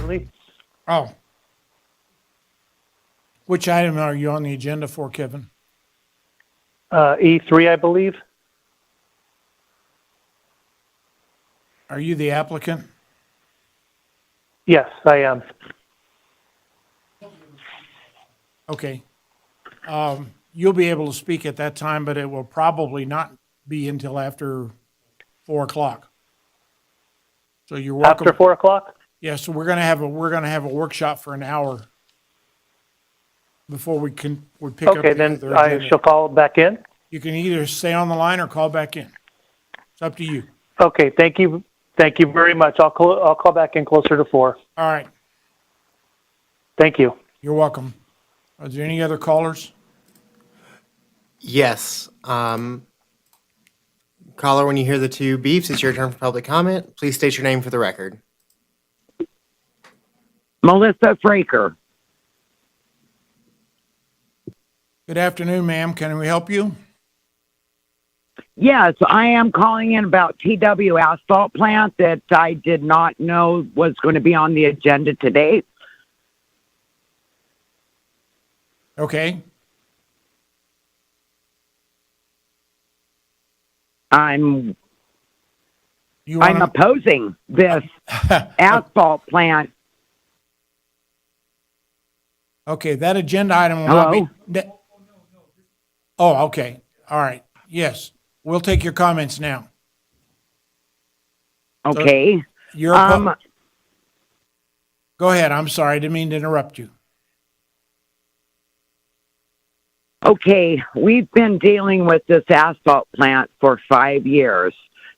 believe. Oh. Which item are you on the agenda for, Kevin? E3, I believe. Are you the applicant? Yes, I am. Okay. You'll be able to speak at that time, but it will probably not be until after 4 o'clock. So you're welcome. After 4 o'clock? Yeah, so we're gonna have a workshop for an hour before we pick up Okay, the then other I agenda. shall call back in. You can either stay on the line or call back in. It's up to you. Okay, thank you. Thank you very much. I'll call back in closer to 4. All right. Thank you. You're welcome. Are there any other callers? Yes. Caller, when you hear the two beeps, it's your turn for public comment. Please state your name for the record. Melissa Fraker. Good afternoon, ma'am. Can we help you? Yes, I am calling in about TW asphalt plant that I did not know was going to be on the agenda today. Okay. I'm You want opposing this asphalt plant. Okay, that agenda item will Hello? not be. Oh, okay. All right. Yes, we'll take your comments now. Okay. You're Go ahead. I'm sorry. I didn't mean to interrupt you. Okay, we've been dealing with this asphalt plant for 5 years.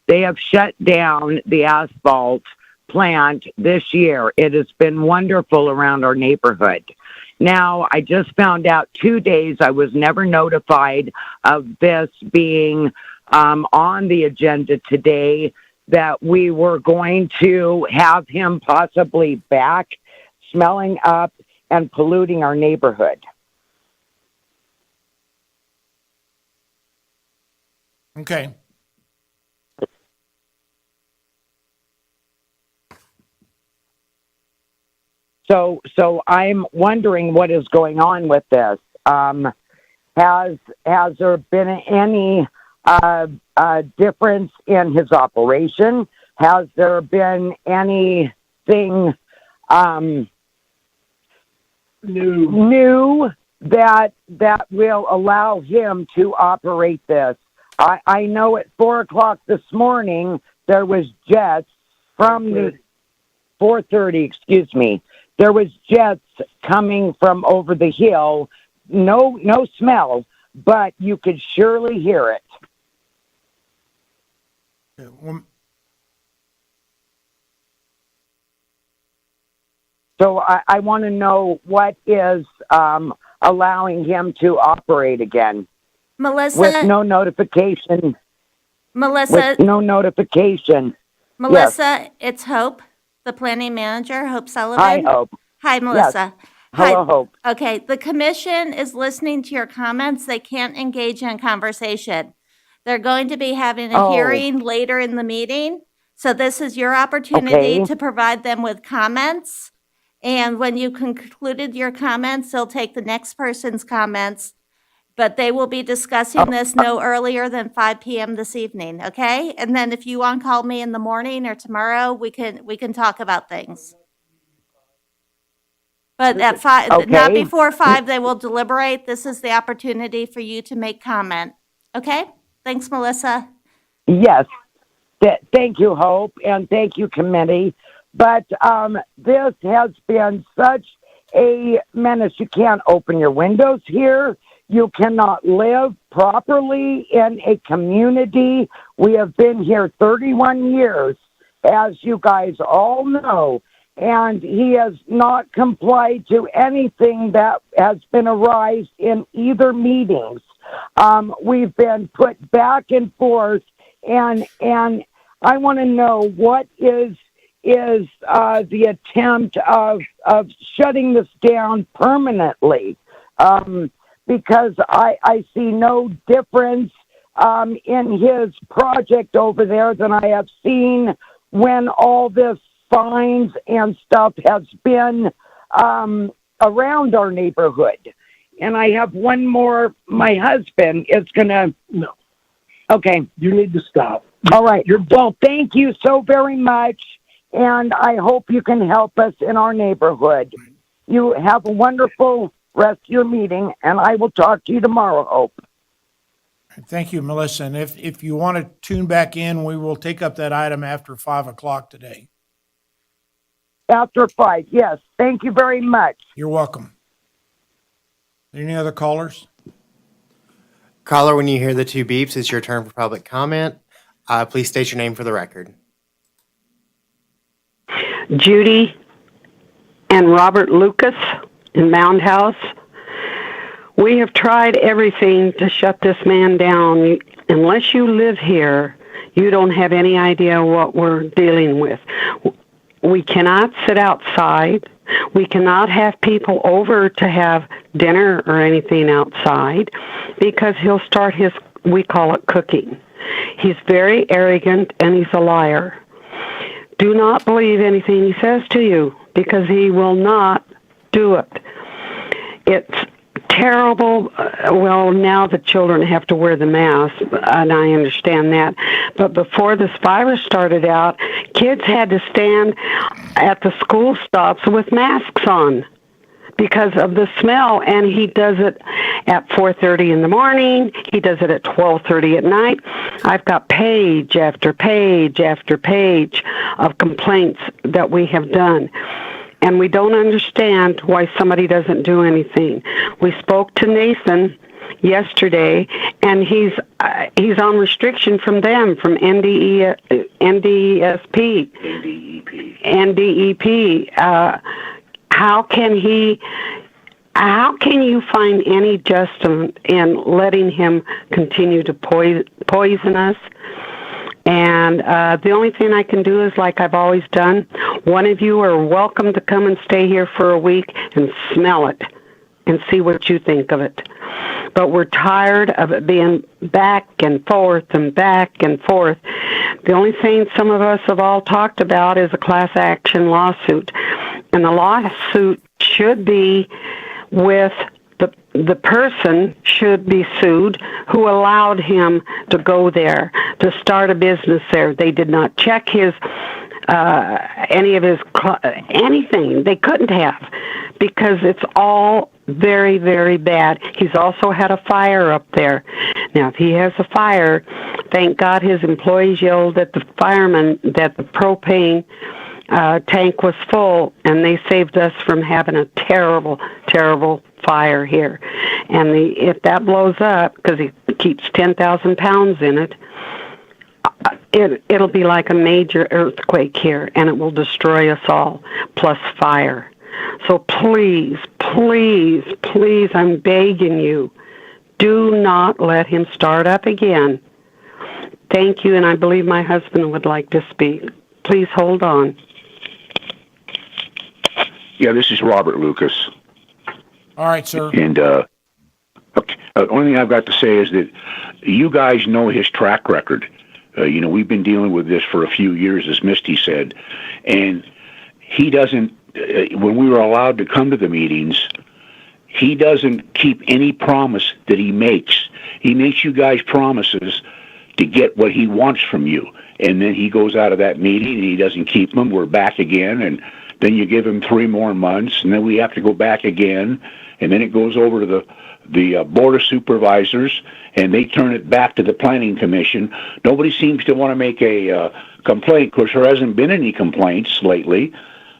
They have shut down the asphalt plant this year. It has been wonderful around our neighborhood. Now, I just found out 2 days, I was never notified of this being on the agenda today, that we were going to have him possibly back, smelling up and polluting our neighborhood. Okay. So I'm wondering what is going on with this. Has there been any difference in his operation? Has there been anything new that will allow him to operate this? I know at 4 o'clock this morning there was jets from the 4:30. Excuse me. There was jets coming from over the hill. No smell, but you could surely hear it. So I want to know what is allowing him to operate again. Melissa. With no notification. Melissa. With no notification. Melissa, Yes. It's Hope, the planning manager, Hope Sullivan. Hi, Hope. Hi, Melissa. Yes. Hello, Hi. Hope. Okay, the commission is listening to your comments. They can't engage in conversation. They're going to be having a hearing later in the meeting. So this is your opportunity to provide them with comments. And when you concluded your comments, they'll take the next person's comments. But they will be discussing this no earlier than 5 p.m. this evening, okay? And then if you want to call me in the morning or tomorrow, we can talk about things. But at 5, not before 5, they will deliberate. This is the opportunity for you to make comment. Okay? Thanks, Melissa. Yes. Thank you, Hope, and thank you, committee. But this has been such a menace. You can't open your windows here. You cannot live properly in a community. We have been here 31 years, as you guys all know, and he has not complied to anything that has been arised in either meetings. We've been put back and forth, and I want to know what is the attempt of shutting this down permanently. Because I see no difference in his project over there than I have seen when all this fines and stuff has been around our neighborhood. And I have one more. My husband is going to. No. Okay. You need to stop. All right. Well, thank you so very much. And I hope you can help us in our neighborhood. You have a wonderful rest of your meeting, and I will talk to you tomorrow, Hope. Thank you, Melissa. And if you want to tune back in, we will take up that item after 5 o'clock today. After 5, yes. Thank you very much. You're welcome. Any other callers? Caller, when you hear the 2 beeps, it's your turn for public comment. Please state your name for the record. Judy and Robert Lucas in Mound House. We have tried everything to shut this man down. Unless you live here, you don't have any idea what we're dealing with. We cannot sit outside. We cannot have people over to have dinner or anything outside because he'll start his, we call it cooking. He's very arrogant and he's a liar. Do not believe anything he says to you because he will not do it. It's terrible. Well, now the children have to wear the mask, and I understand that. But before this virus started out, kids had to stand at the school stops with masks on because of the smell, and he does it at 4:30 in the morning. He does it at 12:30 at night. I've got page after page after page of complaints that we have done. And we don't understand why somebody doesn't do anything. We spoke to Nathan yesterday, and he's on restriction from them, from NDESP, NDEP. How can you find any justice in letting him continue to poison us? And the only thing I can do is like I've always done. One of you are welcome to come and stay here for a week and smell it and see what you think of it. But we're tired of it being back and forth and back and forth. The only thing some of us have all talked about is a class action lawsuit. And the lawsuit should be with the person should be sued who allowed him to go there, to start a business there. They did not check his, any of his, anything. They couldn't have because it's all very, very bad. He's also had a fire up there. Now, if he has a fire, thank God his employees yelled at the firemen that the propane tank was full, and they saved us from having a terrible, terrible fire here. And if that blows up, because he keeps 10,000 pounds in it, it'll be like a major earthquake here, and it will destroy us all, plus fire. So please, please, please, I'm begging you, do not let him start up again. Thank you, and I believe my husband would like to speak. Please hold on. Yeah, this is Robert Lucas. All right, sir. And okay, the only thing I've got to say is that you guys know his track record. We've been dealing with this for a few years, as Misty said, and he doesn't, when we were allowed to come to the meetings, he doesn't keep any promise that he makes. He makes you guys promises to get what he wants from you, and then he goes out of that meeting and he doesn't keep them. We're back again, and then you give him 3 more months, and then we have to go back again, and then it goes over to the Board of Supervisors, and they turn it back to the Planning Commission. Nobody seems to want to make a complaint. Of course, there hasn't been any complaints lately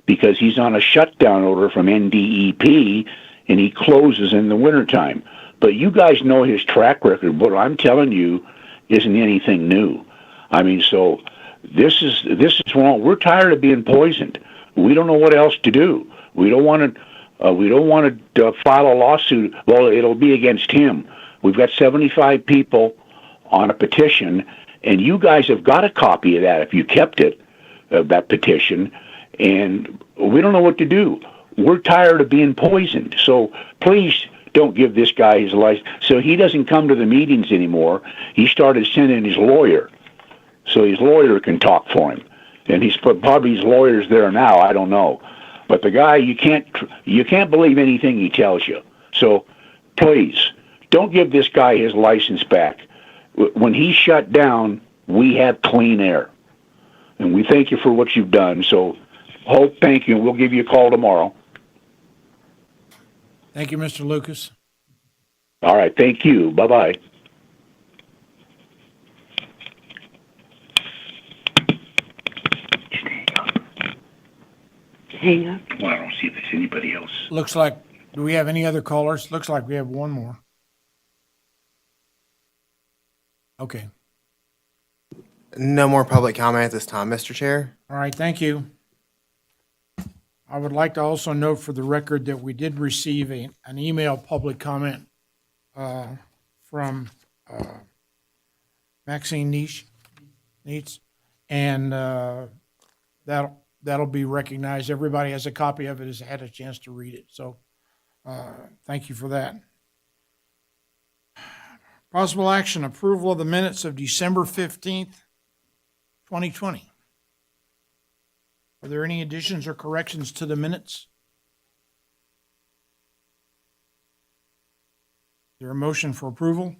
because he's on a shutdown order from NDEP, and he closes in the wintertime. But you guys know his track record. What I'm telling you isn't anything new. I mean, so this is wrong. We're tired of being poisoned. We don't know what else to do. We don't want to file a lawsuit. Well, it'll be against him. We've got 75 people on a petition, and you guys have got a copy of that if you kept it, that petition, and we don't know what to do. We're tired of being poisoned. So please don't give this guy his license. So he doesn't come to the meetings anymore. He started sending his lawyer, so his lawyer can talk for him. and he's probably his lawyer's there now. I don't know, but the guy, you can't believe anything he tells you. So please don't give this guy his license back. When he shut down, we had clean air, and we thank you for what you've done. So, Hope, thank you. We'll give you a call tomorrow. Thank you, Mr. Lucas. All right, thank you. Bye-bye. Hang up. Well, I don't see if there's anybody else. Looks like, do we have any other callers? Looks like we have one more. Okay. No more public comment at this time, Mr. Chair. All right, thank you. I would like to also note for the record that we did receive an email public comment from Maxine Neitz, and that'll be recognized. Everybody has a copy of it, has had a chance to read it, so thank you for that. Possible action, approval of the minutes of December 15th, 2020. Are there any additions or corrections to the minutes? Is there a motion for approval?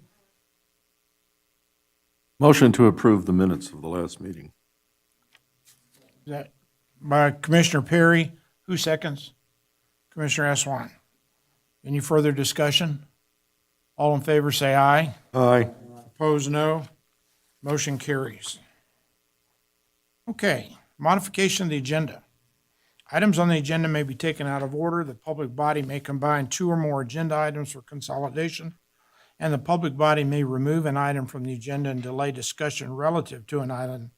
Motion to approve the minutes of the last meeting. Is that by Commissioner Perry? Who seconds? Commissioner Aswan. Any further discussion? All in favor say aye. Aye. Opposed, no. Motion carries. Okay, modification of the agenda. Items on the agenda may be taken out of order. The public body may combine two or more agenda items for consolidation, and the public body may remove an item from the agenda and delay discussion relative to an item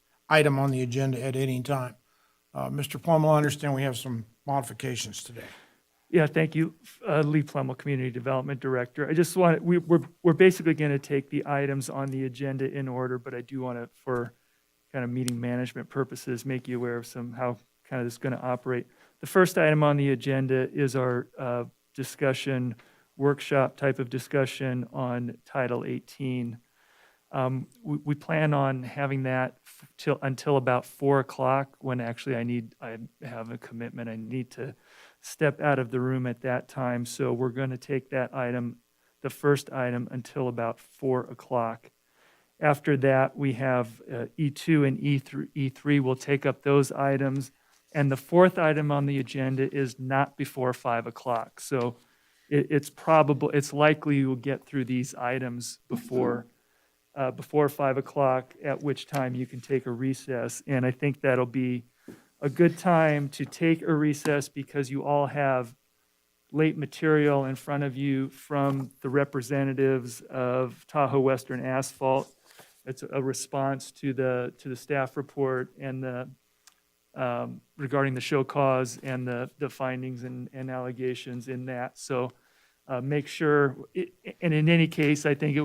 on the agenda at any time. Mr. Plum, I understand we have some modifications today. Yeah, thank you, Lee Plumel, Community Development Director. I just want, we're basically going to take the items on the agenda in order, but I do want to, for kind of meeting management purposes, make you aware of how kind of this is going to operate. The first item on the agenda is our discussion, workshop type of discussion on Title 18. We plan on having that until about 4 o'clock, when actually I have a commitment. I need to step out of the room at that time. So we're going to take that item, the first item, until about 4 o'clock. After that, we have E2 and E3 will take up those items. And the fourth item on the agenda is not before 5 o'clock. So it's likely you'll get through these items before 5 o'clock, at which time you can take a recess. And I think that'll be a good time to take a recess, because you all have late material in front of you from the representatives of Tahoe Western Asphalt. It's a response to the staff report and the regarding the show cause and the findings and allegations in that. So make sure, and in any case, I think it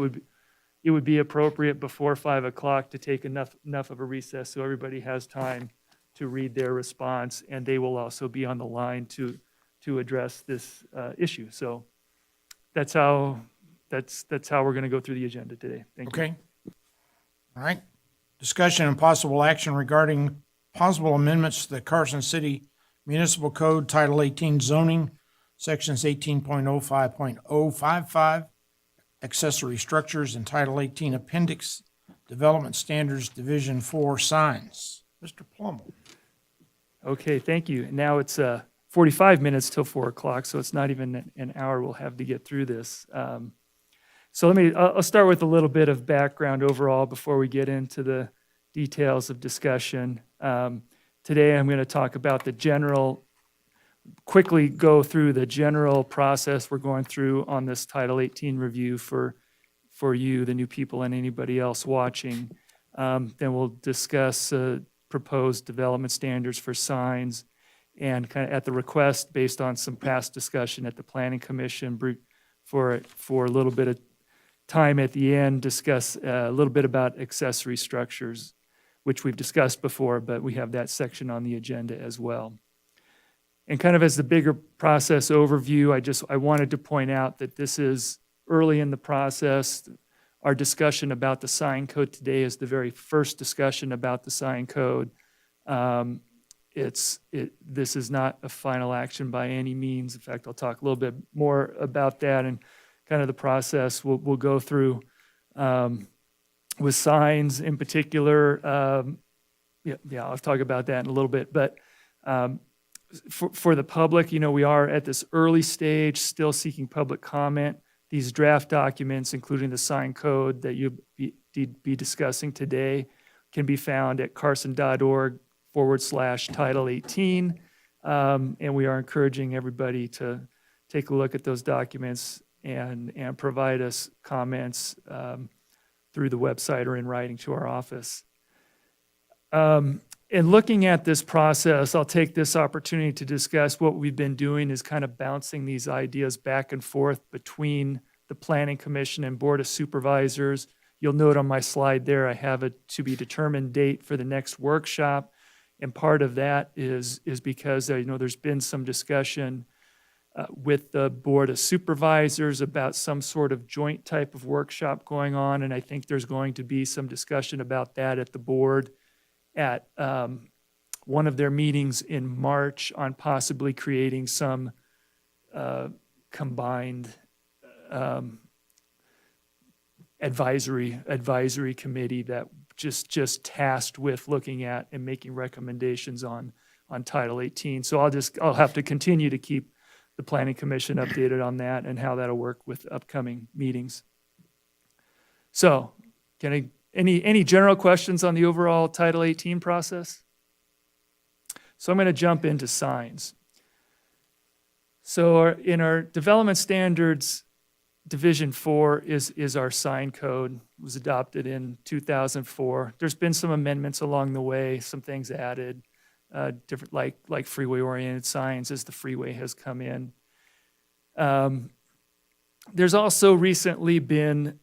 would be appropriate before 5 o'clock to take enough of a recess so everybody has time to read their response, and they will also be on the line to address this issue. So that's how we're going to go through the agenda today. Thank you. Okay. All right. Discussion and possible action regarding possible amendments to the Carson City Municipal Code, Title 18 zoning, Sections 18.05.055, accessory structures, and Title 18 Appendix Development Standards, Division 4 signs. Mr. Plumel. Okay, thank you. Now it's 45 minutes till 4 o'clock, so it's not even an hour we'll have to get through this. So I'll start with a little bit of background overall before we get into the details of discussion. Today I'm going to talk about quickly go through the general process we're going through on this Title 18 review for you, the new people, and anybody else watching. Then we'll discuss proposed development standards for signs, and kind of at the request, based on some past discussion at the Planning Commission, for a little bit of time at the end, discuss a little bit about accessory structures, which we've discussed before, but we have that section on the agenda as well. And kind of as the bigger process overview, I wanted to point out that this is early in the process. Our discussion about the sign code today is the very first discussion about the sign code. This is not a final action by any means. In fact, I'll talk a little bit more about that and kind of the process we'll go through with signs in particular. I'll talk about that in a little bit. But for the public, we are at this early stage, still seeking public comment. These draft documents, including the sign code that you'll be discussing today, can be found at carson.org/Title 18. And we are encouraging everybody to take a look at those documents and provide us comments through the website or in writing to our office. In looking at this process, I'll take this opportunity to discuss what we've been doing is kind of bouncing these ideas back and forth between the Planning Commission and Board of Supervisors. You'll note on my slide there, I have a to be determined date for the next workshop. And part of that is because there's been some discussion with the Board of Supervisors about some sort of joint type of workshop going on. And I think there's going to be some discussion about that at the board at one of their meetings in March on possibly creating some combined advisory committee that just tasked with looking at and making recommendations on Title 18. So I'll have to continue to keep the Planning Commission updated on that and how that'll work with upcoming meetings. So any general questions on the overall Title 18 process? So I'm going to jump into signs. So in our development standards, Division 4 is our sign code. It was adopted in 2004. There's been some amendments along the way, some things added, different like freeway-oriented signs as the freeway has come in. There's also recently been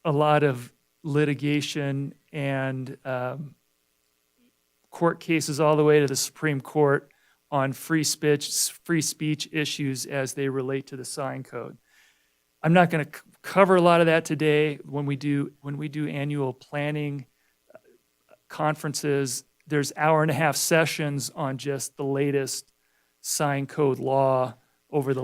a lot of litigation and court cases all the way to the Supreme Court on free speech issues as they relate to the sign code. I'm not going to cover a lot of that today. When we do annual planning conferences, there's hour-and-a-half sessions on just the latest sign code law over the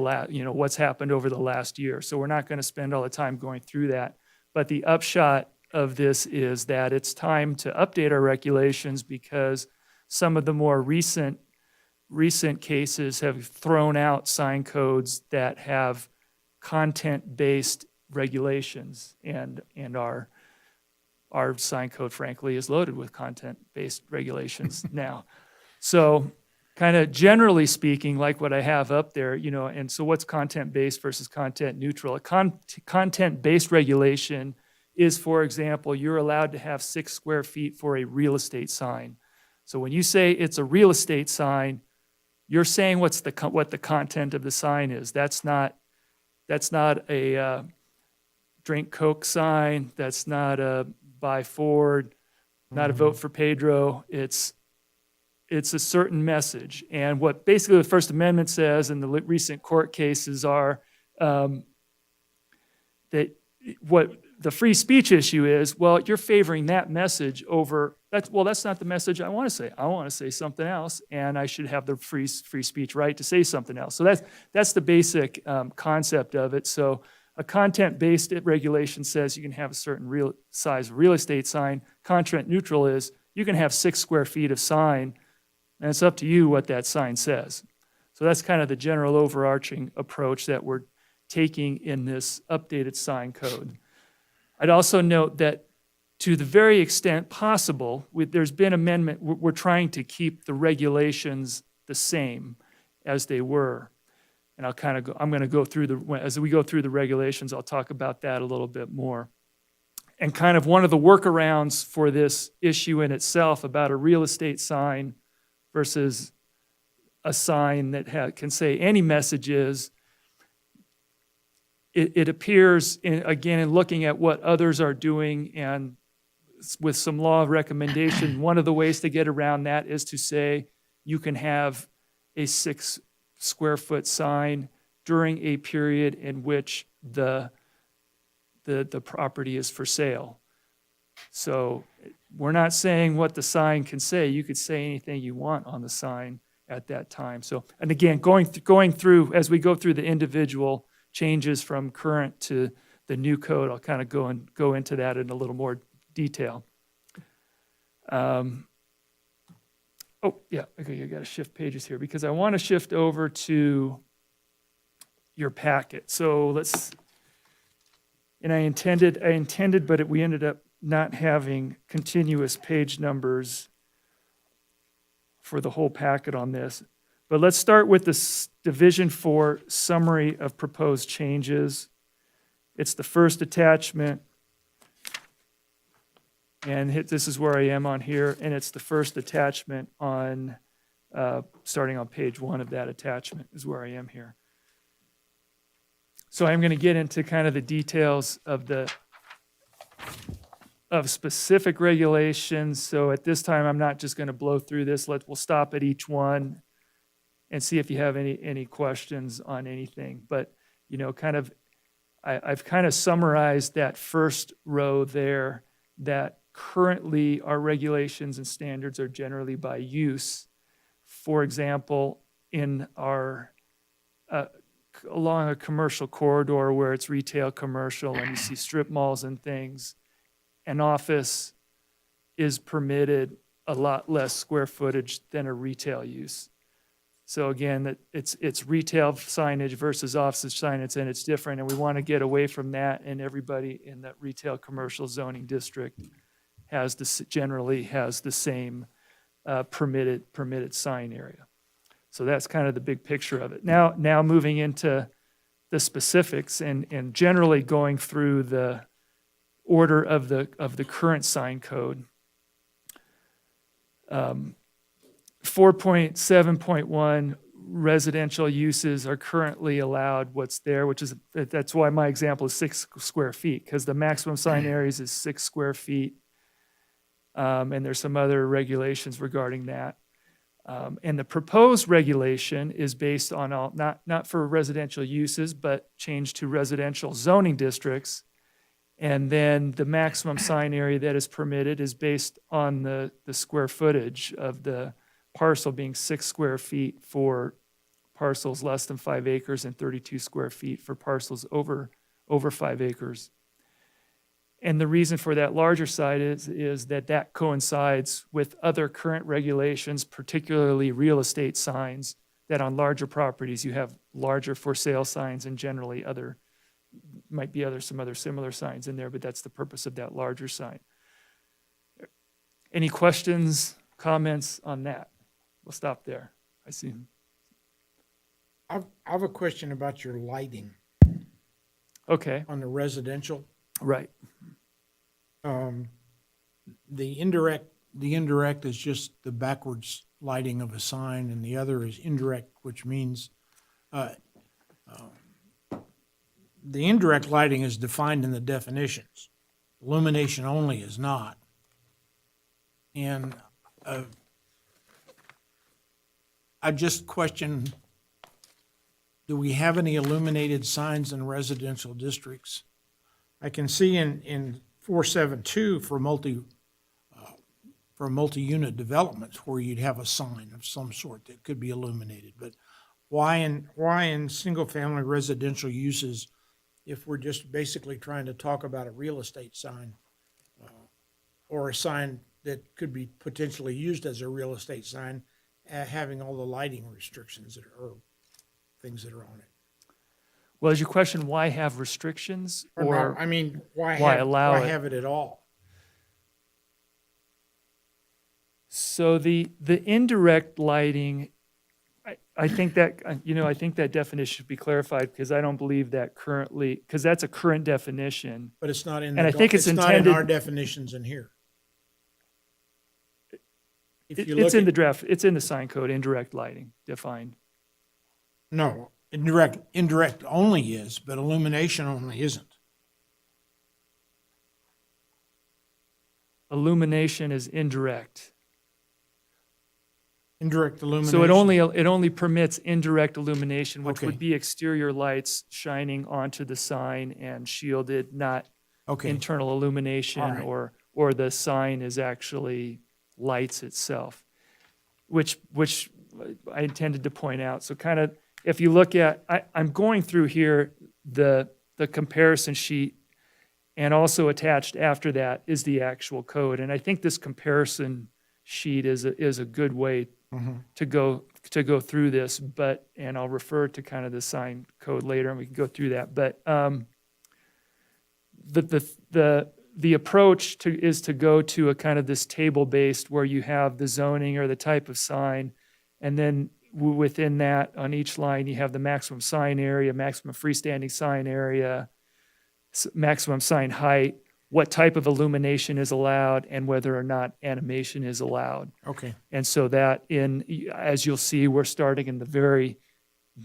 what's happened over the last year. So we're not going to spend all the time going through that. But the upshot of this is that it's time to update our regulations because some of the more recent cases have thrown out sign codes that have content-based regulations, and our sign code, frankly, is loaded with content-based regulations now. So kind of generally speaking, like what I have up there, and so what's content-based versus content neutral? A content-based regulation is, for example, you're allowed to have 6 square feet for a real estate sign. So when you say it's a real estate sign, you're saying what the content of the sign is. That's not a drink Coke sign. That's not a buy Ford, not a vote for Pedro. It's a certain message. And what basically the First Amendment says and the recent court cases are that what the free speech issue is, well, you're favoring that message over, that's not the message I want to say. I want to say something else, and I should have the free speech right to say something else. So that's the basic concept of it. So a content-based regulation says you can have a certain size real estate sign. Content neutral is you can have 6 square feet of sign, and it's up to you what that sign says. So that's kind of the general overarching approach that we're taking in this updated sign code. I'd also note that to the very extent possible, there's been amendment, we're trying to keep the regulations the same as they were. And I'm going to go through as we go through the regulations, I'll talk about that a little bit more. And kind of one of the workarounds for this issue in itself about a real estate sign versus a sign that can say any messages, it appears, in looking at what others are doing and with some law recommendation, one of the ways to get around that is to say you can have a 6 square foot sign during a period in which the property is for sale. So we're not saying what the sign can say. You could say anything you want on the sign at that time. So, and again, going through, as we go through the individual changes from current to the new code, I'll kind of go into that in a little more detail. Oh, yeah, okay, you got to shift pages here because I want to shift over to your packet. So and I intended, but we ended up not having continuous page numbers for the whole packet on this. But let's start with the Division 4 summary of proposed changes. It's the first attachment. And this is where I am on here, and it's the first attachment on, starting on page 1 of that attachment is where I am here. So I'm going to get into kind of the details of specific regulations. So at this time, I'm not just going to blow through this. We'll stop at each one and see if you have any questions on anything. But, you know, I've kind of summarized that first row there, that currently our regulations and standards are generally by use. For example, in our along a commercial corridor where it's retail commercial and you see strip malls and things, an office is permitted a lot less square footage than a retail use. So again, it's retail signage versus office signage, and it's different, and we want to get away from that, and everybody in that retail commercial zoning district generally has the same permitted sign area. So that's kind of the big picture of it. Now moving into the specifics and generally going through the order of the current sign code. 4.7.1 residential uses are currently allowed what's there, that's why my example is 6 square feet, because the maximum sign areas is 6 square feet. And there's some other regulations regarding that. And the proposed regulation is based on not for residential uses, but changed to residential zoning districts. And then the maximum sign area that is permitted is based on the square footage of the parcel being 6 square feet for parcels less than 5 acres and 32 square feet for parcels over 5 acres. And the reason for that larger side is that coincides with other current regulations, particularly real estate signs, that on larger properties you have larger for sale signs and generally some other similar signs in there, but that's the purpose of that larger sign. Any questions, comments on that? We'll stop there. I see. I have a question about your lighting Okay, on the residential. right. The indirect is just the backwards lighting of a sign, and the other is indirect, which means the indirect lighting is defined in the definitions. Illumination only is not. And I just question, do we have any illuminated signs in residential districts? I can see in 472 for multi-unit developments where you'd have a sign of some sort that could be illuminated. But why in single-family residential uses, if we're just basically trying to talk about a real estate sign or a sign that could be potentially used as a real estate sign, having all the lighting restrictions or things that are on it? Well, is your question why have restrictions or I mean, why allow it? have it at all? So the indirect lighting, I think that, I think that definition should be clarified because I don't believe that currently, because that's a current definition. But it's not in. And I think it's not intended- in our definitions in here. It's in the draft, it's in the sign code, indirect lighting defined. No, indirect only is, but illumination only isn't. Illumination is indirect. Indirect illumination. So it only permits indirect illumination, which Okay. would be exterior lights shining onto the sign and shielded, not Okay. internal illumination All right. or the sign is actually lights itself, which I intended to point out. So kind of, if you look at, I'm going through here, the comparison sheet, and also attached after that is the actual code. And I think this comparison sheet is a good way to go through this, and I'll refer to kind of the sign code later, and we can go through that. But the approach is to go to a kind of this table based where you have the zoning or the type of sign, and then within that, on each line, you have the maximum sign area, maximum freestanding sign area, maximum sign height, what type of illumination is allowed, and whether or not animation is allowed. Okay. And so that as you'll see, we're starting in the very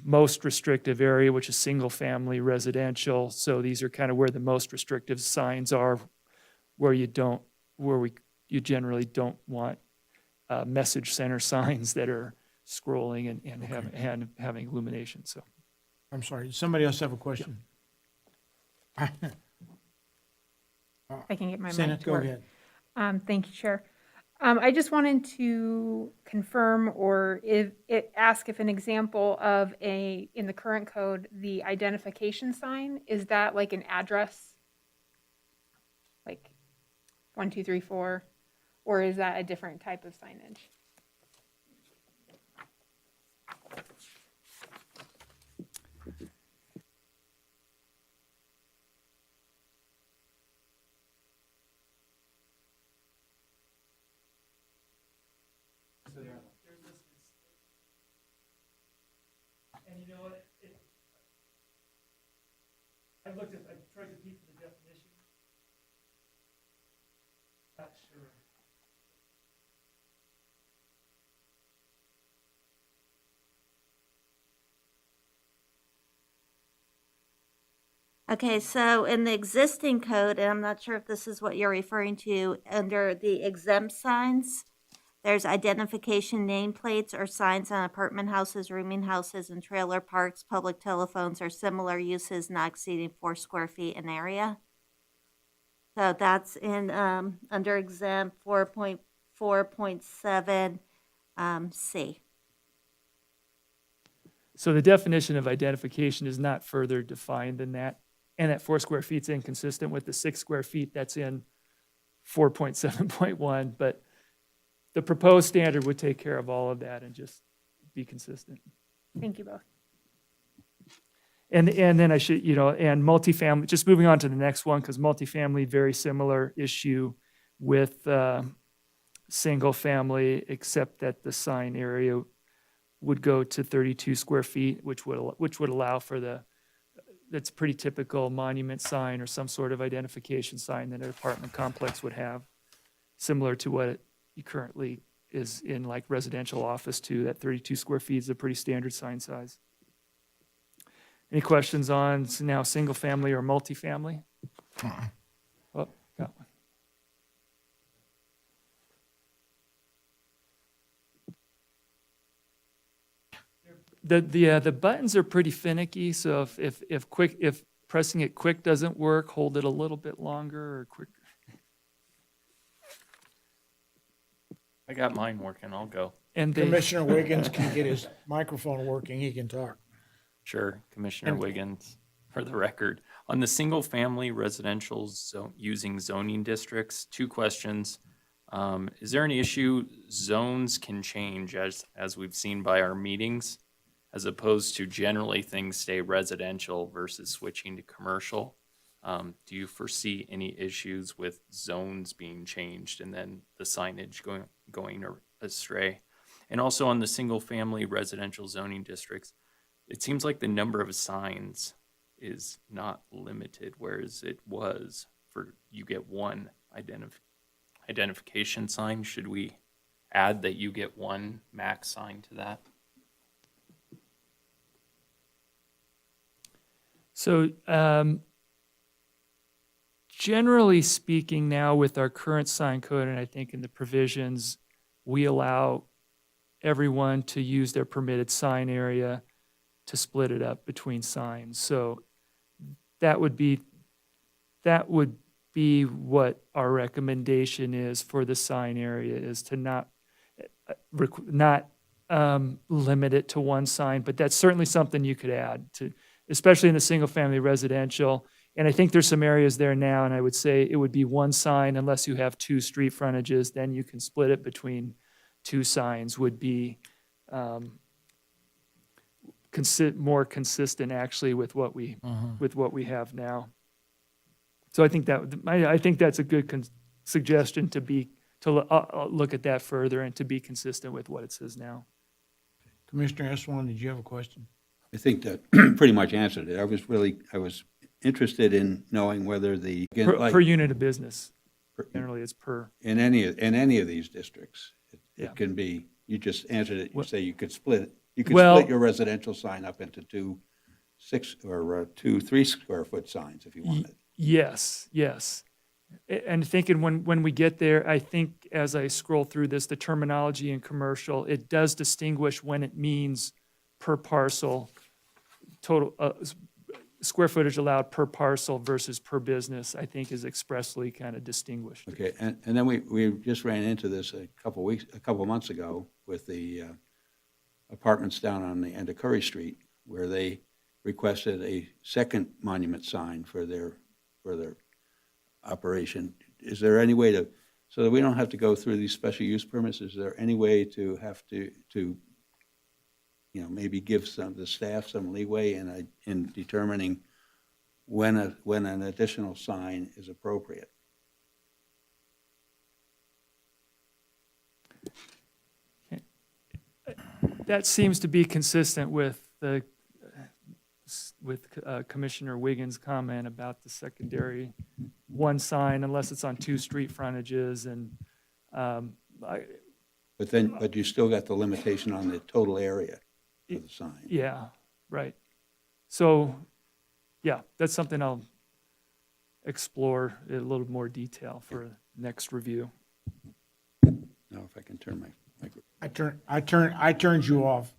most restrictive area, which is single-family residential. So these are kind of where the most restrictive signs are, where you generally don't want message center signs that are scrolling and having illumination. So I'm sorry. Does somebody else have a question? I can get my Senate, mic to go work. ahead. Thank you, Chair. I just wanted to confirm or ask if an example of in the current code, the identification sign, is that like an address? Like 1, 2, 3, 4, or is that a different type of signage? And you know what? I tried to keep the definition. Not sure. Okay, so in the existing code, and I'm not sure if this is what you're referring to, under the exempt signs, there's identification nameplates or signs on apartment houses, rooming houses, and trailer parks, public telephones, or similar uses not exceeding 4 square feet in area. So that's in, under exempt 4.4.7 C. So the definition of identification is not further defined than that. And that 4 square feet is inconsistent with the 6 square feet that's in 4.7.1. But the proposed standard would take care of all of that and just be consistent. Thank you both. And then I should, and multifamily, just moving on to the next one, because multifamily, very similar issue with single family, except that the sign area would go to 32 square feet, which would allow for that's pretty typical monument sign or some sort of identification sign that an apartment complex would have, similar to what it currently is in like residential office too. That 32 square feet is a pretty standard sign size. Any questions on now single family or multifamily? Oh, got one. The buttons are pretty finicky, so if pressing it quick doesn't work, hold it a little bit longer or quicker. I got mine working. I'll go. And Commissioner Wiggins can get his microphone working. He can talk. Sure, Commissioner Wiggins, for the record. On the single-family residential using zoning districts, 2 questions. Is there any issue zones can change as we've seen by our meetings, as opposed to generally things stay residential versus switching to commercial? Do you foresee any issues with zones being changed and then the signage going astray? And also on the single-family residential zoning districts, it seems like the number of signs is not limited, whereas it was for you get one identification sign. Should we add that you get one max sign to that? So generally speaking now with our current sign code, and I think in the provisions, we allow everyone to use their permitted sign area to split it up between signs. So that would be be what our recommendation is for the sign area, is to not limit it to one sign, but that's certainly something you could add to, especially in the single-family residential. And I think there's some areas there now, and I would say it would be one sign unless you have two street frontages, then you can split it between two signs would be more consistent actually with what we have now. So I think that's a good suggestion to look at that further and to be consistent with what it says now. Commissioner Eswan, did you have a question? I think that pretty much answered it. I was interested in knowing whether Per unit of business. Generally, it's per. In any of these districts, Yeah. it can be, you just answered it, you say you could split it. You could Well- split your residential sign up into two 3 square foot signs if you wanted. Yes. And thinking when we get there, I think as I scroll through this, the terminology in commercial, it does distinguish when it means per parcel, total square footage allowed per parcel versus per business, I think is expressly kind of distinguished. Okay, and then we just ran into this a couple months ago with the apartments down on the end of Curry Street, where they requested a second monument sign for their operation. Is there any way to, so that we don't have to go through these special use permits, is there any way to have to maybe give the staff some leeway in determining when an additional sign is appropriate? That seems to be consistent with Commissioner Wiggins' comment about the secondary one sign unless it's on two street frontages and But you still got the limitation on the total area of the sign. yeah, right. So, yeah, that's something I'll explore in a little more detail for next review. Now, if I can turn my microphone. I turned you off.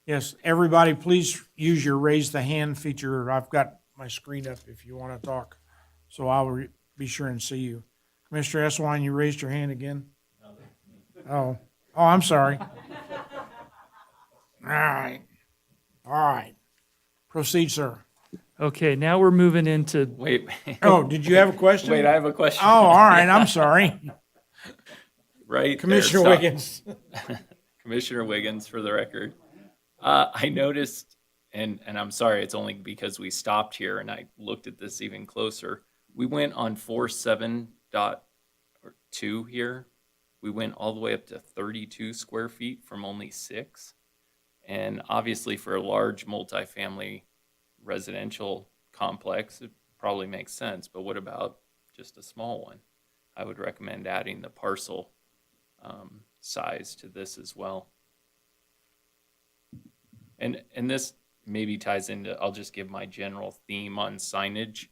Yes, everybody, please use your raise the hand feature. I've got my screen up if you want to talk, so I'll be sure and see you. Commissioner Eswine, you raised your hand again? Oh, I'm sorry. All right. Proceed, sir. Okay, now we're moving into, Wait. Oh, did you have a question? Wait, I have a question. Oh, all right, I'm sorry. Right. Commissioner there, Wiggins. Commissioner Wiggins, for the record. I noticed, and I'm sorry, it's only because we stopped here and I looked at this even closer. We went on 47.2 here. We went all the way up to 32 square feet from only 6. And obviously for a large multifamily residential complex, it probably makes sense. But what about just a small one? I would recommend adding the parcel size to this as well. And this maybe ties into, I'll just give my general theme on signage.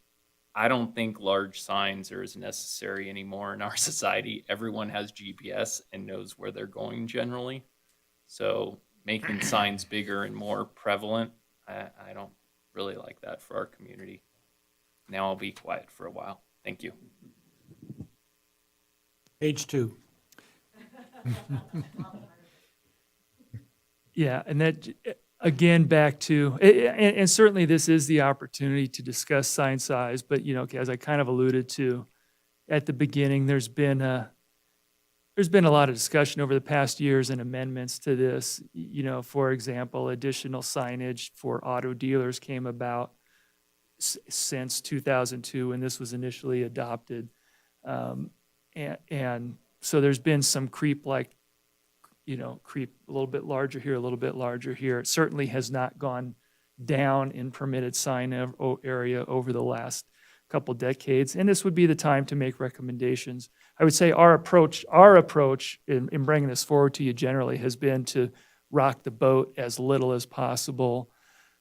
I don't think large signs are as necessary anymore in our society. Everyone has GPS and knows where they're going generally. So making signs bigger and more prevalent, I don't really like that for our community. Now I'll be quiet for a while. Thank you. Page 2. yeah, and that, again, back to, and certainly this is the opportunity to discuss sign size, but, as I kind of alluded to at the beginning, there's been a lot of discussion over the past years and amendments to this. For example, additional signage for auto dealers came about since 2002 when this was initially adopted. And so there's been some creep a little bit larger here, a little bit larger here. It certainly has not gone down in permitted sign area over the last couple decades. And this would be the time to make recommendations. I would say our approach in bringing this forward to you generally has been to rock the boat as little as possible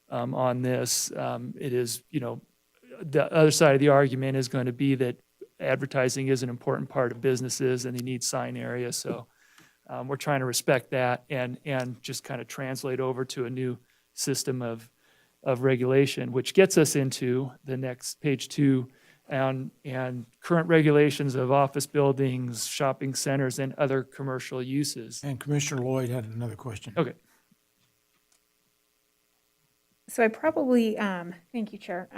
on this. It is, the other side of the argument is going to be that advertising is an important part of businesses and they need sign area. So we're trying to respect that and just kind of translate over to a new system of regulation, which gets us into the next page 2, and current regulations of office buildings, shopping centers, and other commercial uses. And Commissioner Lloyd had another question. Okay. So I probably, thank you, Chair.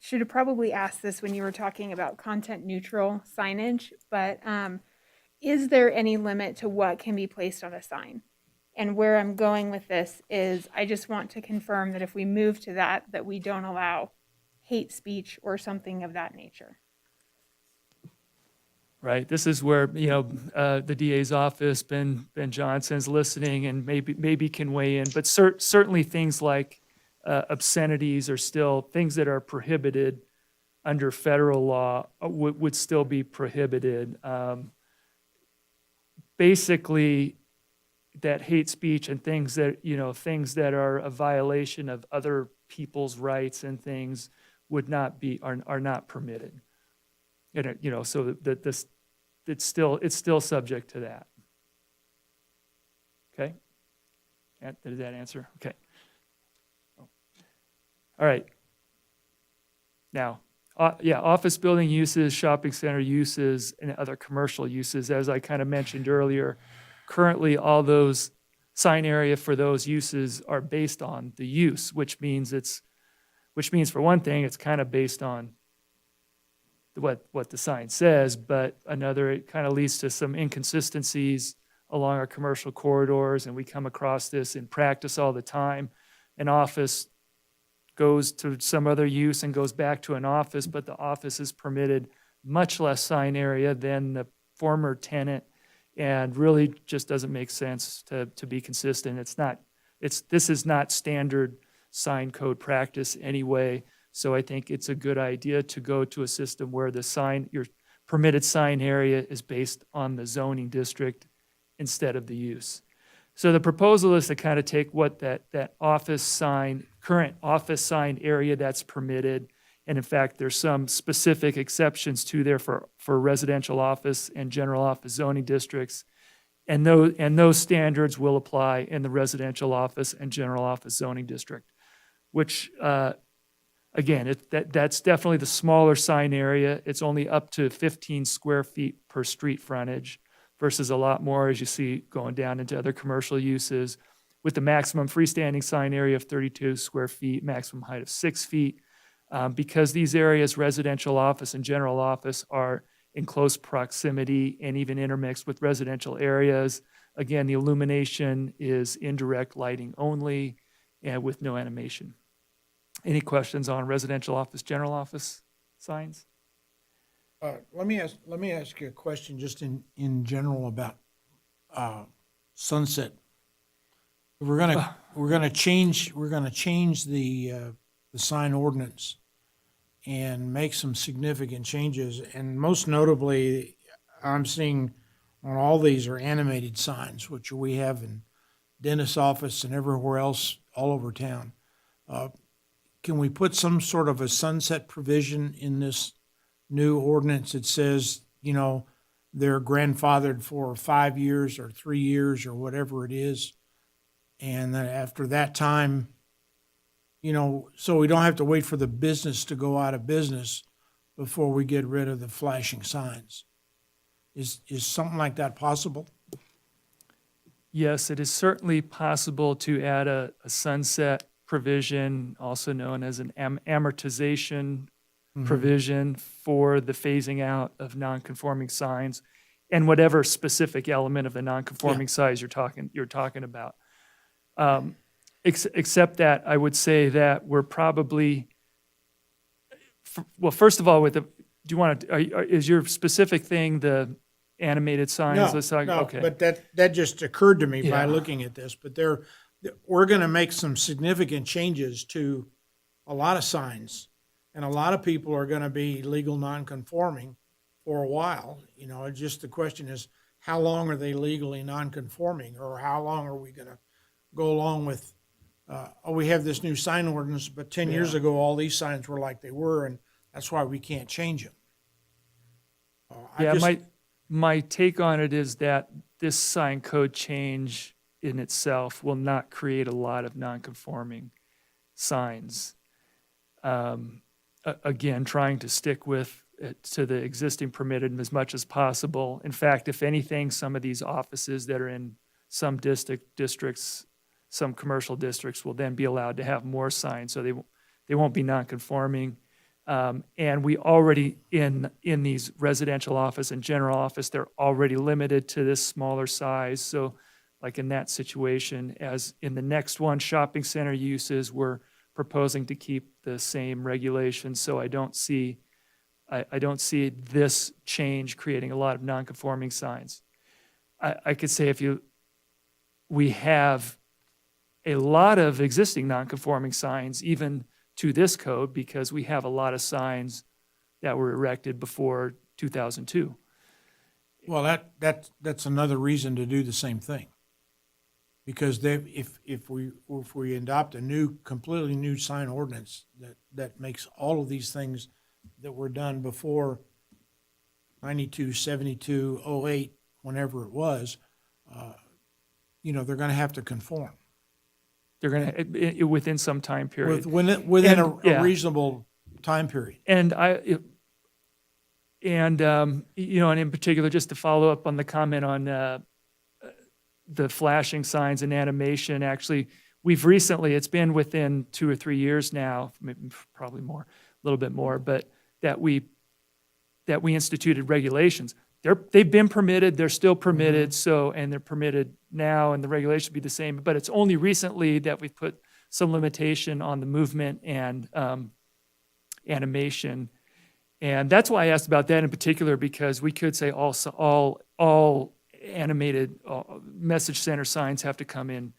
Should have probably asked this when you were talking about content neutral signage, but is there any limit to what can be placed on a sign? And where I'm going with this is I just want to confirm that if we move to that we don't allow hate speech or something of that nature. Right. This is where, the DA's office, Ben Johnson's listening and maybe can weigh in, but certainly things like obscenities are still things that are prohibited under federal law would still be prohibited. Basically, that hate speech and things that are a violation of other people's rights and things are not permitted. And so that this it's still subject to that. Okay. Did that answer? Okay. All right. Now, office building uses, shopping center uses, and other commercial uses, as I kind of mentioned earlier, currently all those sign area for those uses are based on the use, which means for one thing, it's kind of based on what the sign says, but another, it kind of leads to some inconsistencies along our commercial corridors, and we come across this in practice all the time. An office goes to some other use and goes back to an office, but the office is permitted much less sign area than the former tenant, and really just doesn't make sense to be consistent. This is not standard sign code practice anyway, so I think it's a good idea to go to a system where your permitted sign area is based on the zoning district instead of the use. So the proposal is to kind of take what that current office sign area that's permitted, and in fact, there's some specific exceptions to there for residential office and general office zoning districts, and those standards will apply in the residential office and general office zoning district, which again, that's definitely the smaller sign area. It's only up to 15 square feet per street frontage versus a lot more as you see going down into other commercial uses, with the maximum freestanding sign area of 32 square feet, maximum height of 6 feet. Because these areas, residential office and general office, are in close proximity and even intermixed with residential areas, again, the illumination is indirect lighting only and with no animation. Any questions on residential office, general office signs? Let me ask you a question just in general about sunset. We're gonna change the sign ordinance and make some significant changes, and most notably, I'm seeing on all these are animated signs, which we have in dentist's office and everywhere else all over town. Can we put some sort of a sunset provision in this new ordinance that says, they're grandfathered for 5 years or 3 years or whatever it is, and then after that time, so we don't have to wait for the business to go out of business before we get rid of the flashing signs? Is something like that possible? Yes, it is certainly possible to add a sunset provision, also known as an amortization provision for the phasing out of non-conforming signs and whatever specific element of the non-conforming size you're talking about. Except that I would say that we're probably, well, first of all, is your specific thing the animated signs? No, okay. But that just occurred to me by looking at this, but we're going to make some significant changes to a lot of signs, and a lot of people are going to be legal non-conforming for a while. Just the question is, how long are they legally non-conforming, or how long are we going to go along with, we have this new sign ordinance, but 10 years ago, all these signs were like they were, and that's why we can't change them. My take on it is that this sign code change in itself will not create a lot of non-conforming signs. again, trying to stick with to the existing permitted as much as possible. In fact, if anything, some of these offices that are in some districts, some commercial districts will then be allowed to have more signs, so they won't be non-conforming. And we already, in these residential office and general office, they're already limited to this smaller size. So like in that situation, as in the next one, shopping center uses, we're proposing to keep the same regulations. So I don't see this change creating a lot of non-conforming signs. I could say we have a lot of existing non-conforming signs, even to this code, because we have a lot of signs that were erected before 2002. Well, that's another reason to do the same thing. Because if we adopt a completely new sign ordinance that makes all of these things that were done before 92, 72, 08, whenever it was, they're going to have to conform. They're going to, within some time period. Within a reasonable time period. And and in particular, just to follow up on the comment on the flashing signs and animation, actually, we've recently, it's been within 2 or 3 years now, maybe probably more, a little bit more, but that we instituted regulations. They've been permitted, they're still permitted, and they're permitted now, and the regulation would be the same, but it's only recently that we've put some limitation on the movement and animation. And that's why I asked about that in particular, because we could say all animated message center signs have to come in,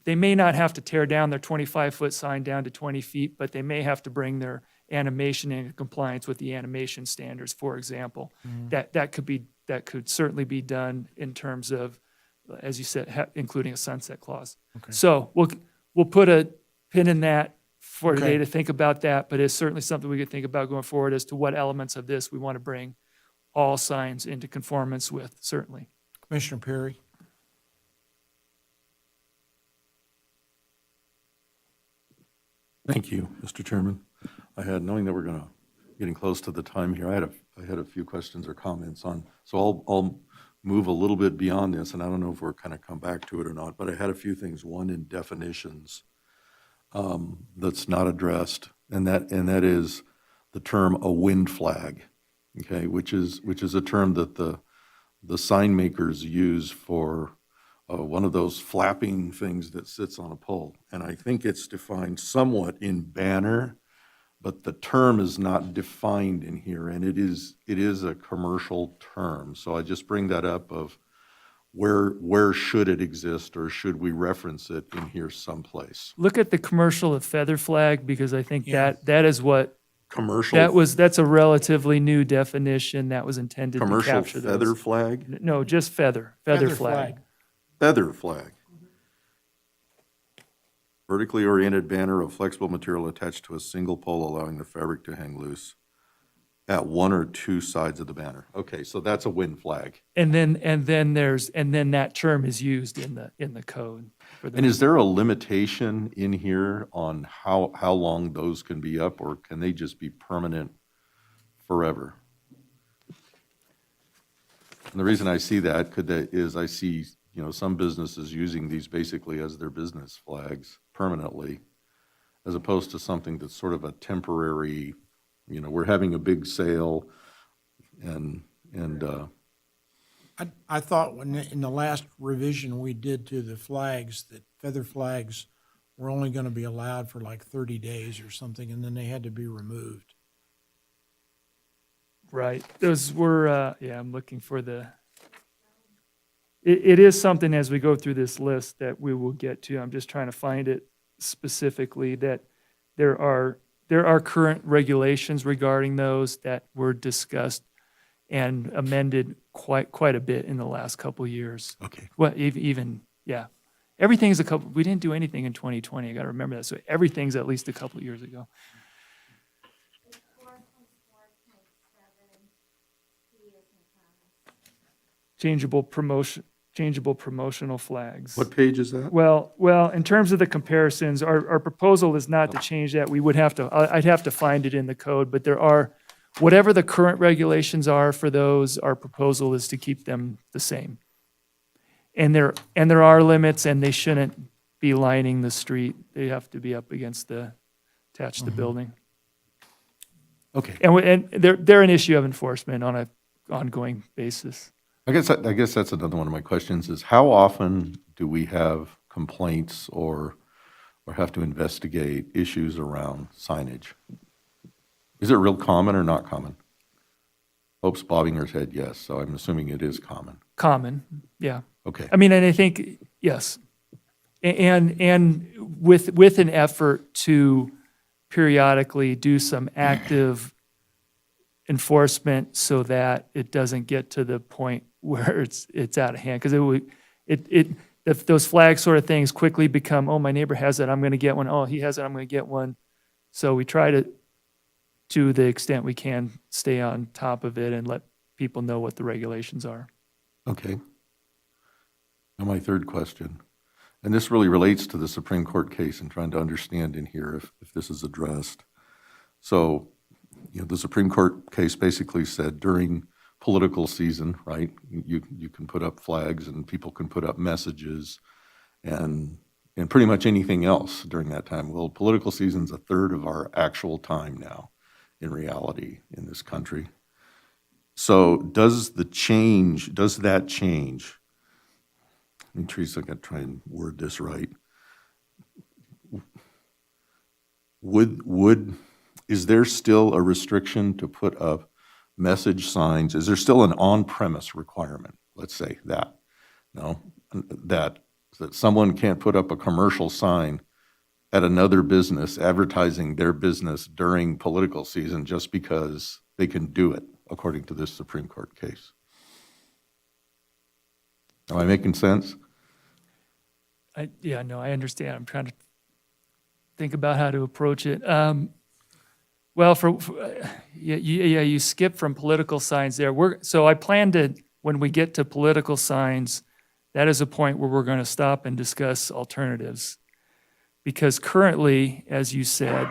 they may not have to tear down their 25-foot sign down to 20 feet, but they may have to bring their animation in compliance with the animation standards, for example. That could certainly be done in terms of, as you said, including a sunset clause. Okay. So we'll put a pin in that for today to think about that, but it's certainly something we could think about going forward as to what elements of this we want to bring all signs into conformance with, certainly. Commissioner Perry? Thank you, Mr. Chairman. Knowing that we're getting close to the time here, I had a few questions or comments on, so I'll move a little bit beyond this, and I don't know if we're kind of come back to it or not, but I had a few things. One in definitions that's not addressed, and that is the term a wind flag, okay, which is a term that the sign makers use for one of those flapping things that sits on a pole. And I think it's defined somewhat in banner, but the term is not defined in here, and it is a commercial term. So I just bring that up of where should it exist, or should we reference it in here someplace? Look at the commercial of feather flag, because I think that is what commercial. That's a relatively new definition that was intended to Commercial capture those. feather flag? No, just feather flag. Feather flag. Vertically oriented banner of flexible material attached to a single pole, allowing the fabric to hang loose at one or two sides of the banner. Okay, so that's a wind flag. And then that term is used in the code. And is there a limitation in here on how long those can be up, or can they just be permanent forever? And the reason I see that is I see, some businesses using these basically as their business flags permanently, as opposed to something that's sort of a temporary, we're having a big sale and I thought in the last revision we did to the flags, that feather flags were only going to be allowed for like 30 days or something, and then they had to be removed. Right. Those were, I'm looking for it is something as we go through this list that we will get to. I'm just trying to find it specifically, that there are current regulations regarding those that were discussed and amended quite a bit in the last couple of years. Okay. Well, everything's we didn't do anything in 2020. I got to remember that. So everything's at least a couple of years ago. Changeable changeable promotional flags. What page is that? Well, in terms of the comparisons, our proposal is not to change that. We would have to, I'd have to find it in the code, but there are, whatever the current regulations are for those, our proposal is to keep them the same. And there are limits, and they shouldn't be lining the street. They have to be up against attached to the building. Okay. And they're an issue of enforcement on an ongoing basis. I guess that's another one of my questions is how often do we have complaints or have to investigate issues around signage? Is it real common or not common? Hope's bobbing her head yes, so I'm assuming it is common. Common, yeah. Okay. I mean, and I think, yes. And with an effort to periodically do some active enforcement so that it doesn't get to the point where it's out of hand. Because if those flag sort of things quickly become, oh, my neighbor has it, I'm going to get one. Oh, he has it, I'm going to get one. So we try to the extent we can, stay on top of it and let people know what the regulations are. Okay. Now my third question, and this really relates to the Supreme Court case and trying to understand in here if this is addressed. So, the Supreme Court case basically said during political season, right, you can put up flags and people can put up messages and pretty much anything else during that time. Well, political season's a third of our actual time now in reality in this country. So does that change? Let me, Teresa, I got to try and word this right. Is there still a restriction to put up message signs? Is there still an on-premise requirement? Let's say that, no, that someone can't put up a commercial sign at another business advertising their business during political season just because they can do it, according to this Supreme Court case. Am I making sense? I understand. I'm trying to think about how to approach it. Well, you skip from political signs there. So I plan to, when we get to political signs, that is a point where we're going to stop and discuss alternatives. Because currently, as you said,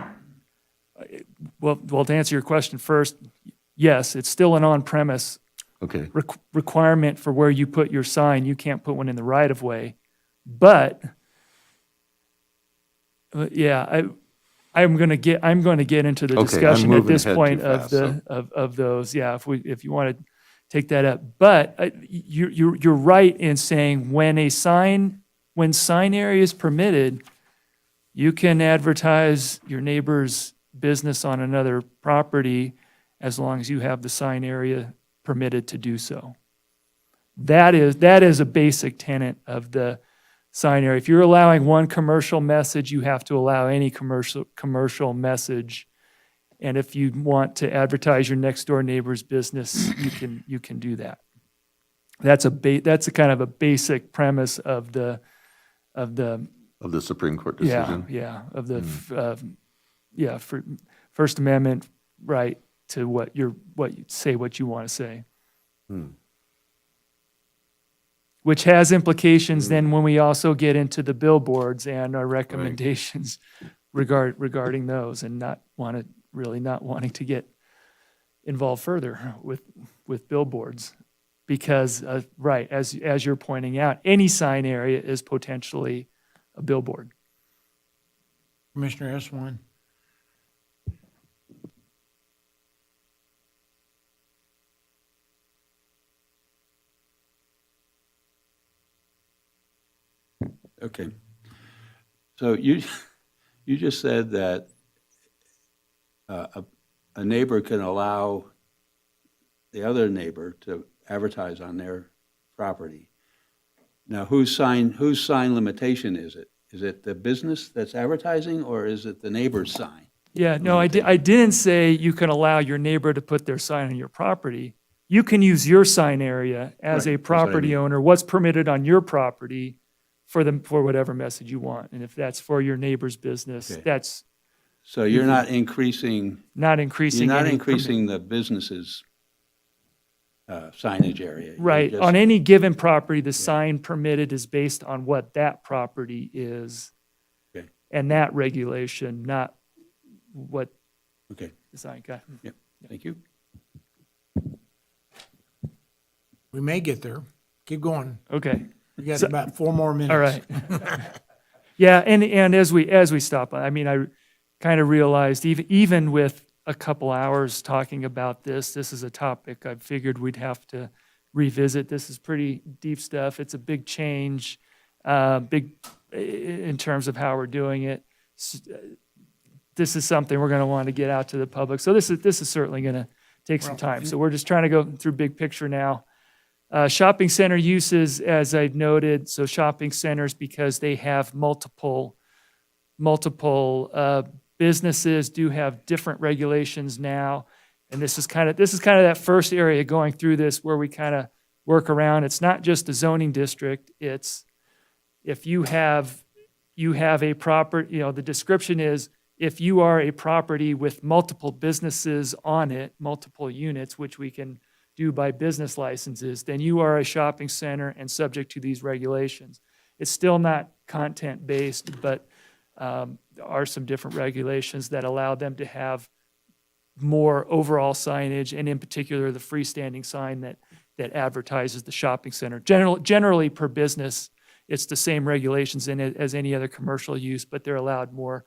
well, to answer your question first, yes, it's still an on-premise requirement for where you put your sign. You can't put one in the right-of-way. But I'm going to get into the discussion at this point of those. Yeah, if you want to take that up. But you're right in saying when sign area is permitted, you can advertise your neighbor's business on another property as long as you have the sign area permitted to do so. That is a basic tenet of the sign area. If you're allowing one commercial message, you have to allow any commercial message. And if you want to advertise your next door neighbor's business, you can do that. That's a kind of a basic premise of the Supreme Court decision. For First Amendment right to what you say what you want to say. Which has implications then when we also get into the billboards and our recommendations regarding those, and not wanting to get involved further with billboards. Because, as you're pointing out, any sign area is potentially a billboard. Commissioner S1. Okay. So you just said that a neighbor can allow the other neighbor to advertise on their property. Now, whose sign limitation is it? Is it the business that's advertising, or is it the neighbor's sign? Yeah, no, I didn't say you can allow your neighbor to put their sign on your property. You can use your sign area as a property owner. What's permitted on your property for whatever message you want. And if that's for your neighbor's business, that's... So you're not increasing... Not increasing... You're not increasing the business's signage area. You Right. just- On any given property, the sign permitted is based on what that property is. Okay. And that regulation, not what Okay, the sign got. thank you. We may get there. Keep going. Okay. We got So- about 4 more minutes. All right. Yeah, and as we stop, I mean, I kind of realized even with a couple hours talking about this is a topic I figured we'd have to revisit. This is pretty deep stuff. It's a big change, big in terms of how we're doing it. This is something we're going to want to get out to the public. So this is certainly going to take some time. So we're just trying to go through big picture now. Shopping center uses, as I've noted, so shopping centers, because they have multiple businesses, do have different regulations now. And this is kind of that first area going through this where we kind of work around. It's not just a zoning district. It's if you have a property, the description is if you are a property with multiple businesses on it, multiple units, which we can do by business licenses, then you are a shopping center and subject to these regulations. It's still not content-based, but there are some different regulations that allow them to have more overall signage, and in particular, the freestanding sign that advertises the shopping center. Generally, per business, it's the same regulations in it as any other commercial use, but they're allowed more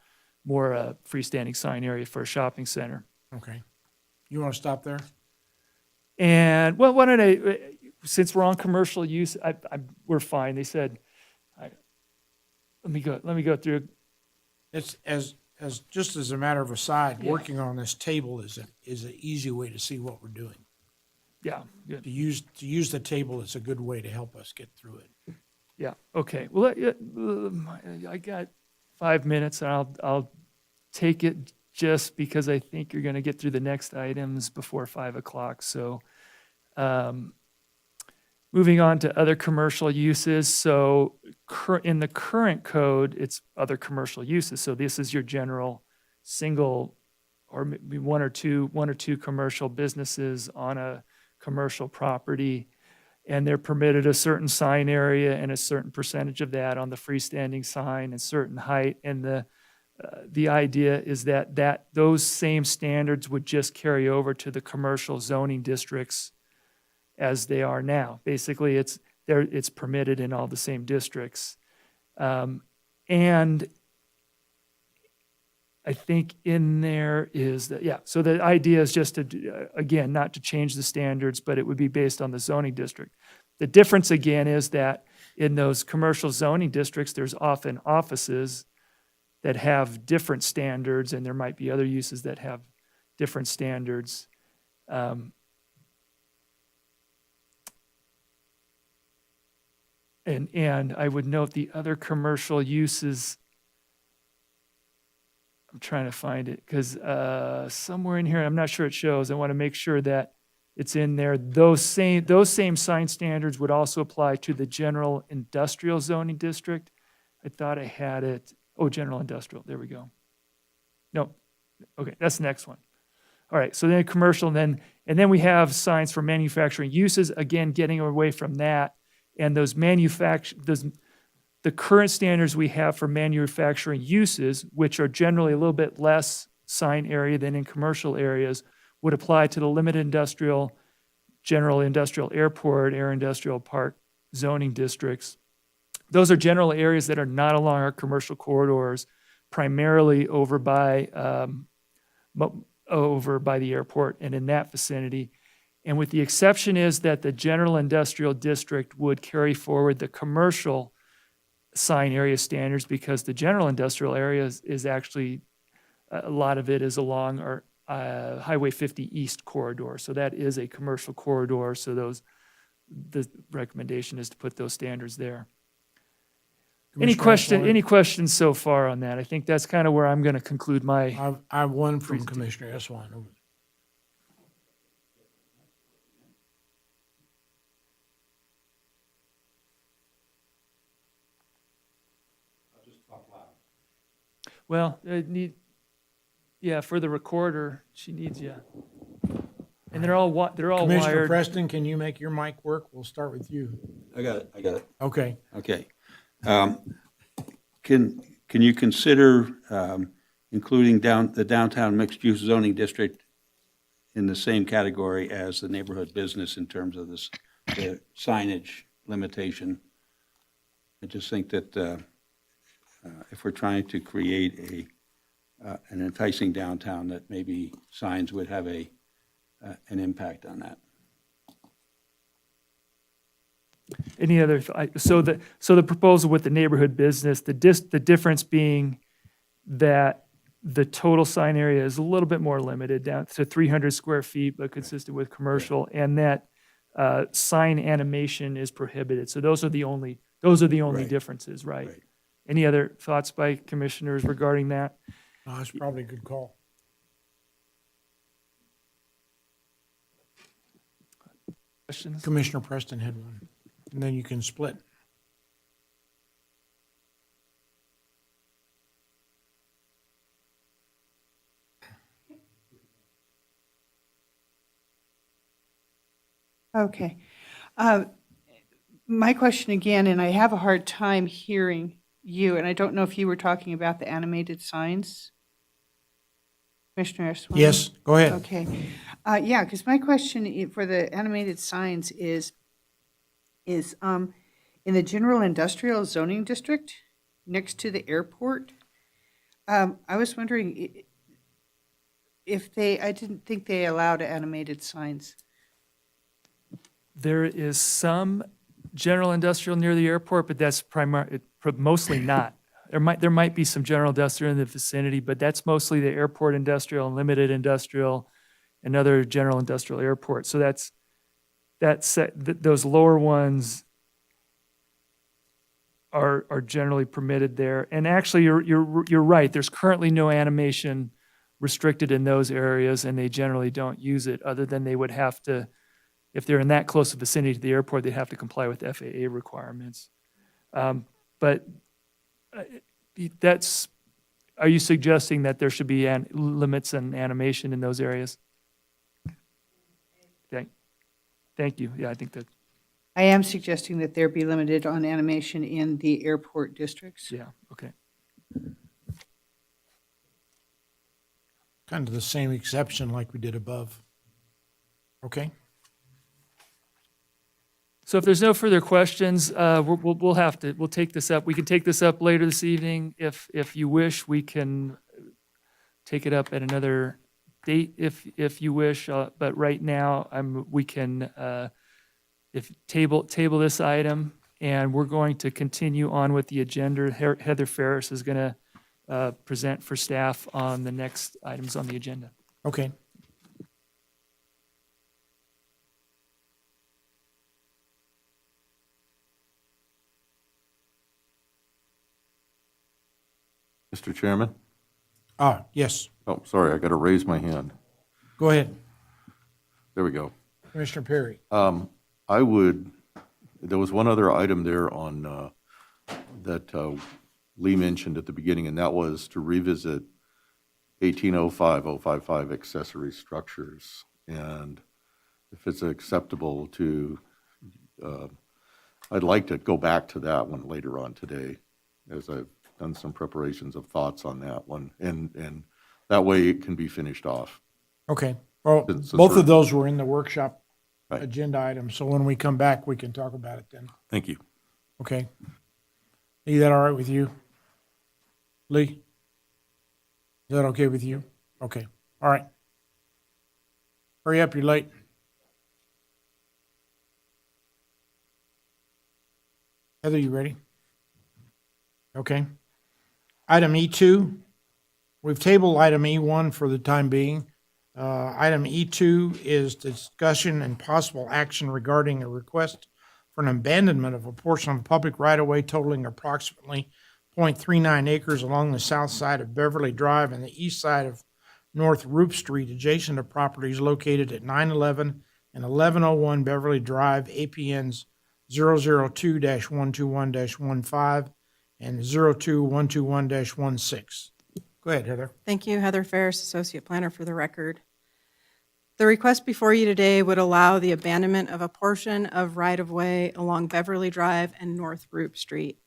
freestanding sign area for a shopping center. Okay. You want to stop there? And well, why don't I, since we're on commercial use, we're fine. They said, let me go through. It's as just as a matter of aside, working on this table is an easy way to see what we're doing. Yeah, good. To use the table is a good way to help us get through it. Yeah. Okay. Well, I got 5 minutes, and I'll take it just because I think you're going to get through the next items before 5 o'clock. So, moving on to other commercial uses. So, in the current code, it's other commercial uses. So this is your general single, or maybe one or two commercial businesses on a commercial property, and they're permitted a certain sign area and a certain percentage of that on the freestanding sign and certain height. And the idea is that those same standards would just carry over to the commercial zoning districts as they are now. Basically, it's permitted in all the same districts. And I think in there is that, so the idea is just to, again, not to change the standards, but it would be based on the zoning district. The difference, again, is that in those commercial zoning districts, there's often offices that have different standards, and there might be other uses that have different standards. And I would note the other commercial uses, I'm trying to find it because somewhere in here, I'm not sure it shows. I want to make sure that it's in there. Those same sign standards would also apply to the general industrial zoning district. I thought I had it. Oh, general industrial. There we go. No. Okay, that's the next one. All right, so then commercial, and then we have signs for manufacturing uses. Again, getting away from that. And the current standards we have for manufacturing uses, which are generally a little bit less sign area than in commercial areas, would apply to the limited industrial, general industrial airport, air industrial park zoning districts. Those are general areas that are not along our commercial corridors, primarily over by the airport and in that vicinity. And with the exception is that the general industrial district would carry forward the commercial sign area standards, because the general industrial area is actually, a lot of it is along our Highway 50 East corridor. So that is a commercial corridor. So the recommendation is to put those standards there. Any questions so far on that? I think that's kind of where I'm going to conclude my. I have one from Commissioner Eswine. Well, for the recorder, she needs you. And they're all Commissioner wired. Preston, can you make your mic work? We'll start with you. I got it. Okay. Okay. Can you consider including the downtown mixed-use zoning district in the same category as the neighborhood business in terms of the signage limitation? I just think that if we're trying to create an enticing downtown, that maybe signs would have an impact on that. Any other, so the proposal with the neighborhood business, the difference being that the total sign area is a little bit more limited, down to 300 square feet, but consistent with commercial, and that sign animation is prohibited. So those are the only Right. differences, right? Right. Any other thoughts by commissioners regarding that? That's probably a good call. Questions? Commissioner Preston had one, and then you can split. Okay. My question again, and I have a hard time hearing you, and I don't know if you were talking about the animated signs? Commissioner Swan? Yes, go ahead. Okay. Yeah, because my question for the animated signs is in the general industrial zoning district next to the airport, I was wondering I didn't think they allowed animated signs. There is some general industrial near the airport, but that's mostly not. There might be some general industrial in the vicinity, but that's mostly the airport industrial and limited industrial and other general industrial airports. So those lower ones are generally permitted there. And actually, you're right. There's currently no animation restricted in those areas, and they generally don't use it, other than they would have to, if they're in that close a vicinity to the airport, they'd have to comply with FAA requirements. But are you suggesting that there should be limits on animation in those areas? Thank you. Yeah, I think that. I am suggesting that there be limited on animation in the airport districts. Yeah, okay. Kind of the same exception like we did above. Okay. So if there's no further questions, we'll take this up. We can take this up later this evening. If you wish, we can take it up at another date if you wish. But right now, we can table this item, and we're going to continue on with the agenda. Heather Ferris is going to present for staff on the next items on the agenda. Okay. Mr. Chairman? Yes. Oh, sorry, I got to raise my hand. Go ahead, There we go. Commissioner Perry. There was one other item there on, that Lee mentioned at the beginning, and that was to revisit 1805-055 accessory structures. And if it's acceptable I'd like to go back to that one later on today, as I've done some preparations of thoughts on that one. And that way it can be finished off. Okay. Well, It's a both sort of those were in the workshop Right. agenda items, so when we come back, we can talk about it then. Thank you. Okay. Is that all right with you? Lee? Is that okay with you? Okay. All right. Hurry up, you're late. Heather, you ready? Okay. Item E2, we've tabled item E1 for the time being. Item E2 is discussion and possible action regarding a request for an abandonment of a portion of public right-of-way totaling approximately 0.39 acres along the south side of Beverly Drive and the east side of North Roop Street, adjacent to properties located at 911 and 1101 Beverly Drive, APNs 002-121-15 and 02121-16. Go ahead, Heather. Thank you, Heather Ferris, Associate Planner for the record. The request before you today would allow the abandonment of a portion of right-of-way along Beverly Drive and North Roop Street.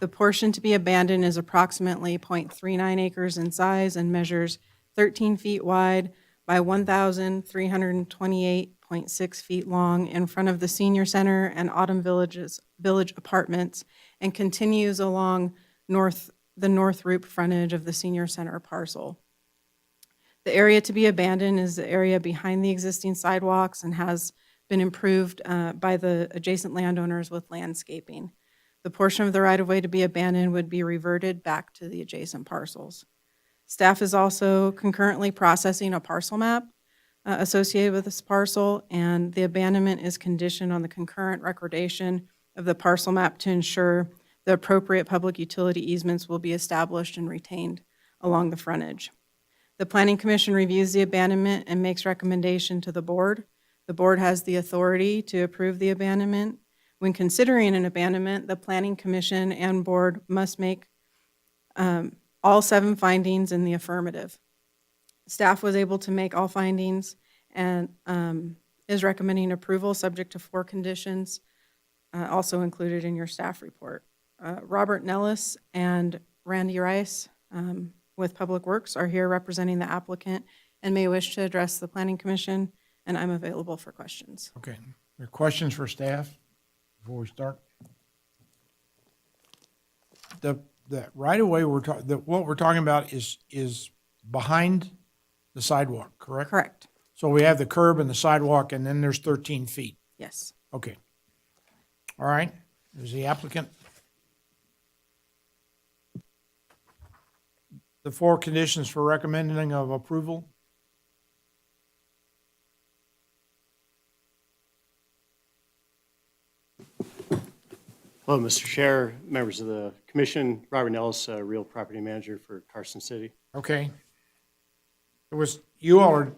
The portion to be abandoned is approximately .39 acres in size and measures 13 feet wide by 1,328.6 feet long in front of the Senior Center and Autumn Village Apartments, and continues along the North Roop frontage of the Senior Center parcel. The area to be abandoned is the area behind the existing sidewalks and has been improved by the adjacent landowners with landscaping. The portion of the right-of-way to be abandoned would be reverted back to the adjacent parcels. Staff is also concurrently processing a parcel map associated with this parcel, and the abandonment is conditioned on the concurrent recordation of the parcel map to ensure the appropriate public utility easements will be established and retained along the frontage. The Planning Commission reviews the abandonment and makes recommendation to the board. The board has the authority to approve the abandonment. When considering an abandonment, the Planning Commission and board must make all 7 findings in the affirmative. Staff was able to make all findings and is recommending approval subject to 4 conditions also included in your staff report. Robert Nellis and Randy Rice with Public Works are here representing the applicant and may wish to address the Planning Commission, and I'm available for questions. Okay. There are questions for staff before we start? The right-of-way what we're talking about is behind the sidewalk, correct? Correct. So we have the curb and the sidewalk, and then there's 13 feet. Yes. Okay. All right. Is the applicant? The 4 conditions for recommending of approval? Hello, Mr. Chair, members of the commission. Robert Nellis, real property manager for Carson City. Okay. It was, you all are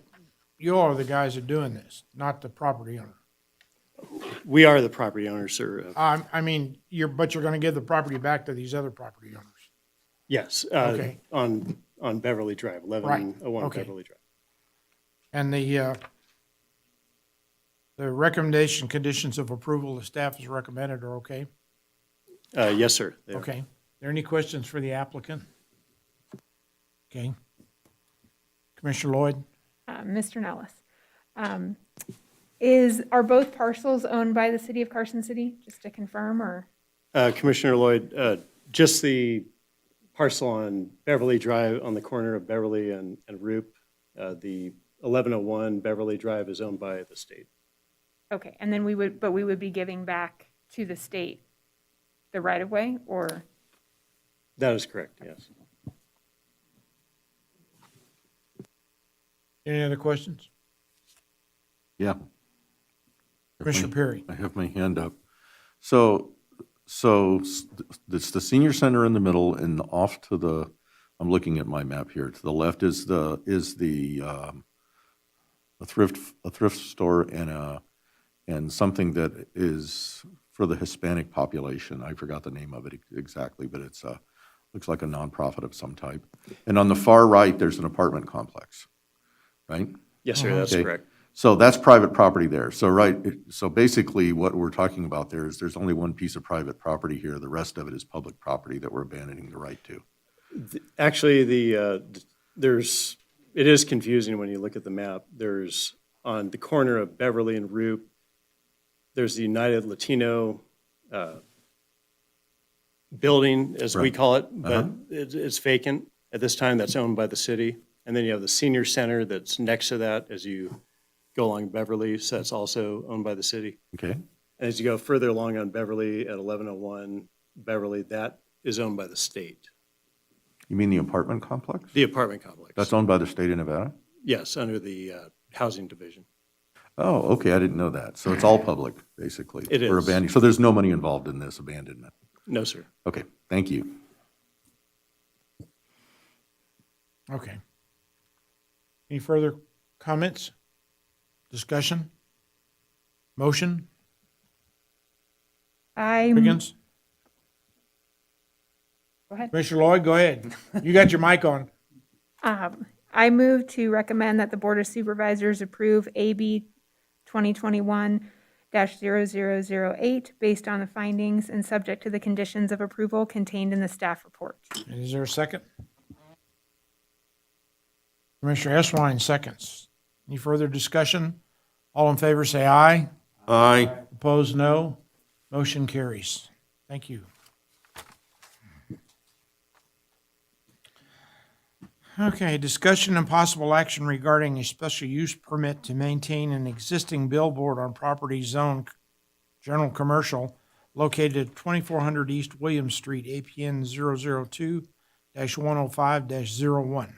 the guys that are doing this, not the property owner. We are the property owners, sir. I mean, but you're gonna give the property back to these other property owners. Yes, Okay. on Beverly Drive, 1101 okay. Beverly Drive. And the recommendation conditions of approval the staff has recommended are okay? Yes, sir. they are. Okay. Are there any questions for the applicant? Okay. Commissioner Lloyd? Mr. Nellis, are both parcels owned by the city of Carson City, just to confirm, or? Commissioner Lloyd, just the parcel on Beverly Drive on the corner of Beverly and Roop, the 1101 Beverly Drive is owned by the state. Okay, and then we would be giving back to the state the right-of-way, or? That is correct, yes. Any other questions? Yeah. Commissioner Perry? I have my hand up. So it's the senior center in the middle, and off to the, I'm looking at my map here, to the left is a thrift store and something that is for the Hispanic population. I forgot the name of it exactly, but it's looks like a nonprofit of some type. And on the far right, there's an apartment complex, right? Yes, sir, that's Okay. correct. So that's private property there. So basically what we're talking about there is there's only one piece of private property here. The rest of it is public property that we're abandoning the right to. Actually, it is confusing when you look at the map. There's, on the corner of Beverly and Roop, there's the United Latino building, as we Right. call it, but it's vacant at this time. That's owned by the city. And then you have the senior center that's next to that as you go along Beverly, so that's also owned by the city. Okay. As you go further along on Beverly at 1101 Beverly, that is owned by the state. You mean the apartment complex? The apartment complex. That's owned by the state of Nevada? Yes, under the housing division. Oh, okay, I didn't know that. So it's all public, basically. It Or is. abandoning. So there's no money involved in this abandonment? No, sir. Okay, thank you. Okay. Any further comments? Discussion? Motion? Higgins? Go ahead. Commissioner Lloyd, go ahead. You got your mic on. I move to recommend that the Board of Supervisors approve AB 2021-0008 based on the findings and subject to the conditions of approval contained in the staff report. Is there a second? Commissioner Eswine seconds. Any further discussion? All in favor say aye. Aye. Opposed, no. Motion carries. Thank you. Okay, discussion and possible action regarding a special use permit to maintain an existing billboard on property zone general commercial located at 2400 East William Street, APN 002-105-01.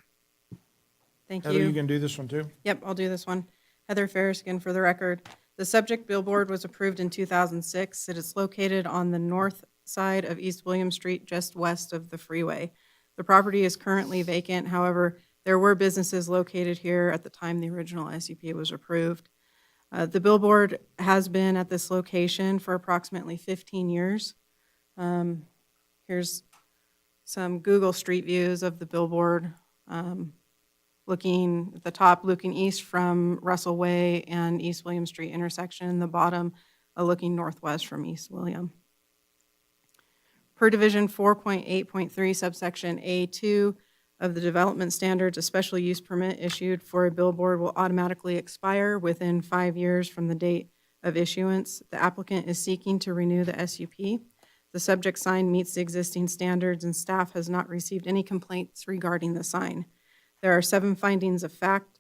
Thank Heather, you. you can do this one too? Yep, I'll do this one. Heather Ferris again for the record. The subject billboard was approved in 2006. It is located on the north side of East William Street, just west of the freeway. The property is currently vacant. However, there were businesses located here at the time the original SUP was approved. The billboard has been at this location for approximately 15 years. Here's some Google Street views of the billboard. Looking at the top, looking east from Russell Way and East William Street intersection, the bottom looking northwest from East William. Per Division 4.8.3 subsection A2 of the development standards, a special use permit issued for a billboard will automatically expire within 5 years from the date of issuance. The applicant is seeking to renew the SUP. The subject sign meets the existing standards and staff has not received any complaints regarding the sign. There are 7 findings of fact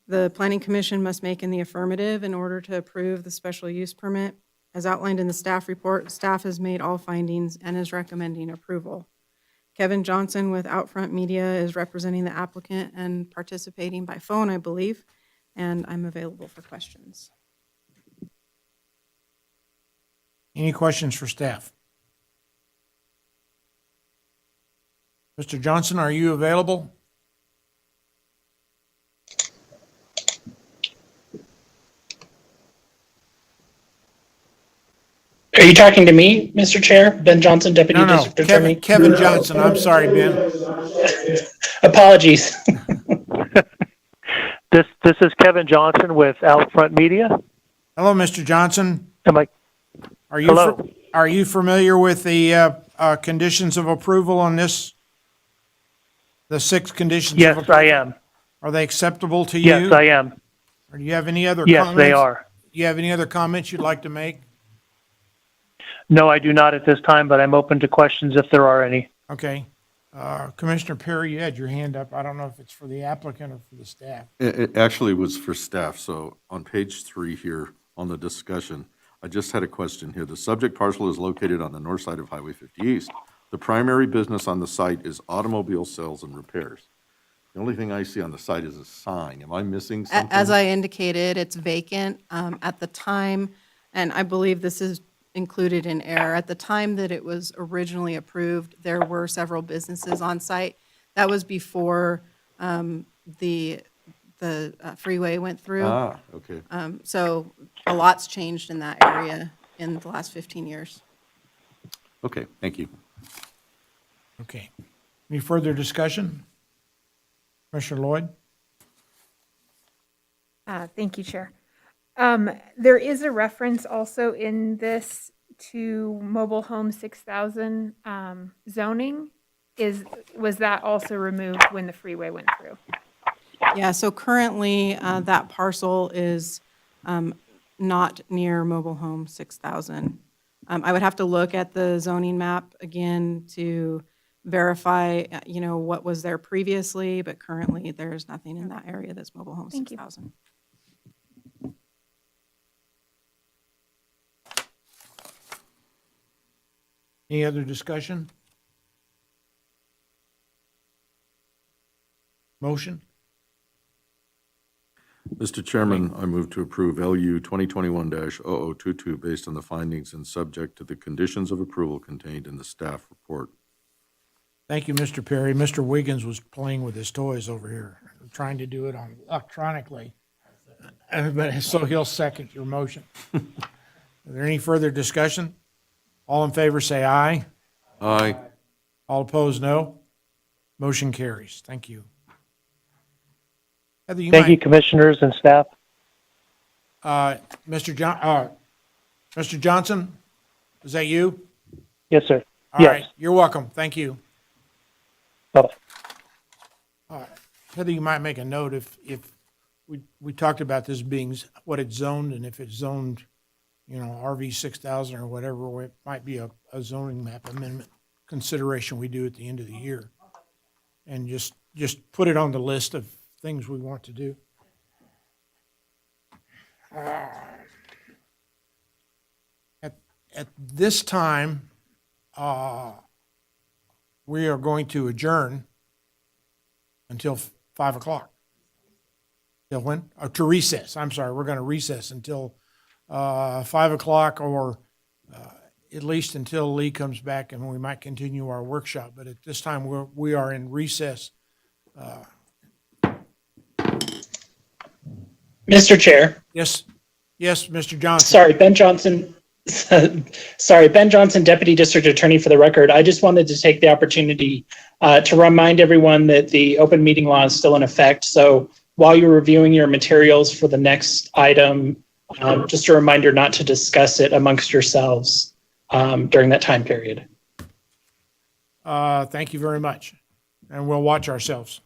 the Planning Commission must make in the affirmative in order to approve the special use permit. As outlined in the staff report, staff has made all findings and is recommending approval. Kevin Johnson with Outfront Media is representing the applicant and participating by phone, I believe, and I'm available for questions. Any questions for staff? Mr. Johnson, are you available? Are you talking to me, Mr. Chair? Ben Johnson, Deputy No, District Attorney? Kevin Johnson. I'm sorry, Ben. Apologies. This is Kevin Johnson with Outfront Media. Hello, Mr. Johnson. Are you familiar with the conditions of approval on this? The 6 conditions of approval? Yes, I am. Are they acceptable to you? Yes, I am. Or do you have any other Yes, comments? they are. Do you have any other comments you'd like to make? No, I do not at this time, but I'm open to questions if there are any. Okay. Commissioner Perry, you had your hand up. I don't know if it's for the applicant or for the staff. It actually was for staff. So on page 3 here on the discussion, I just had a question here. The subject parcel is located on the north side of Highway 50 East. The primary business on the site is automobile sales and repairs. The only thing I see on the site is a sign. Am I missing something? As I indicated, it's vacant at the time, and I believe this is included in error. At the time that it was originally approved, there were several businesses on site. That was before the freeway went through. Okay. So a lot's changed in that area in the last 15 years. Okay, thank you. Okay. Any further discussion? Commissioner Lloyd? Thank you, Chair. There is a reference also in this to mobile home 6,000 zoning. Was that also removed when the freeway went through? Yeah, so currently that parcel is not near mobile home 6,000. I would have to look at the zoning map again to verify, what was there previously, but currently there's nothing in that area that's mobile home 6,000. Any other discussion? Motion? Mr. Chairman, I move to approve LU 2021-0022 based on the findings and subject to the conditions of approval contained in the staff report. Thank you, Mr. Perry. Mr. Wiggins was playing with his toys over here, trying to do it electronically. But so he'll second your motion. Is there any further discussion? All in favor say aye. Aye. All opposed, no. Motion carries. Thank you. Heather, you Thank you, might, commissioners and staff. Mr. Johnson, is that you? Yes, sir. All Yes. right, you're welcome. Thank you. Bye-bye. All right. Heather, you might make a note if we talked about this being what it's zoned, and if it's zoned, RV 6,000 or whatever, it might be a zoning map amendment consideration we do at the end of the year. And just put it on the list of things we want to do. At this time, we are going to adjourn until 5 o'clock. Till when? Or to recess. I'm sorry. We're going to recess until 5 o'clock, or at least until Lee comes back, and we might continue our workshop. But at this time, we are in recess. Mr. Chair. Yes, Mr. Johnson. Sorry, Ben Johnson. Sorry, Ben Johnson, Deputy District Attorney for the record. I just wanted to take the opportunity to remind everyone that the open meeting law is still in effect. So while you're reviewing your materials for the next item, just a reminder not to discuss it amongst yourselves during that time period. Thank you very much. And we'll watch ourselves.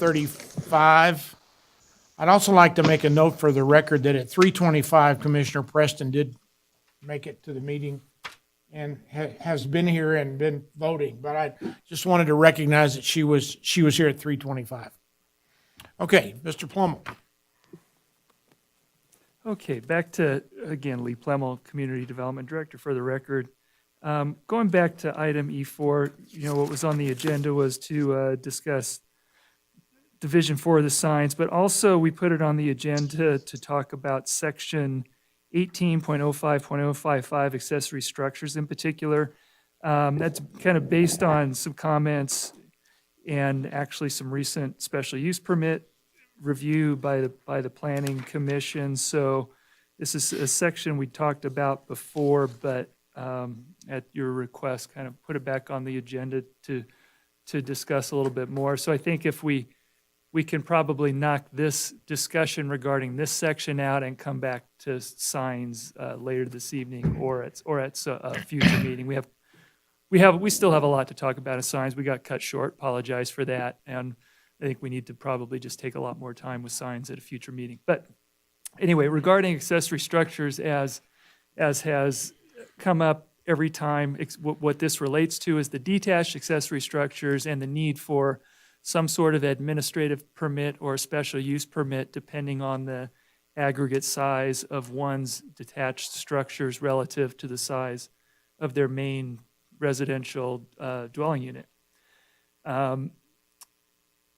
4:35. I'd also like to make a note for the record that at 3:25, Commissioner Preston did make it to the meeting and has been here and been voting, but I just wanted to recognize that she was here at 3:25. Okay, Mr. Plummer. Okay, back to, again, Lee Plemmel, Community Development Director for the record. Going back to item E4, what was on the agenda was to discuss Division 4 of the signs, but also we put it on the agenda to talk about Section 18.05.055 accessory structures in particular. That's kind of based on some comments and actually some recent special use permit review by the Planning Commission. So this is a section we talked about before, but at your request, kind of put it back on the agenda to discuss a little bit more. So I think if we can probably knock this discussion regarding this section out and come back to signs later this evening or at a future meeting. We still have a lot to talk about as signs. We got cut short. Apologize for that. And I think we need to probably just take a lot more time with signs at a future meeting. But anyway, regarding accessory structures, as has come up every time, what this relates to is the detached accessory structures and the need for some sort of administrative permit or special use permit, depending on the aggregate size of one's detached structures relative to the size of their main residential dwelling unit.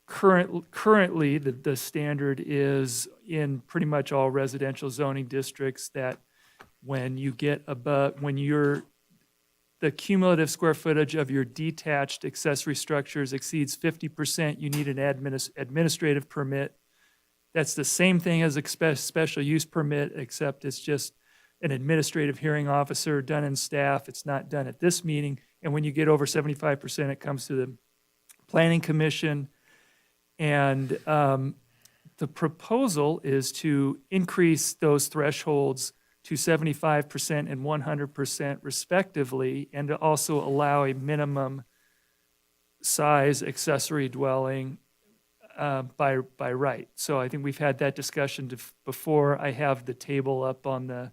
Currently, the standard is in pretty much all residential zoning districts that when you get above, the cumulative square footage of your detached accessory structures exceeds 50%, you need an administrative permit. That's the same thing as a special use permit, except it's just an administrative hearing officer done in staff. It's not done at this meeting. And when you get over 75%, it comes to the Planning Commission. And the proposal is to increase those thresholds to 75% and 100% respectively, and to also allow a minimum size accessory dwelling by right. So I think we've had that discussion before. I have the table up on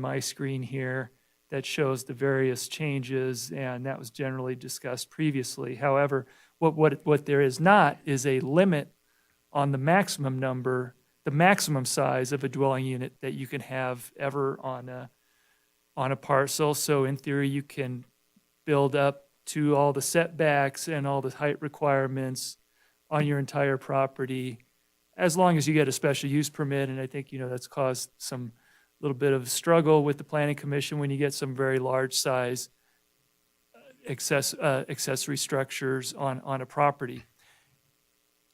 my screen here that shows the various changes, and that was generally discussed previously. However, what there is not is a limit on the maximum size of a dwelling unit that you can have ever on a parcel. So in theory, you can build up to all the setbacks and all the height requirements on your entire property, as long as you get a special use permit. And I think, that's caused some little bit of struggle with the Planning Commission when you get some very large size accessory structures on a property.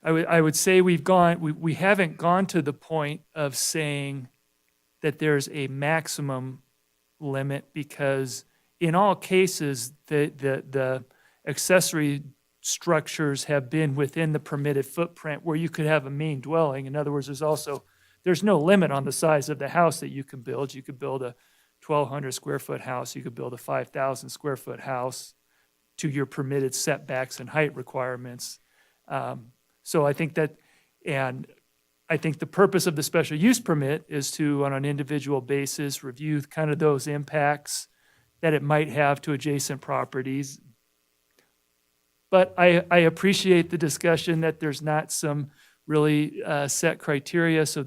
I would say we haven't gone to the point of saying that there's a maximum limit, because in all cases, the accessory structures have been within the permitted footprint where you could have a main dwelling. In other words, there's no limit on the size of the house that you can build. You could build a 1,200 square foot house. You could build a 5,000 square foot house to your permitted setbacks and height requirements. So I think the purpose of the special use permit is to, on an individual basis, review kind of those impacts that it might have to adjacent properties. But I appreciate the discussion that there's not some really set criteria, so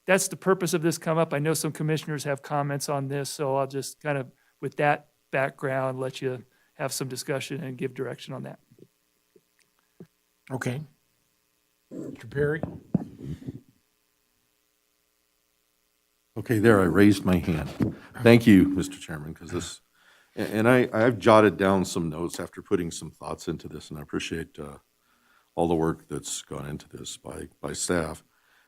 that's the purpose of this come up. I know some commissioners have comments on this, so I'll just kind of, with that background, let you have some discussion and give direction on that. Okay. Mr. Perry? Okay, there, I raised my hand. Thank you, Mr. Chairman, because this, and I've jotted down some notes after putting some thoughts into this, and I appreciate all the work that's gone into this by staff,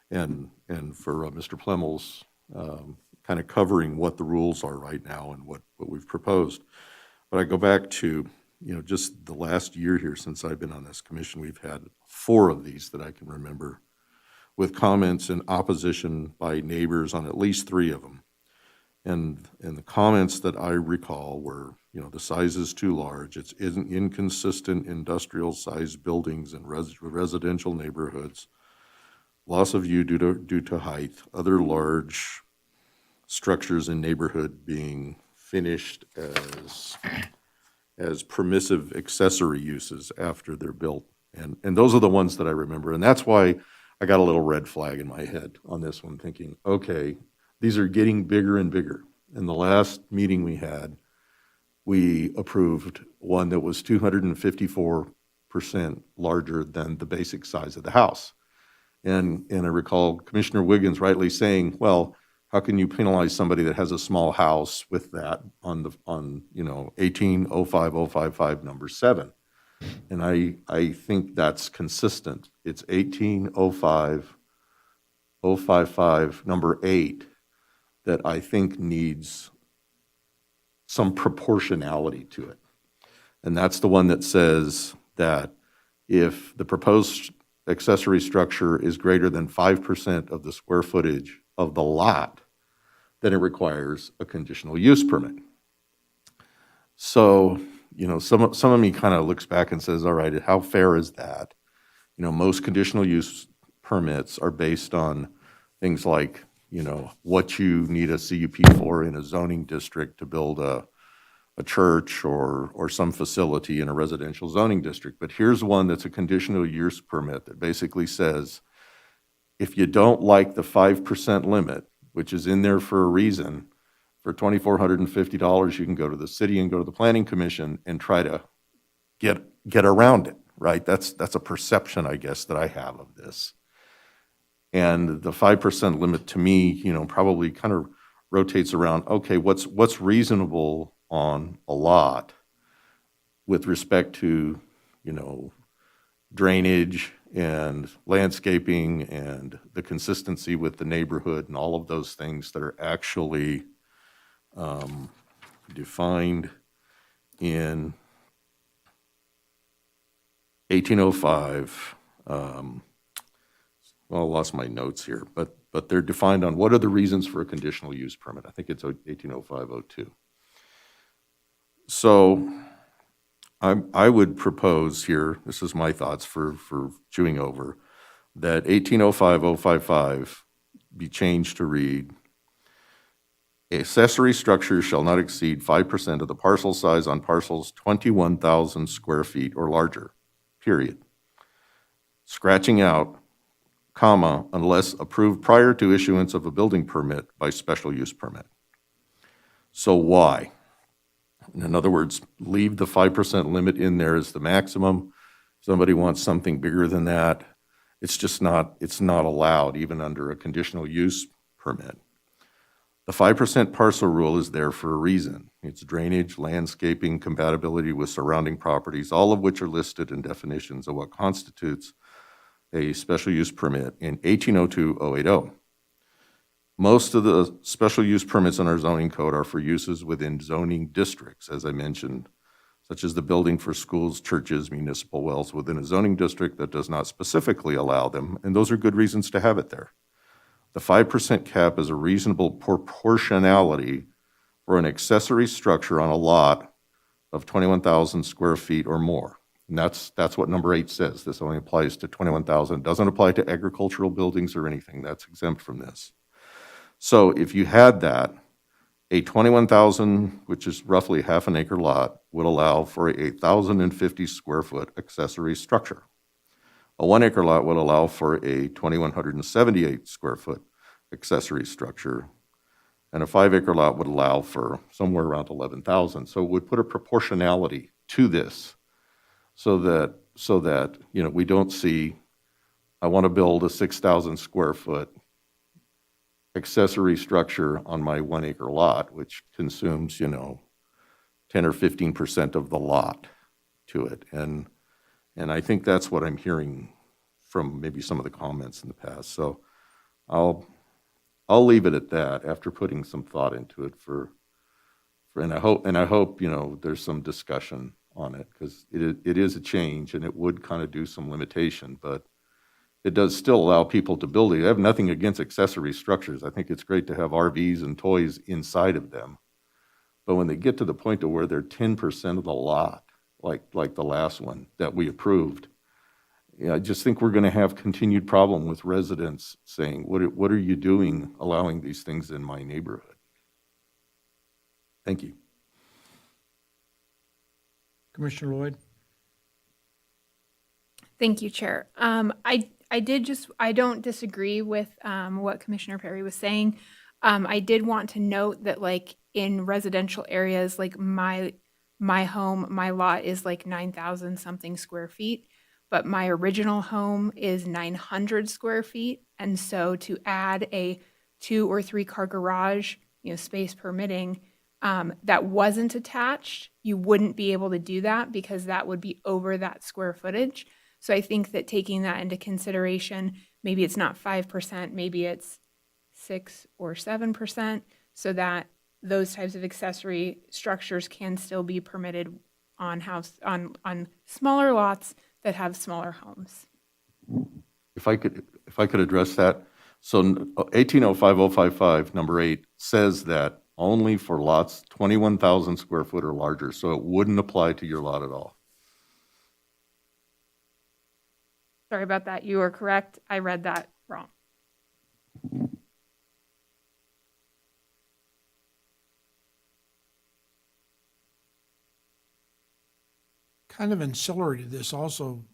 and for Mr. Plemmel's kind of covering what the rules are right now and what we've proposed. But I go back to, just the last year here since I've been on this commission, we've had 4 of these that I can remember, with comments and opposition by neighbors on at least 3 of them. And the comments that I recall were, the size is too large. It's inconsistent industrial sized buildings in residential neighborhoods. Loss of view due to height. Other large structures in neighborhood being finished as permissive accessory uses after they're built. And those are the ones that I remember. And that's why I got a little red flag in my head on this one, thinking, okay, these are getting bigger and bigger. In the last meeting we had, we approved one that was 254% larger than the basic size of the house. And I recall Commissioner Wiggins rightly saying, well, how can you penalize somebody that has a small house with that on 1805055 number 7? And I think that's consistent. It's 1805055 number 8 that I think needs some proportionality to it. And that's the one that says that if the proposed accessory structure is greater than 5% of the square footage of the lot, then it requires a conditional use permit. So, some of me kind of looks back and says, all right, how fair is that? Most conditional use permits are based on things like, what you need a CUP for in a zoning district to build a church or some facility in a residential zoning district. But here's one that's a conditional use permit that basically says, if you don't like the 5% limit, which is in there for a reason, for $2,450, you can go to the city and go to the planning commission and try to get around it, right? That's a perception, I guess, that I have of this. And the 5% limit to me, probably kind of rotates around, okay, what's reasonable on a lot with respect to, drainage and landscaping and the consistency with the neighborhood and all of those things that are actually defined in 1805. Well, I lost my notes here, but they're defined on what are the reasons for a conditional use permit. I think it's 1805-02. So I would propose here, this is my thoughts for chewing over, that 1805-055 be changed to read, accessory structures shall not exceed 5% of the parcel size on parcels 21,000 square feet or larger, period. Scratching out, comma, unless approved prior to issuance of a building permit by special use permit. So why? In other words, leave the 5% limit in there as the maximum. If somebody wants something bigger than that, it's not allowed even under a conditional use permit. The 5% parcel rule is there for a reason. It's drainage, landscaping, compatibility with surrounding properties, all of which are listed in definitions of what constitutes a special use permit in 1802-080. Most of the special use permits in our zoning code are for uses within zoning districts, as I mentioned, such as the building for schools, churches, municipal wells within a zoning district that does not specifically allow them, and those are good reasons to have it there. The 5% cap is a reasonable proportionality for an accessory structure on a lot of 21,000 square feet or more. And that's what number 8 says. This only applies to 21,000. It doesn't apply to agricultural buildings or anything. That's exempt from this. So if you had that, a 21,000, which is roughly half an acre lot, would allow for a 1,050 square foot accessory structure. A 1 acre lot would allow for a 2,178 square foot accessory structure. And a 5 acre lot would allow for somewhere around 11,000. So it would put a proportionality to this so that we don't see, I want to build a 6,000 square foot accessory structure on my 1 acre lot, which consumes, 10 or 15% of the lot to it. And I think that's what I'm hearing from maybe some of the comments in the past. So I'll leave it at that after putting some thought into it and I hope, there's some discussion on it because it is a change and it would kind of do some limitation, but it does still allow people to build it. I have nothing against accessory structures. I think it's great to have RVs and toys inside of them. But when they get to the point to where they're 10% of the lot, like the last one that we approved, yeah, I just think we're going to have continued problem with residents saying, what are you doing allowing these things in my neighborhood? Thank you. Commissioner Lloyd? Thank you, Chair. I don't disagree with what Commissioner Perry was saying. I did want to note that, like, in residential areas, like my home, my lot is like 9,000 something square feet, but my original home is 900 square feet. And so to add a 2 or 3 car garage, space permitting, that wasn't attached, you wouldn't be able to do that because that would be over that square footage. So I think that taking that into consideration, maybe it's not 5%, maybe it's 6 or 7%, so that those types of accessory structures can still be permitted on smaller lots that have smaller homes. If I could address that. So 1805055, number 8, says that only for lots 21,000 square foot or larger, so it wouldn't apply to your lot at all. Sorry about that. You are correct. I read that wrong. Kind of ancillary to this also,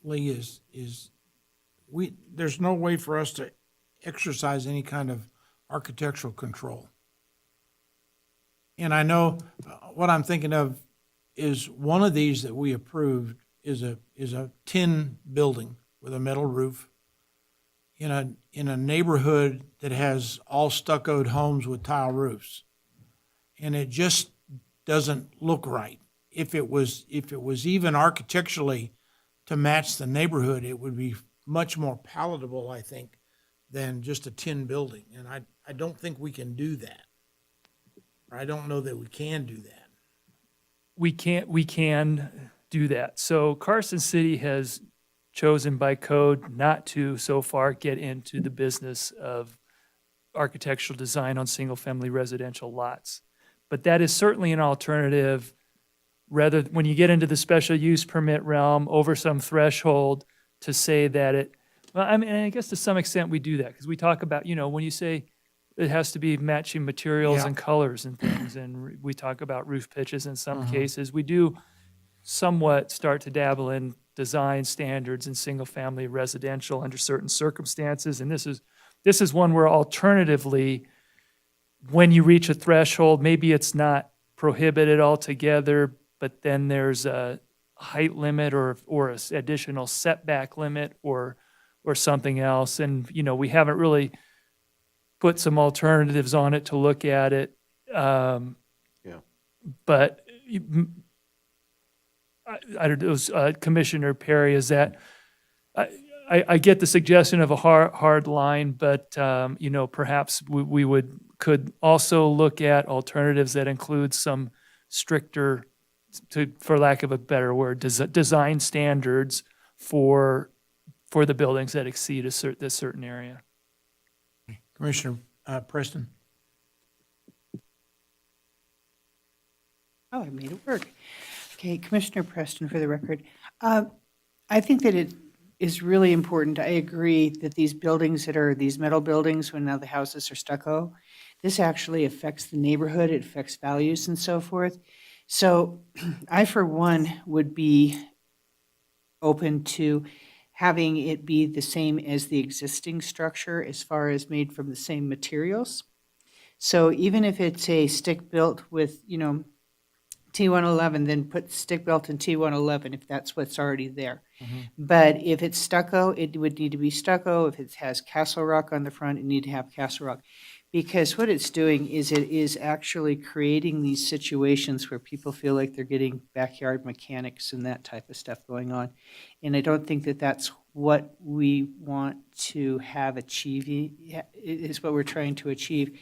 Lee, is there's no way for us to exercise any kind of architectural control. And I know what I'm thinking of is one of these that we approved is a tin building with a metal roof in a neighborhood that has all stuccoed homes with tile roofs. And it just doesn't look right. If it was even architecturally to match the neighborhood, it would be much more palatable, I think, than just a tin building. And I don't think we can do that. Or I don't know that we can do that. We can do that. So Carson City has chosen by code not to so far get into the business of architectural design on single-family residential lots. But that is certainly an alternative. Rather, when you get into the special use permit realm over some threshold, to say that I guess to some extent we do that because we talk about, when you say it has to be matching materials and colors and things, and we talk about roof pitches in some cases, we do somewhat start to dabble in design standards in single-family residential under certain circumstances. And this is one where alternatively, when you reach a threshold, maybe it's not prohibited altogether, but then there's a height limit or an additional setback limit or something else. And, we haven't really put some alternatives on it to look at it. But I don't know, Commissioner Perry, is that, I get the suggestion of a hard line, but, perhaps we could also look at alternatives that include some stricter, for lack of a better word, design standards for the buildings that exceed a certain area. Commissioner Preston? Oh, I made it work. Okay, Commissioner Preston, for the record. I think that it is really important. I agree that these buildings that are these metal buildings, when now the houses are stucco, this actually affects the neighborhood, it affects values and so forth. So I, for one, would be open to having it be the same as the existing structure as far as made from the same materials. So even if it's a stick-built with, T111, then put stick-built in T111 if that's what's already there. But if it's stucco, it would need to be stucco. If it has Castle Rock on the front, it need to have Castle Rock. Because what it's doing is it is actually creating these situations where people feel like they're getting backyard mechanics and that type of stuff going on. And I don't think that that's what we want to have achieving, is what we're trying to achieve.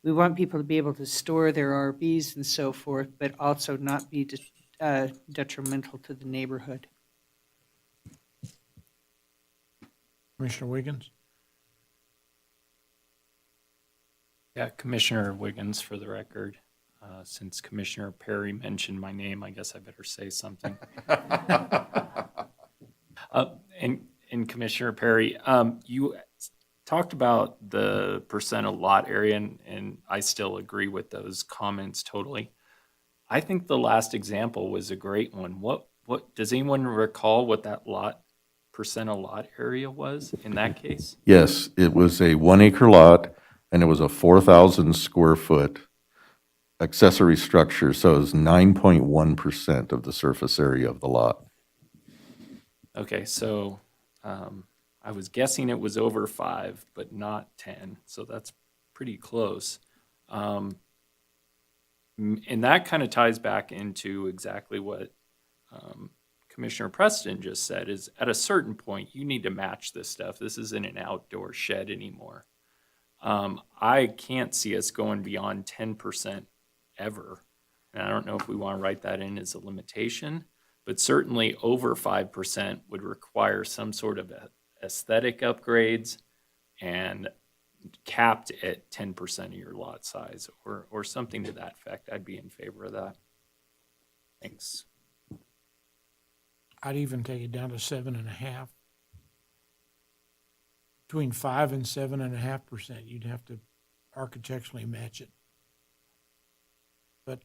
We want people to be able to store their RVs and so forth, but also not be detrimental to the neighborhood. Commissioner Wiggins? Yeah, Commissioner Wiggins for the record. Since Commissioner Perry mentioned my name, I guess I better say something. And Commissioner Perry, you talked about the percent of lot area, and I still agree with those comments totally. I think the last example was a great one. What does anyone recall what that percent of lot area was in that case? Yes, it was a 1 acre lot, and it was a 4,000 square foot accessory structure, so it was 9.1% of the surface area of the lot. Okay, so I was guessing it was over 5, but not 10, so that's pretty close. And that kind of ties back into exactly what Commissioner Preston just said, is at a certain point, you need to match this stuff. This isn't an outdoor shed anymore. I can't see us going beyond 10% ever. And I don't know if we want to write that in as a limitation, but certainly over 5% would require some sort of aesthetic upgrades and capped at 10% of your lot size or something to that effect. I'd be in favor of that. Thanks. I'd even take it down to 7.5%. Between 5 and 7.5%, you'd have to architecturally match it. But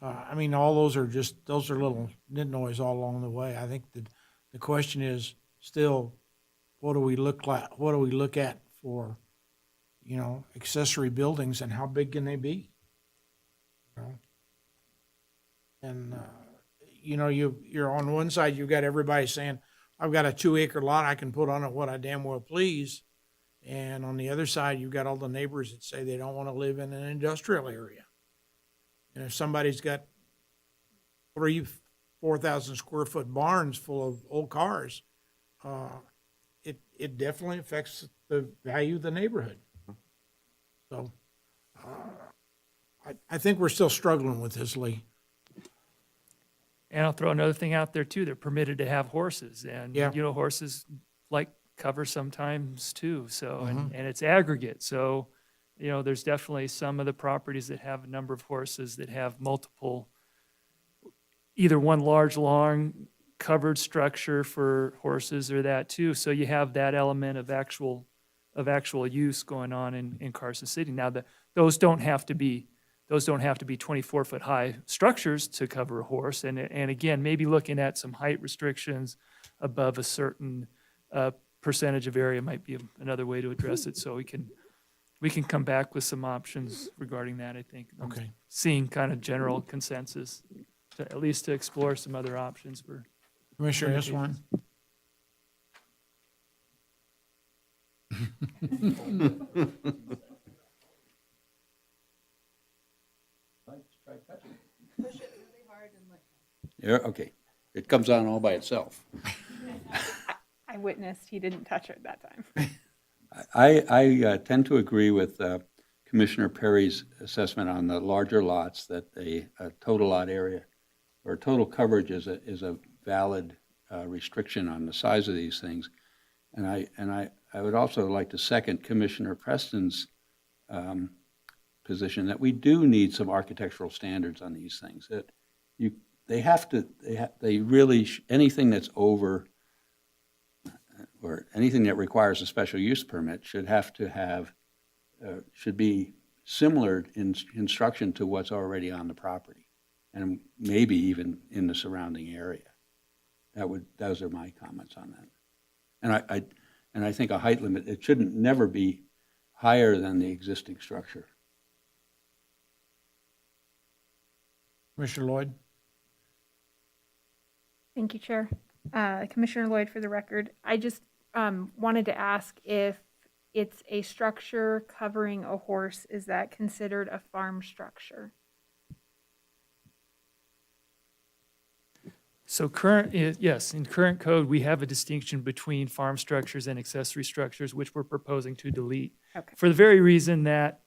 I mean, all those are little nitnoys all along the way. I think the question is still, what do we look like? What do we look at for, accessory buildings, and how big can they be? And you're on one side, you've got everybody saying, I've got a 2 acre lot, I can put on it what I damn well please. And on the other side, you've got all the neighbors that say they don't want to live in an industrial area. And if somebody's got 4,000 square foot barns full of old cars, it definitely affects the value of the neighborhood. So I think we're still struggling with this, Lee. And I'll throw another thing out there too. They're permitted to have horses, and Yeah. Horses like cover sometimes too. So and it's aggregate. So there's definitely some of the properties that have a number of horses that have multiple, either one large long covered structure for horses or that too. So you have that element of actual use going on in Carson City. Now those don't have to be 24-foot high structures to cover a horse. And again, maybe looking at some height restrictions above a certain percentage of area might be another way to address it. So we can come back with some options regarding that, I think. Okay. Seeing kind of general consensus, at least to explore some other options for. Commissioner S1. Yeah, okay. It comes on all by itself. I witnessed he didn't touch it that time. I tend to agree with Commissioner Perry's assessment on the larger lots, that a total lot area or total coverage is a valid restriction on the size of these things. And I would also like to second Commissioner Preston's position that we do need some architectural standards on these things. That anything that's over, or anything that requires a special use permit should be similar in construction to what's already on the property, and maybe even in the surrounding area. Those are my comments on that. And I think a height limit, it shouldn't never be higher than the existing structure. Commissioner Lloyd. Thank you, Chair. Commissioner Lloyd, for the record, I just wanted to ask if it's a structure covering a horse, is that considered a farm structure? So yes, in current code, we have a distinction between farm structures and accessory structures, which we're proposing to delete. Okay. For the very reason that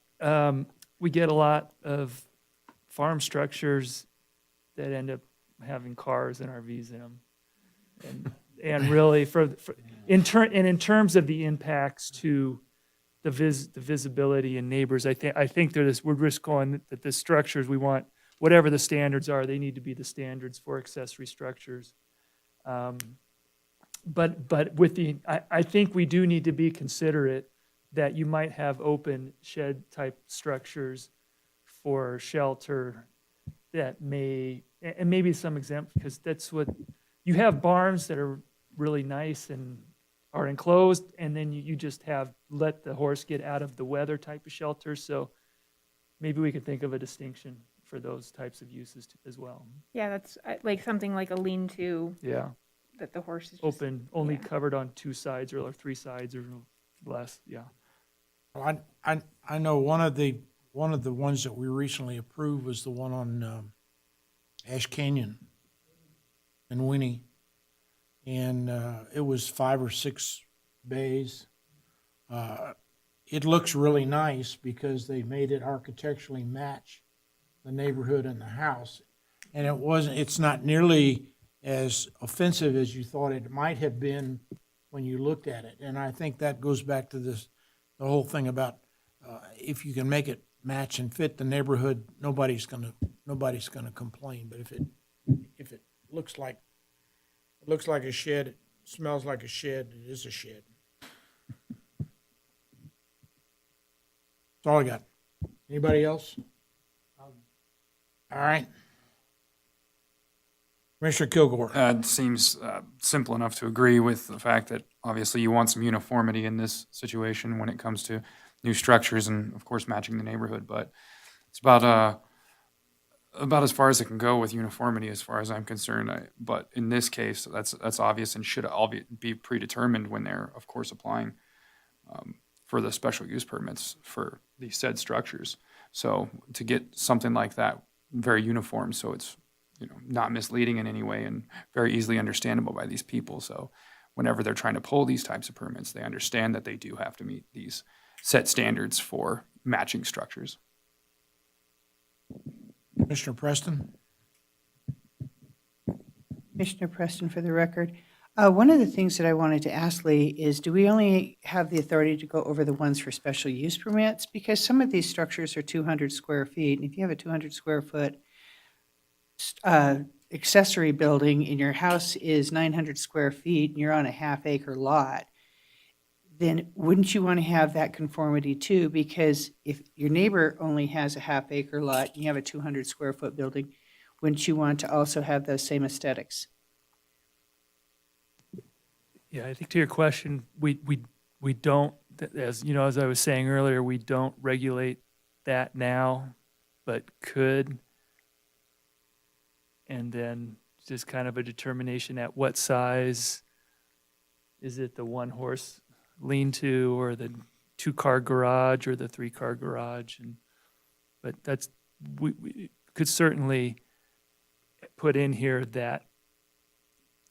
we get a lot of farm structures that end up having cars and RVs in them. And really in terms of the impacts to the visibility and neighbors, I think we're just going that the structures we want, whatever the standards are, they need to be the standards for accessory structures. But I think we do need to be considerate that you might have open shed type structures for shelter that may, and maybe some exempt, because that's what, you have barns that are really nice and are enclosed, and then you just let the horse get out of the weather type of shelter. So maybe we could think of a distinction for those types of uses as well. Yeah, that's like something like a lean-to. Yeah. That the horse is just, Open, only covered on 2 sides or 3 sides or less, yeah. Well, I know one of the ones that we recently approved was the one on Ash Canyon in Winnie. And it was 5 or 6 bays. It looks really nice because they made it architecturally match the neighborhood and the house. And it's not nearly as offensive as you thought it might have been when you looked at it. And I think that goes back to the whole thing about if you can make it match and fit the neighborhood, nobody's gonna complain. But if it looks like a shed, it smells like a shed, it is a shed. That's all I got. Anybody else? All right. Commissioner Kilgore. It seems simple enough to agree with the fact that obviously you want some uniformity in this situation when it comes to new structures and, of course, matching the neighborhood. But it's about as far as it can go with uniformity, as far as I'm concerned. But in this case, that's obvious and should all be predetermined when they're, of course, applying for the special use permits for these said structures. So to get something like that very uniform, so it's not misleading in any way and very easily understandable by these people. So whenever they're trying to pull these types of permits, they understand that they do have to meet these set standards for matching structures. Commissioner Preston. Commissioner Preston, for the record. One of the things that I wanted to ask Lee is, do we only have the authority to go over the ones for special use permits? Because some of these structures are 200 square feet, and if you have a 200 square foot accessory building and your house is 900 square feet and you're on a half-acre lot, then wouldn't you want to have that conformity too? Because if your neighbor only has a half-acre lot and you have a 200 square foot building, wouldn't you want to also have those same aesthetics? Yeah, I think to your question, we don't, as you know, as I was saying earlier, we don't regulate that now, but could. And then just kind of a determination at what size. Is it the 1-horse lean-to or the 2-car garage or the 3-car garage? But we could certainly put in here that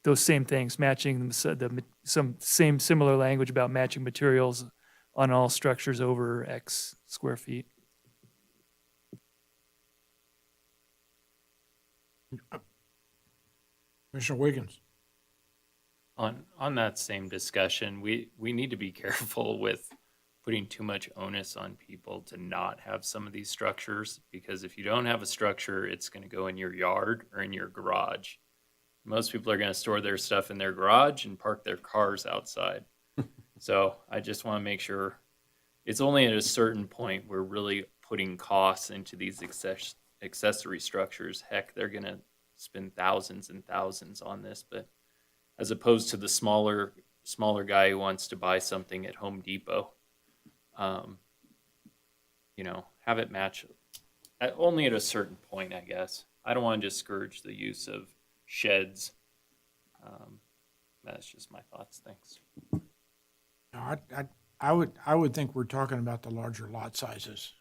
those same things, matching some same similar language about matching materials on all structures over X square feet. Commissioner Wiggins. On that same discussion, we need to be careful with putting too much onus on people to not have some of these structures, because if you don't have a structure, it's going to go in your yard or in your garage. Most people are going to store their stuff in their garage and park their cars outside. So I just want to make sure it's only at a certain point we're really putting costs into these accessory structures. Heck, they're going to spend thousands and thousands on this, but as opposed to the smaller guy who wants to buy something at Home Depot, have it match only at a certain point, I guess. I don't want to discourage the use of sheds. That's just my thoughts. Thanks. I would think we're talking about the larger lot sizes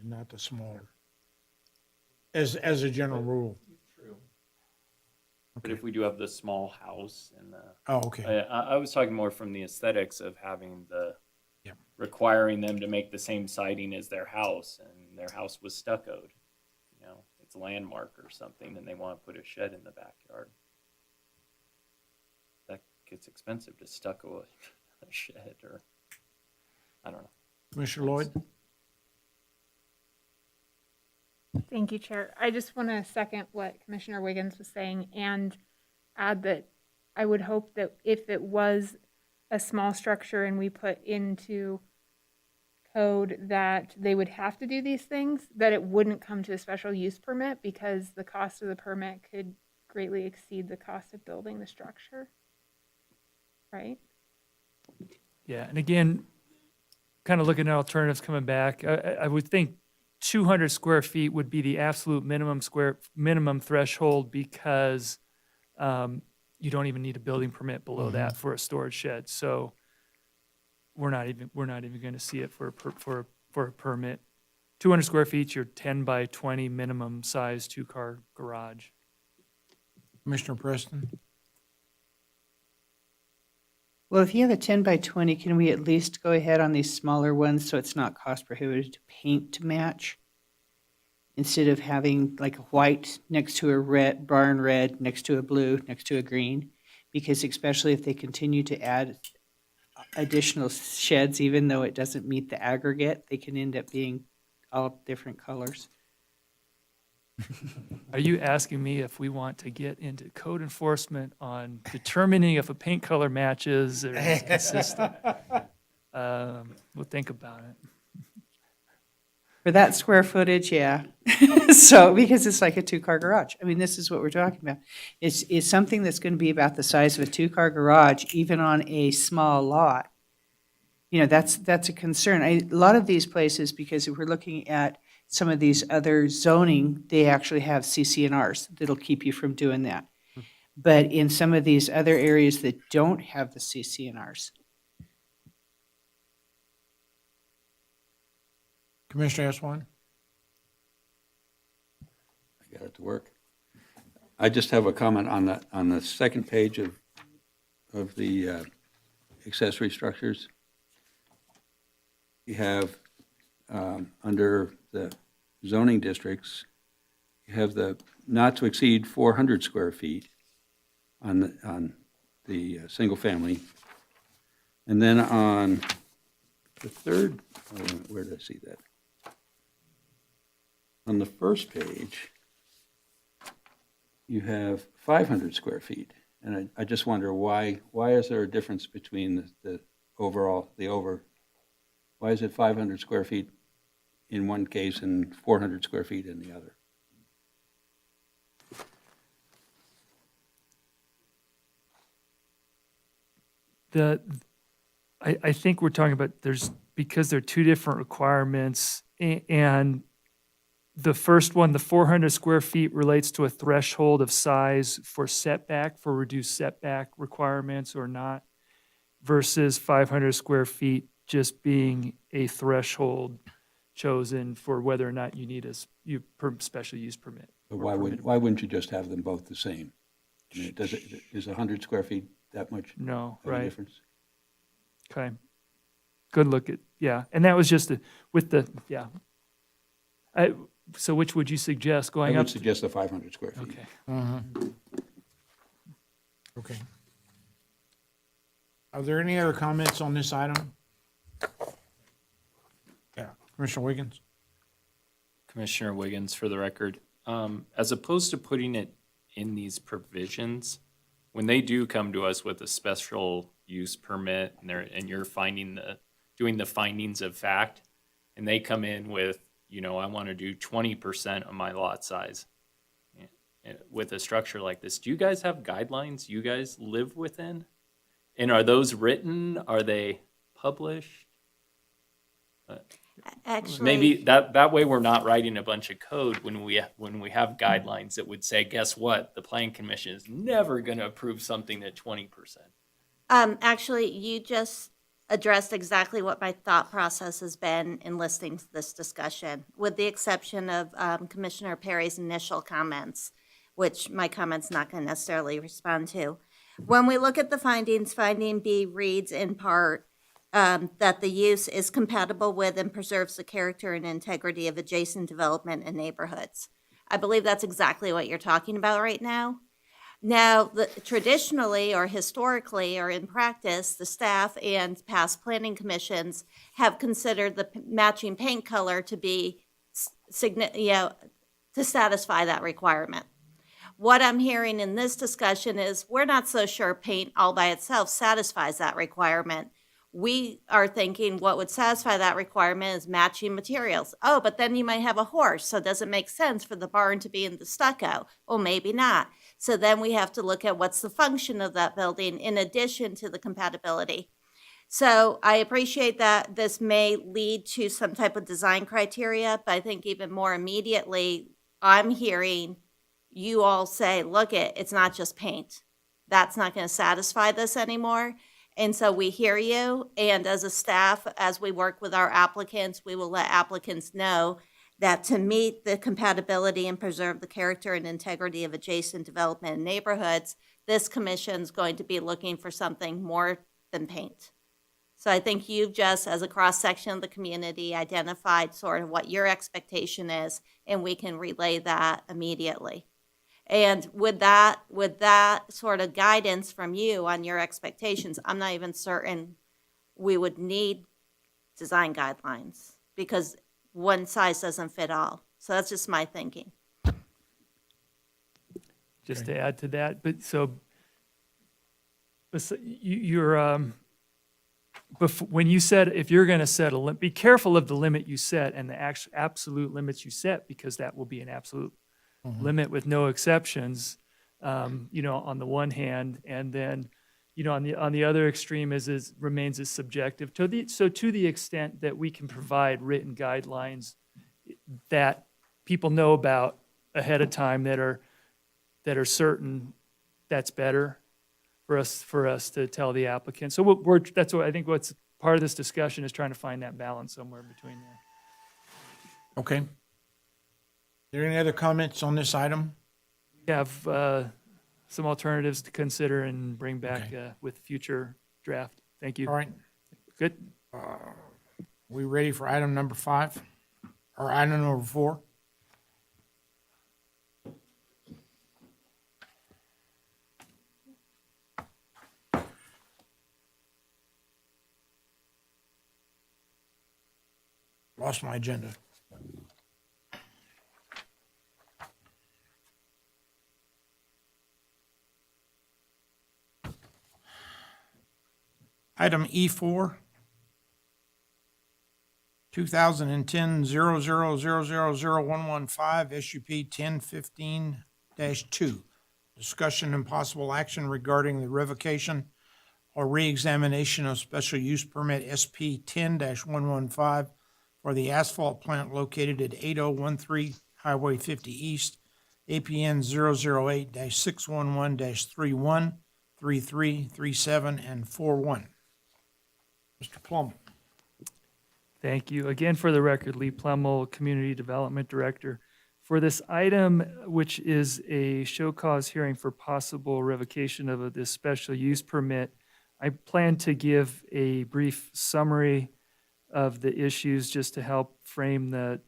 and not the smaller, as a general rule. True. But if we do have the small house and okay. I was talking more from the aesthetics of having requiring them to make the same siding as their house, and their house was stuccoed. It's a landmark or something, and they want to put a shed in the backyard. That it's expensive to stucco a shed, or, I don't know. Commissioner Lloyd? Thank you, Chair. I just want to second what Commissioner Wiggins was saying and add that I would hope that if it was a small structure and we put into code that they would have to do these things, that it wouldn't come to a special use permit because the cost of the permit could greatly exceed the cost of building the structure. Right? Yeah, and again, kind of looking at alternatives coming back, I would think 200 square feet would be the absolute minimum threshold because you don't even need a building permit below that for a storage shed. So we're not even going to see it for a permit. 200 square feet, your 10 by 20 minimum size 2-car garage. Commissioner Preston? Well, if you have a 10 by 20, can we at least go ahead on these smaller ones so it's not cost prohibitive to paint to match? Instead of having like a white next to a red, barn red, next to a blue, next to a green? Because especially if they continue to add additional sheds, even though it doesn't meet the aggregate, they can end up being all different colors. Are you asking me if we want to get into code enforcement on determining if a paint color matches or is consistent? We'll think about it. For that square footage, yeah. So, because it's like a 2-car garage. I mean, this is what we're talking about. It's something that's going to be about the size of a 2-car garage, even on a small lot. You know, that's a concern. A lot of these places, because if we're looking at some of these other zoning, they actually have CC&Rs that'll keep you from doing that. But in some of these other areas that don't have the CC&Rs. Commissioner Aswan? I got it to work. I just have a comment on the second page of the accessory structures. You have under the zoning districts, you have the not to exceed 400 square feet on the single family, and then on the third, where did I see that? On the first page, you have 500 square feet, and I just wonder why is there a difference between the overall, why is it 500 square feet in one case and 400 square feet in the other? I think we're talking about because there are two different requirements, and the first one, the 400 square feet, relates to a threshold of size for reduced setback requirements or not, versus 500 square feet just being a threshold chosen for whether or not you need a special use permit. But why wouldn't you just have them both the same? I mean, is 100 square feet that much No, of a right. difference? Okay. Good look at, yeah. And that was just yeah. So which would you suggest, going I up? would suggest the 500 square feet. Okay. Okay. Are there any other comments on this item? Yeah, Commissioner Wiggins? Commissioner Wiggins, for the record, as opposed to putting it in these provisions, when they do come to us with a special use permit and you're doing the findings of fact, and they come in with, I want to do 20% of my lot size with a structure like this. Do you guys have guidelines you guys live within? And are those written? Are they published? Actually, Maybe that way we're not writing a bunch of code when we have guidelines that would say, guess what? The Planning Commission is never going to approve something at 20%. Actually, you just addressed exactly what my thought process has been in listening to this discussion, with the exception of Commissioner Perry's initial comments, which my comment's not going to necessarily respond to. When we look at the findings, finding B reads in part that the use is compatible with and preserves the character and integrity of adjacent development and neighborhoods. I believe that's exactly what you're talking about right now. Now, traditionally or historically or in practice, the staff and past planning commissions have considered the matching paint color to be, to satisfy that requirement. What I'm hearing in this discussion is we're not so sure paint all by itself satisfies that requirement. We are thinking what would satisfy that requirement is matching materials. Oh, but then you might have a horse, so does it make sense for the barn to be in the stucco? Well, maybe not. So then we have to look at what's the function of that building in addition to the compatibility. So I appreciate that this may lead to some type of design criteria, but I think even more immediately, I'm hearing you all say, look, it's not just paint. That's not going to satisfy this anymore. And so we hear you. And as a staff, as we work with our applicants, we will let applicants know that to meet the compatibility and preserve the character and integrity of adjacent development and neighborhoods, this commission is going to be looking for something more than paint. So I think you've just, as a cross-section of the community, identified sort of what your expectation is, and we can relay that immediately. And with that sort of guidance from you on your expectations, I'm not even certain we would need design guidelines because one size doesn't fit all. So that's just my thinking. Just to add to that, when you said if you're going to set a limit, be careful of the limit you set and the absolute limits you set, because that will be an absolute limit with no exceptions, on the one hand, and then, on the other extreme remains as subjective. So to the extent that we can provide written guidelines that people know about ahead of time that are certain, that's better for us to tell the applicant. So that's what I think. What's part of this discussion is trying to find that balance somewhere between there. Okay. Are there any other comments on this item? We have some alternatives to consider and bring back with future draft. Thank you. All right. Good. We ready for item number 5 or item number 4? Lost my agenda. Item E4, 2010-00000115, SUP 1015-2. Discussion and possible action regarding the revocation or reexamination of special use permit SP 10-115 for the asphalt plant located at 8013 Highway 50 East, APN 008-611-31, 33, 37, and 41. Mr. Plum. Thank you. Again, for the record, Lee Plemmel, Community Development Director. For this item, which is a show cause hearing for possible revocation of this special use permit, I plan to give a brief summary of the issues just to help frame the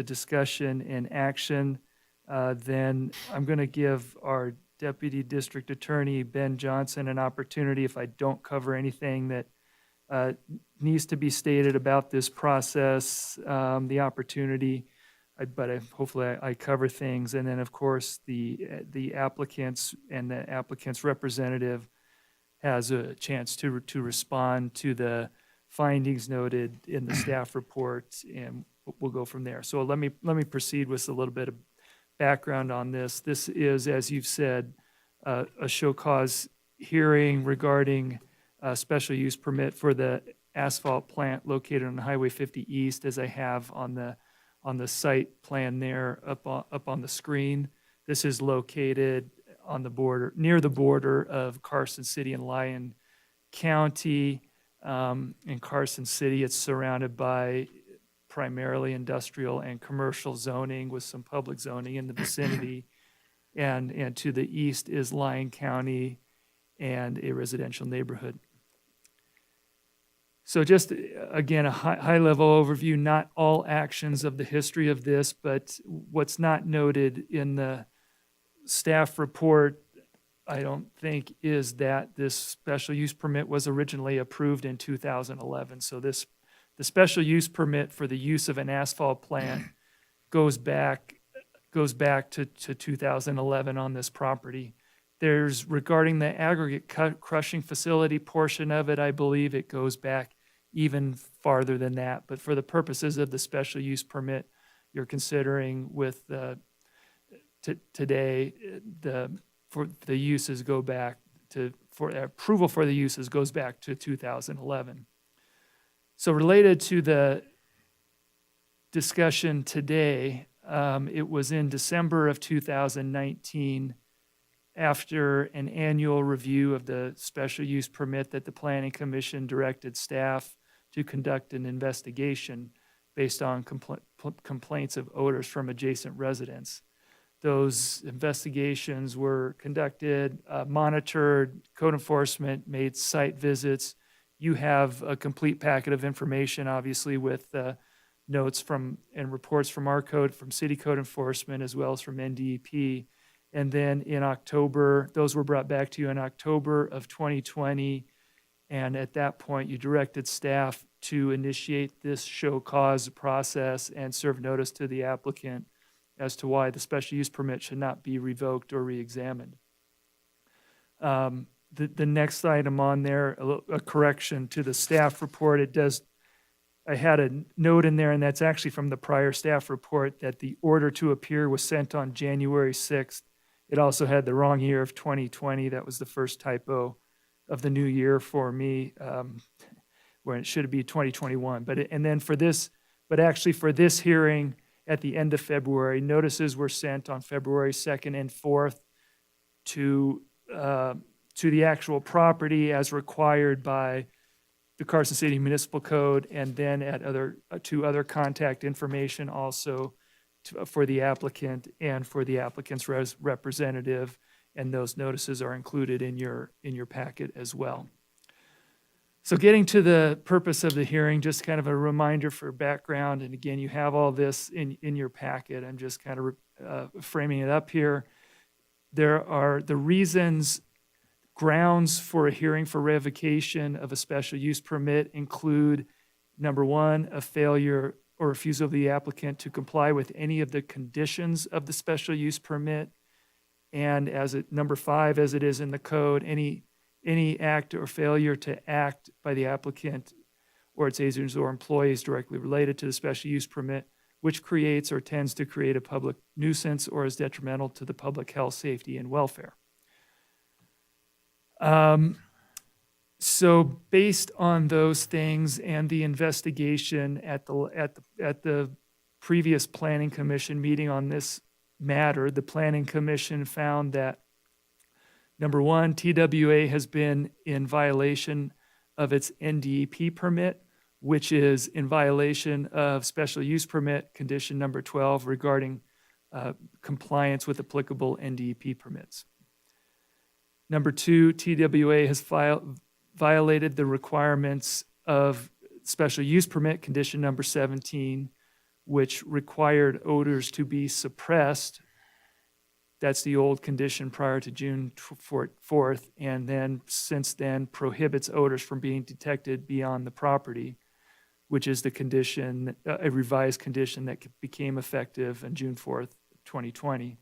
discussion and action. Then I'm going to give our Deputy District Attorney, Ben Johnson, an opportunity, if I don't cover anything that needs to be stated about this process, the opportunity, hopefully I cover things. And then, of course, the applicants and the applicant's representative has a chance to respond to the findings noted in the staff report, and we'll go from there. So let me proceed with a little bit of background on this. This is, as you've said, a show cause hearing regarding a special use permit for the asphalt plant located on Highway 50 East, as I have on the site plan there up on the screen. This is located on the border, near the border of Carson City and Lyon County. In Carson City, it's surrounded by primarily industrial and commercial zoning with some public zoning in the vicinity. And to the east is Lyon County and a residential neighborhood. So just, again, a high-level overview, not all actions of the history of this, but what's not noted in the staff report I don't think, is that this special use permit was originally approved in 2011. So the special use permit for the use of an asphalt plant goes back to 2011 on this property. There's, regarding the aggregate crushing facility portion of it, I believe it goes back even farther than that. But for the purposes of the special use permit you're considering with today, for the uses go back to, for approval for the uses goes back to 2011. So related to the discussion today, it was in December of 2019, after an annual review of the special use permit, that the Planning Commission directed staff to conduct an investigation based on complaints of odors from adjacent residents. Those investigations were conducted, monitored, code enforcement made site visits. You have a complete packet of information, obviously, with notes from and reports from our code, from city code enforcement, as well as from NDEP. And then in October, those were brought back to you in October of 2020. And at that point, you directed staff to initiate this show cause process and serve notice to the applicant as to why the special use permit should not be revoked or reexamined. The next item on there, a correction to the staff report. I had a note in there, and that's actually from the prior staff report, that the order to appear was sent on January 6th. It also had the wrong year of 2020. That was the first typo of the new year for me, where it should be 2021. But actually for this hearing at the end of February, notices were sent on February 2nd and 4th to the actual property as required by the Carson City Municipal Code, and then to other contact information also for the applicant and for the applicant's representative, and those notices are included in your packet as well. So getting to the purpose of the hearing, just kind of a reminder for background, and again, you have all this in your packet. I'm just kind of framing it up here. There are the grounds for a hearing for revocation of a special use permit include, number one, a failure or refusal of the applicant to comply with any of the conditions of the special use permit. And number 5, as it is in the code, any act or failure to act by the applicant or its agents or employees directly related to the special use permit, which creates or tends to create a public nuisance or is detrimental to the public health, safety, and welfare. So based on those things and the investigation at the previous Planning Commission meeting on this matter, the Planning Commission found that, number one, TWA has been in violation of its NDEP permit, which is in violation of special use permit condition number 12 regarding compliance with applicable NDEP permits. Number 2, TWA has violated the requirements of special use permit condition number 17, which required odors to be suppressed. That's the old condition prior to June 4th, and then since then prohibits odors from being detected beyond the property, which is the condition, a revised condition that became effective on June 4th, 2020.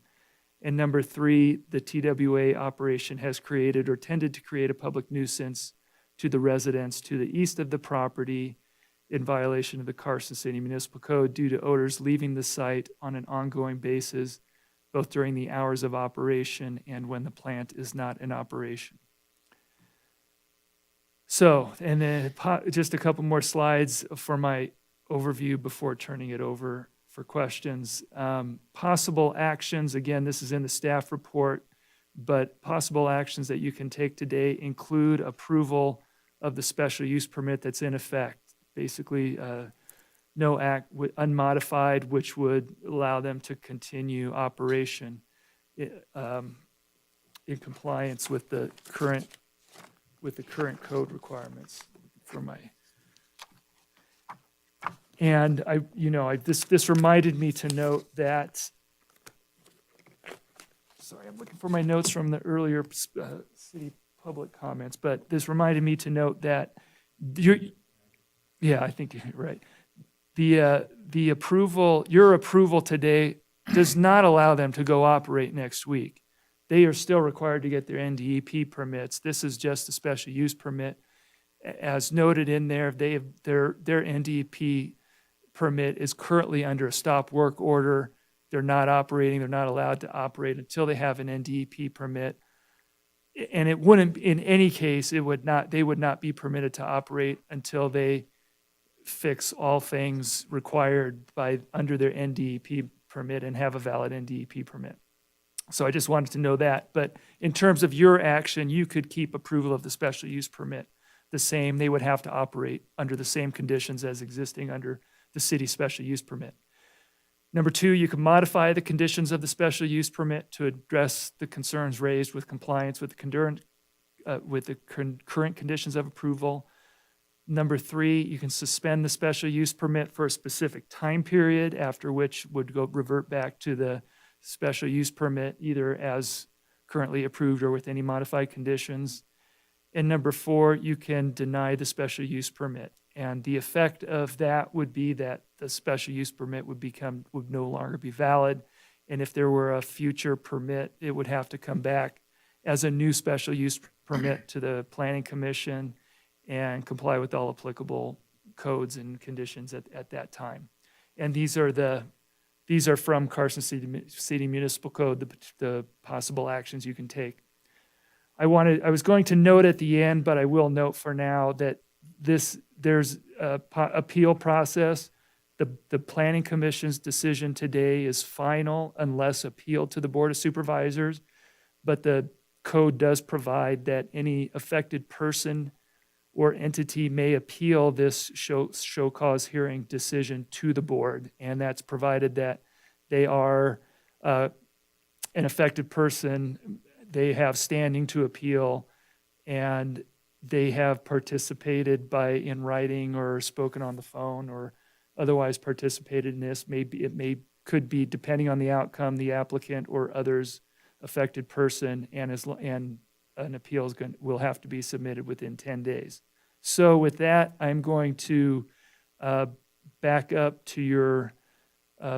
And number 3, the TWA operation has created or tended to create a public nuisance to the residents to the east of the property in violation of the Carson City Municipal Code due to odors leaving the site on an ongoing basis, both during the hours of operation and when the plant is not in operation. So, and then just a couple more slides for my overview before turning it over for questions. Possible actions, again, this is in the staff report, but possible actions that you can take today include approval of the special use permit that's in effect. Basically, no act unmodified, which would allow them to continue operation in compliance with the current code requirements for my. And this reminded me to note that, sorry, I'm looking for my notes from the earlier city public comments, but this reminded me to note that yeah, I think you're right. The approval, your approval today does not allow them to go operate next week. They are still required to get their NDEP permits. This is just a special use permit. As noted in there, their NDEP permit is currently under a stop work order. They're not operating, they're not allowed to operate until they have an NDEP permit. And it wouldn't, in any case, they would not be permitted to operate until they fix all things required under their NDEP permit and have a valid NDEP permit. So I just wanted to know that. But in terms of your action, you could keep approval of the special use permit the same. They would have to operate under the same conditions as existing under the city special use permit. Number two, you can modify the conditions of the special use permit to address the concerns raised with compliance with the current conditions of approval. Number three, you can suspend the special use permit for a specific time period, after which would revert back to the special use permit, either as currently approved or with any modified conditions. And number four, you can deny the special use permit. And the effect of that would be that the special use permit would no longer be valid. And if there were a future permit, it would have to come back as a new special use permit to the Planning Commission and comply with all applicable codes and conditions at that time. And these are from Carson City Municipal Code, the possible actions you can take. I was going to note at the end, but I will note for now that there's a appeal process. The Planning Commission's decision today is final unless appealed to the Board of Supervisors, but the code does provide that any affected person or entity may appeal this show cause hearing decision to the board, and that's provided that they are an affected person, they have standing to appeal, and they have participated in writing or spoken on the phone or otherwise participated in this. Could be, depending on the outcome, the applicant or others affected person, and an appeal will have to be submitted within 10 days. So with that, I'm going to back up to your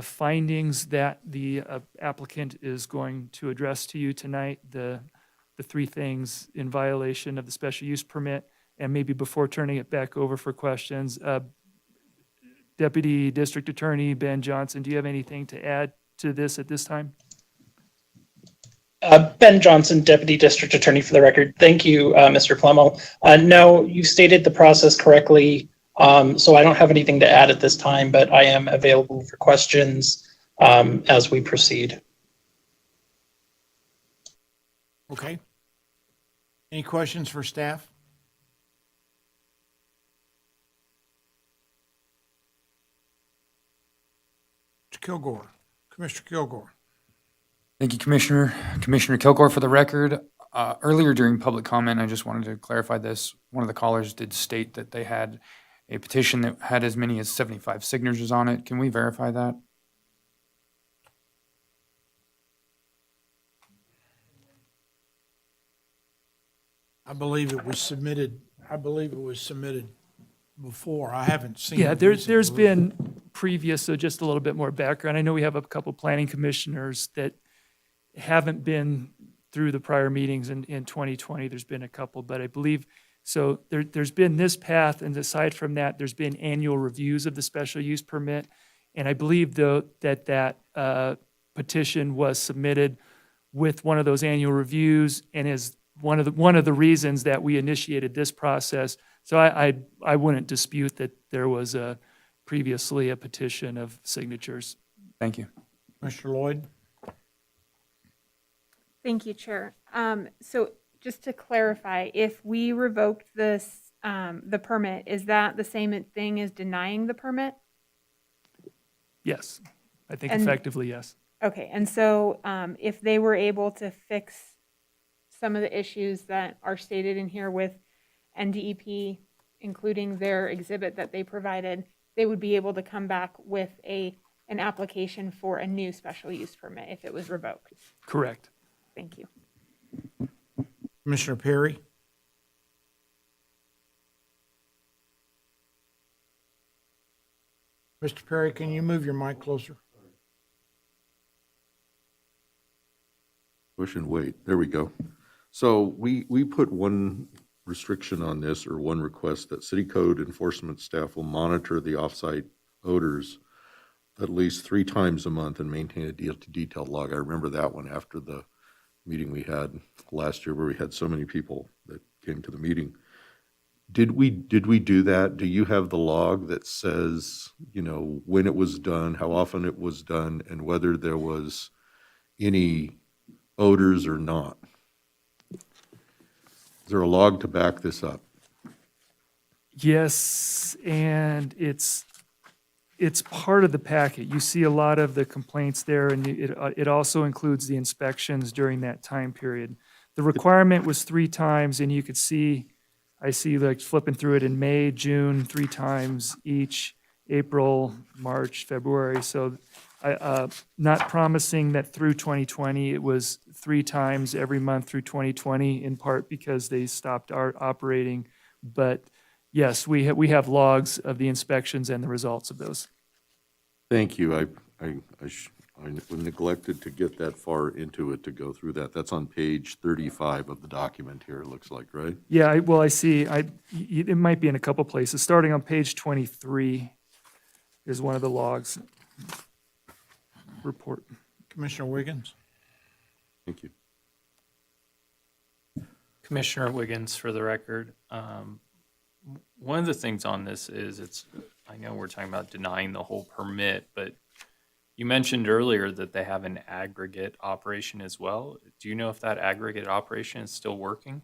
findings that the applicant is going to address to you tonight, the three things in violation of the special use permit. And maybe before turning it back over for questions, Deputy District Attorney Ben Johnson, do you have anything to add to this at this time? Ben Johnson, Deputy District Attorney for the record. Thank you, Mr. Flemel. No, you stated the process correctly, so I don't have anything to add at this time, but I am available for questions as we proceed. Okay. Any questions for staff? Kilgore, Commissioner Kilgore. Thank you, Commissioner. Commissioner Kilgore, for the record. Earlier during public comment, I just wanted to clarify this. One of the callers did state that they had a petition that had as many as 75 signatures on it. Can we verify that? I believe it was submitted before. I haven't seen it. Yeah, there's been previous, so just a little bit more background. I know we have a couple planning commissioners that haven't been through the prior meetings in 2020. There's been a couple, but I believe, so there's been this path, and aside from that, there's been annual reviews of the special use permit. And I believe, though, that petition was submitted with one of those annual reviews and is one of the reasons that we initiated this process. So I wouldn't dispute that there was previously a petition of signatures. Thank you. Mr. Lloyd? Thank you, Chair. So just to clarify, if we revoked this, the permit, is that the same thing as denying the permit? Yes, I think effectively, yes. Okay, and so if they were able to fix some of the issues that are stated in here with NDEP, including their exhibit that they provided, they would be able to come back with an application for a new special use permit if it was revoked. Correct. Thank you. Commissioner Perry? Mr. Perry, can you move your mic closer? Push and wait. There we go. So we put one restriction on this, or one request, that city code enforcement staff will monitor the offsite odors at least 3 times a month and maintain a detailed log. I remember that one after the meeting we had last year where we had so many people that came to the meeting. Did we do that? Do you have the log that says, when it was done, how often it was done, and whether there was any odors or not? Is there a log to back this up? Yes, and it's part of the packet. You see a lot of the complaints there, and it also includes the inspections during that time period. The requirement was 3 times, and you could see, I see like flipping through it in May, June, 3 times each, April, March, February. So not promising that through 2020, it was 3 times every month through 2020, in part because they stopped operating. But yes, we have logs of the inspections and the results of those. Thank you. I neglected to get that far into it to go through that. That's on page 35 of the document here, it looks like, right? Yeah, I see. It might be in a couple places. Starting on page 23 is one of the logs report. Commissioner Wiggins? Thank you. Commissioner Wiggins, for the record. One of the things on this is I know we're talking about denying the whole permit, but you mentioned earlier that they have an aggregate operation as well. Do you know if that aggregate operation is still working?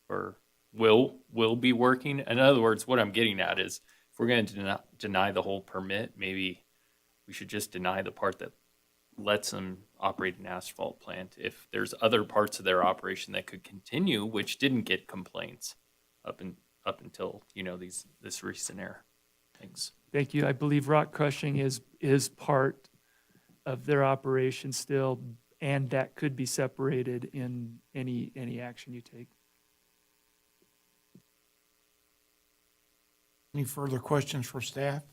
Or will be working? In other words, what I'm getting at is if we're going to deny the whole permit, maybe we should just deny the part that lets them operate an asphalt plant. If there's other parts of their operation that could continue, which didn't get complaints up until this recent era. Thanks. Thank you. I believe rock crushing is part of their operation still, and that could be separated in any action you take. Any further questions for staff?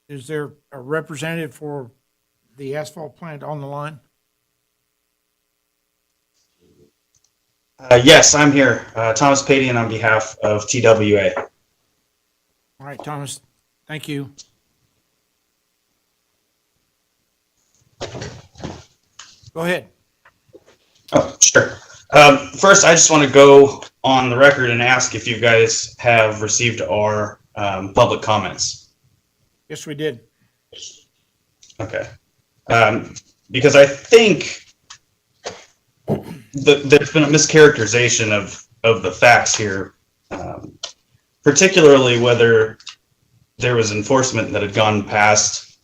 Is there a representative for the asphalt plant on the line? Yes, I'm here. Thomas Padian on behalf of TWA. All right, Thomas, thank you. Go ahead. Oh, sure. First, I just want to go on the record and ask if you guys have received our public comments. Yes, we did. Okay. Because I think there's been a mischaracterization of the facts here, particularly whether there was enforcement that had gone past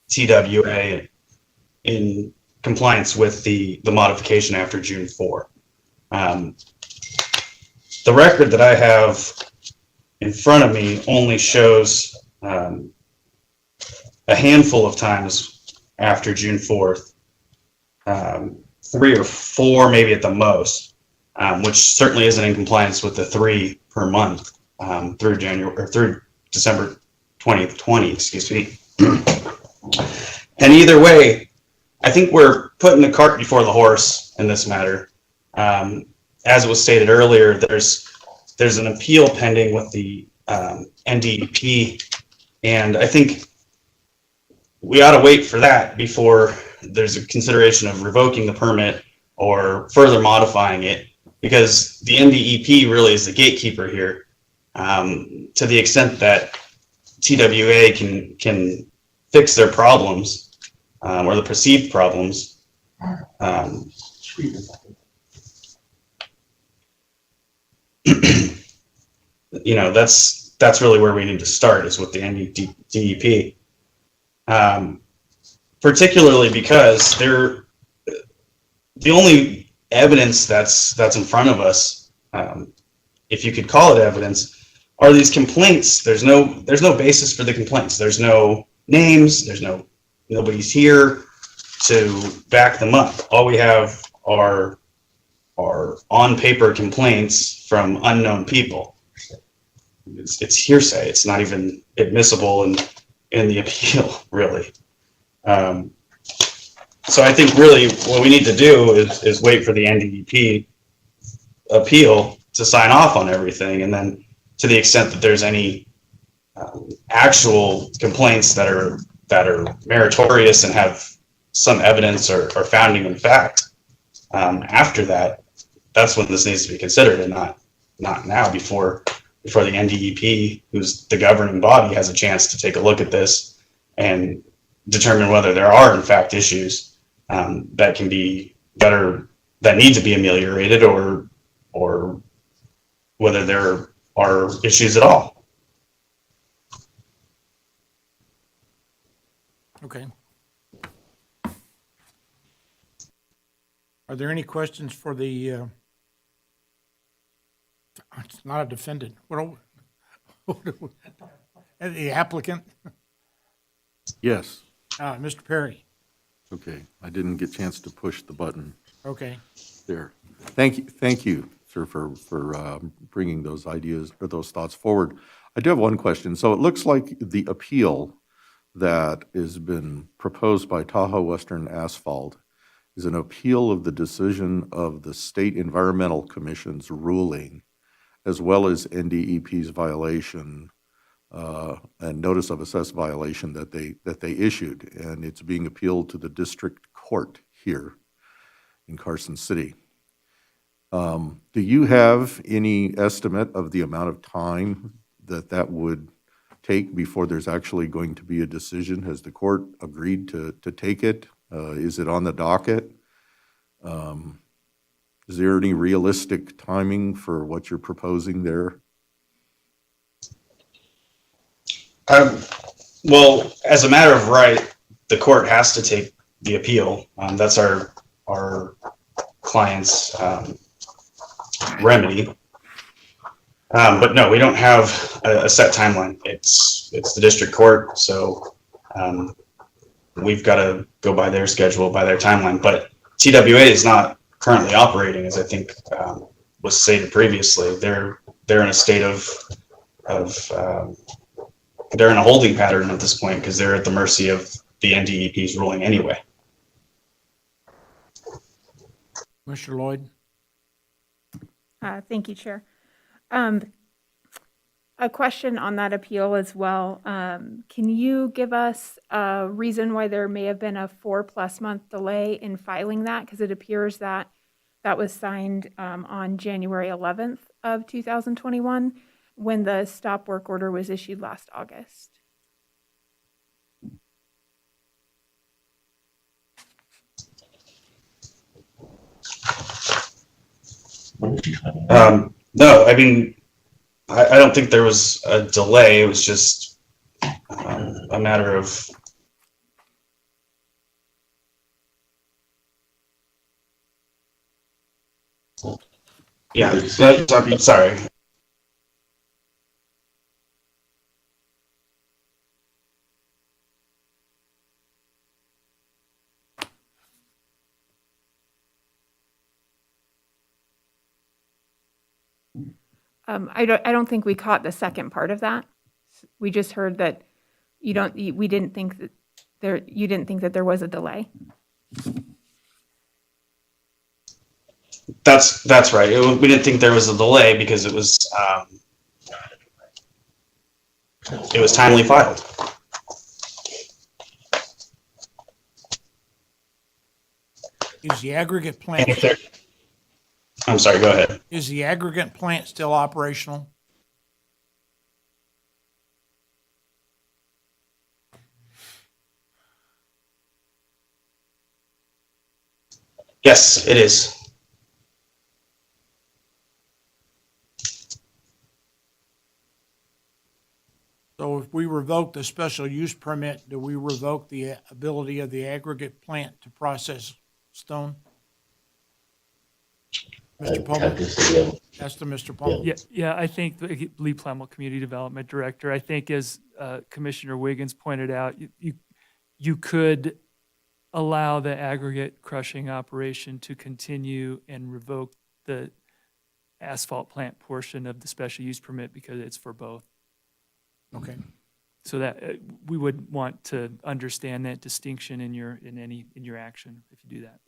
TWA in compliance with the modification after June 4. The record that I have in front of me only shows a handful of times after June 4th, 3 or 4 maybe at the most, which certainly isn't in compliance with the 3 per month through December 2020, excuse me. And either way, I think we're putting the cart before the horse in this matter. As it was stated earlier, there's an appeal pending with the NDEP, and I think we ought to wait for that before there's a consideration of revoking the permit or further modifying it, because the NDEP really is the gatekeeper here. To the extent that TWA can fix their problems or the perceived problems, that's really where we need to start, is with the NDEP. Particularly because the only evidence that's in front of us if you could call it evidence, are these complaints. There's no basis for the complaints. There's no names. Nobody's here to back them up. All we have are on paper complaints from unknown people. It's hearsay. It's not even admissible in the appeal, really. So I think really what we need to do is wait for the NDEP appeal to sign off on everything, and then to the extent that there's any actual complaints that are meritorious and have some evidence or founding in fact, after that, that's when this needs to be considered, and not now before the NDEP, who's the governing body, has a chance to take a look at this and determine whether there are in fact issues that can be better, that need to be ameliorated, or whether there are issues at all. Okay. Are there any questions for the, it's not a defendant, the applicant? Yes. Mr. Perry? Okay, I didn't get a chance to push the button Okay. there. Thank you, sir, for bringing those ideas or those thoughts forward. I do have one question. So it looks like the appeal that has been proposed by Tahoe Western Asphalt is an appeal of the decision of the State Environmental Commission's ruling, as well as NDEP's violation and notice of assessed violation that they issued, and it's being appealed to the district court here in Carson City. Do you have any estimate of the amount of time that would take before there's actually going to be a decision? Has the court agreed to take it? Is it on the docket? Is there any realistic timing for what you're proposing there? Well, as a matter of right, the court has to take the appeal. That's our client's remedy. But no, we don't have a set timeline. It's the district court, so we've got to go by their schedule, by their timeline. But TWA is not currently operating, as I think was stated previously. They're in a state of they're in a holding pattern at this point because they're at the mercy of the NDEP's ruling anyway. Mr. Lloyd? Thank you, Chair. A question on that appeal as well. Can you give us a reason why there may have been a 4+ month delay in filing that? Because it appears that that was signed on January 11th of 2021 when the stop work order was issued last August. No, I mean, I don't think there was a delay. It was just a matter of I'm sorry. I don't think we caught the second part of that. We just heard that you didn't think that there was a delay. That's right. We didn't think there was a delay because it was timely filed. Is the aggregate plant? I'm sorry, go ahead. Is the aggregate plant still operational? Yes, it is. So if we revoke the special use permit, do we revoke the ability of the aggregate plant to process stone? Mr. Pummel? That's to Mr. Pummel. Yeah, I think Lee Plemmel, Community Development Director, I think as Commissioner Wiggins pointed out, you could allow the aggregate crushing operation to continue and revoke the asphalt plant portion of the special use permit because it's for both. Okay. So that we would want to understand that distinction in your action if you do that.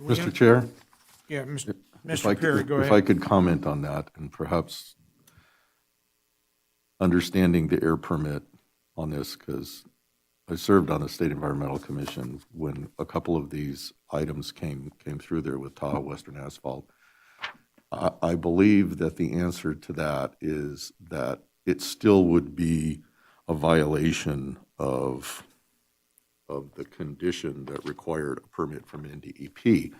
Mr. Chair? Yeah, Mr. If Perry, go ahead. If I could comment on that and perhaps understanding the air permit on this, because I served on the State Environmental Commission when a couple of these items came through there with Tahoe Western Asphalt. I believe that the answer to that is that it still would be a violation of the condition that required a permit from NDEP,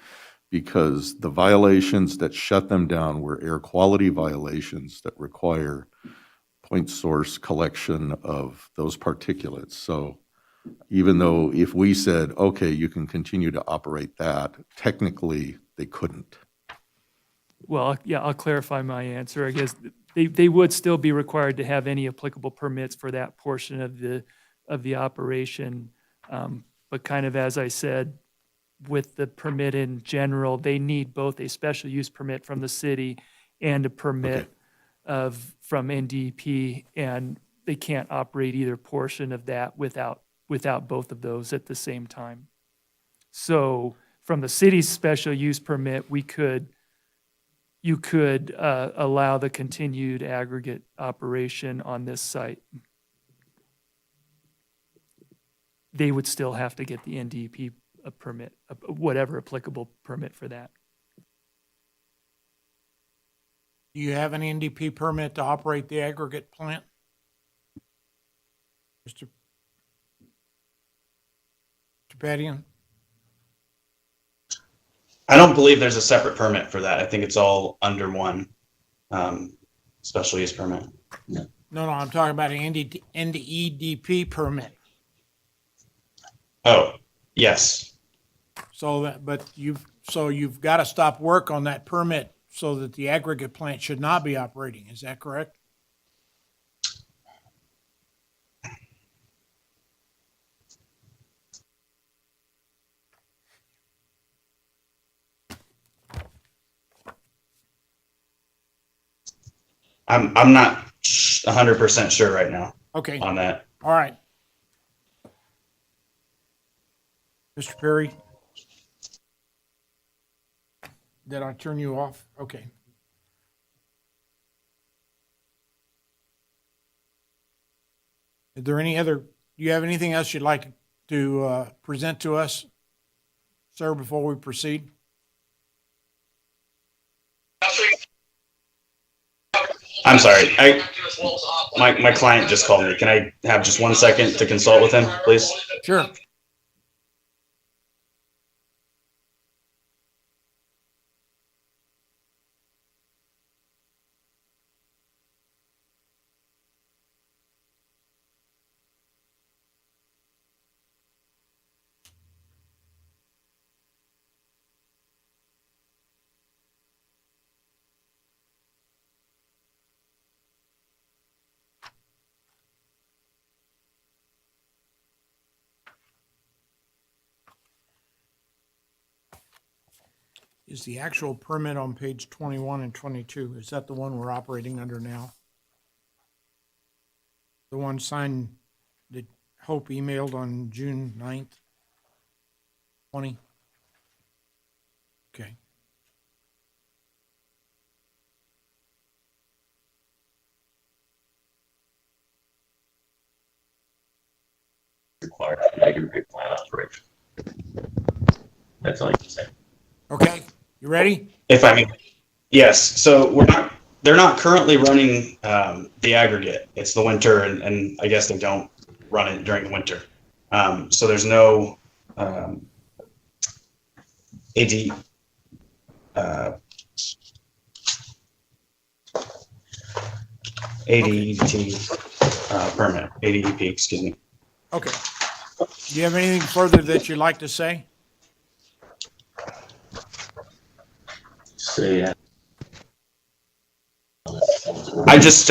because the violations that shut them down were air quality violations that require point source collection of those particulates. So even though if we said, okay, you can continue to operate that, technically they couldn't. Well, yeah, I'll clarify my answer. I guess they would still be required to have any applicable permits for that portion of the operation. But kind of as I said, with the permit in general, they need both a special use permit from the city and a permit from NDEP, and they can't operate either portion of that without both of those at the same time. So from the city's special use permit, you could allow the continued aggregate operation on this site. They would still have to get the NDEP permit, whatever applicable permit for that. Do you have an NDP permit to operate the aggregate plant? Mr. Padian? I don't believe there's a separate permit for that. I think it's all under one special use permit. No, I'm talking about an NDEP permit. Oh, yes. But you've got to stop work on that permit so that the aggregate plant should not be operating. Is that correct? I'm not 100% sure right now. Okay. On that. All right. Mr. Perry? Did I turn you off? Okay. Is there do you have anything else you'd like to present to us, sir, before we proceed? I'm sorry. My client just called me. Can I have just 1 second to consult with him, please? Sure. Is the actual permit on page 21 and 22, is that the one we're operating under now? The one signed that Hope emailed on June 9th, 20? Okay. Required aggregate plant operation. That's all you can say. Okay, you ready? If I may. Yes. So they're not currently running the aggregate. It's the winter, and I guess they don't run it during the winter. So there's no ADT permit, ADEP, excuse me. Okay. Do you have anything further that you'd like to say? So, yeah. I just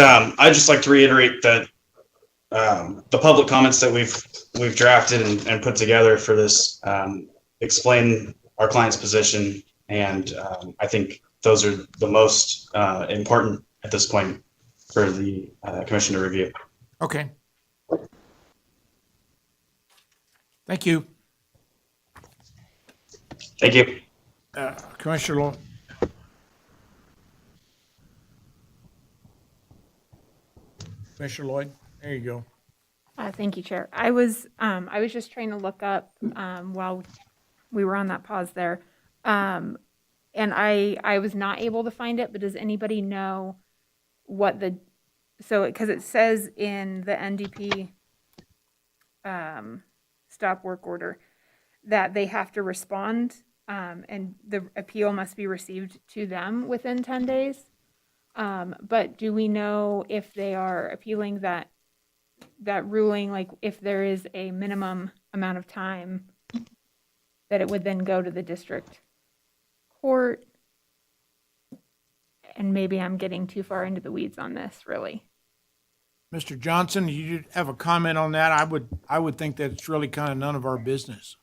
like to reiterate that the public comments that we've drafted and put together for this explain our client's position, and I think those are the most important at this point for the commission to review. Okay. Thank you. Thank you. Commissioner Lloyd. Commissioner Lloyd, there you go. Thank you, Chair. I was just trying to look up while we were on that pause there, and I was not able to find it. But does anybody know what because it says in the NDP stop work order that they have to respond, and the appeal must be received to them within 10 days. But do we know if they are appealing that ruling, like if there is a minimum amount of time that it would then go to the district court? And maybe I'm getting too far into the weeds on this, really. Mr. Johnson, you have a comment on that? I would think that it's really kind of none of our business.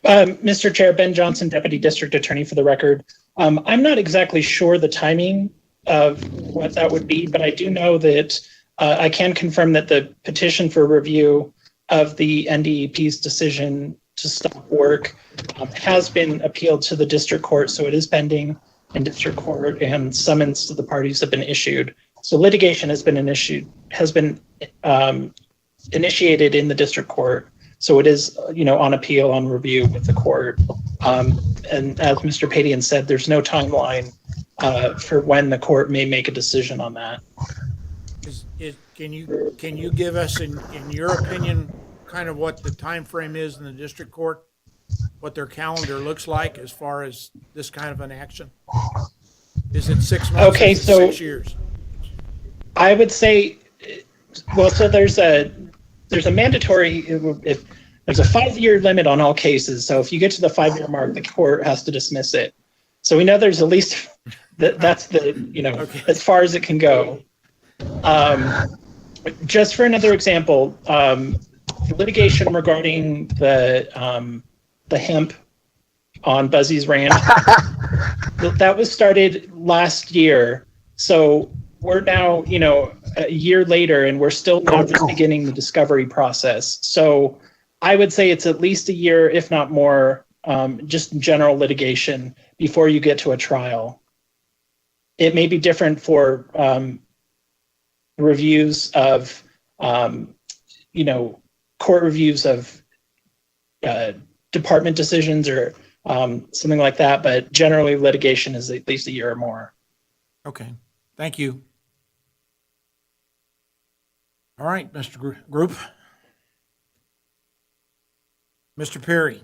Mr. Chair, Ben Johnson, Deputy District Attorney for the record. I'm not exactly sure the timing of what that would be, but I do know that I can confirm that the petition for review of the NDEP's decision to stop work has been appealed to the district court, so it is pending in district court, and summons to the parties have been issued. So litigation has been initiated in the district court. So it is, on appeal, on review with the court. And as Mr. Padian said, there's no timeline for when the court may make a decision on that. Can you give us, in your opinion, kind of what the time frame is in the district court, what their calendar looks like as far as this kind of an action? Is it 6 months? Okay, is it so 6 years? I would say, well, so there's a mandatory, if there's a 5-year limit on all cases. So if you get to the 5-year mark, the court has to dismiss it. So we know there's at least that's the, okay, as far as it can go. Just for another example, litigation regarding the hemp on Buzzy's Ranch, that was started last year. So we're now, a year later, and we're still now just beginning the discovery process. So I would say it's at least a year, if not more, just general litigation before you get to a trial. It may be different for reviews of, court reviews of department decisions or something like that, but generally litigation is at least a year or more. Okay, thank you. All right, Mr. Group. Mr. Perry.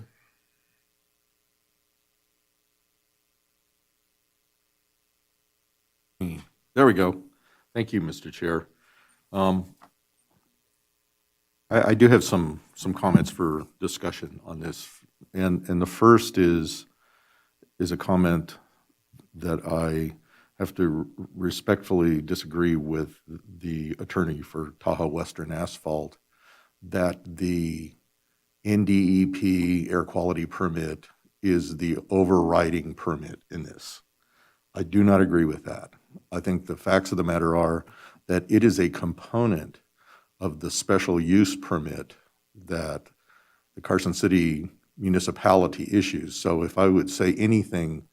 There we go. Thank you, Mr. Chair. I do have some comments for discussion on this, and the first is a comment that I have to respectfully disagree with the attorney for Tahoe Western Asphalt that the NDEP air quality permit is the overriding permit in this. I do not agree with that. I think the facts of the matter are that it is a component of the special use permit that the Carson City municipality issues. So if I would say anything,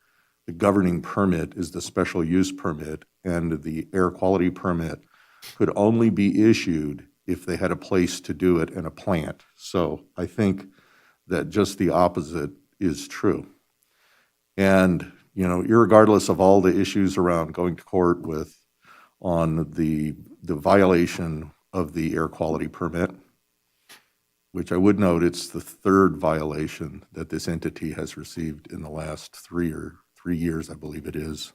the governing permit is the special use permit, and the air quality permit could only be issued if they had a place to do it in a plant. So I think that just the opposite is true. And, irregardless of all the issues around going to court on the violation of the air quality permit, which I would note it's the third violation that this entity has received in the last 3 years, I believe it is.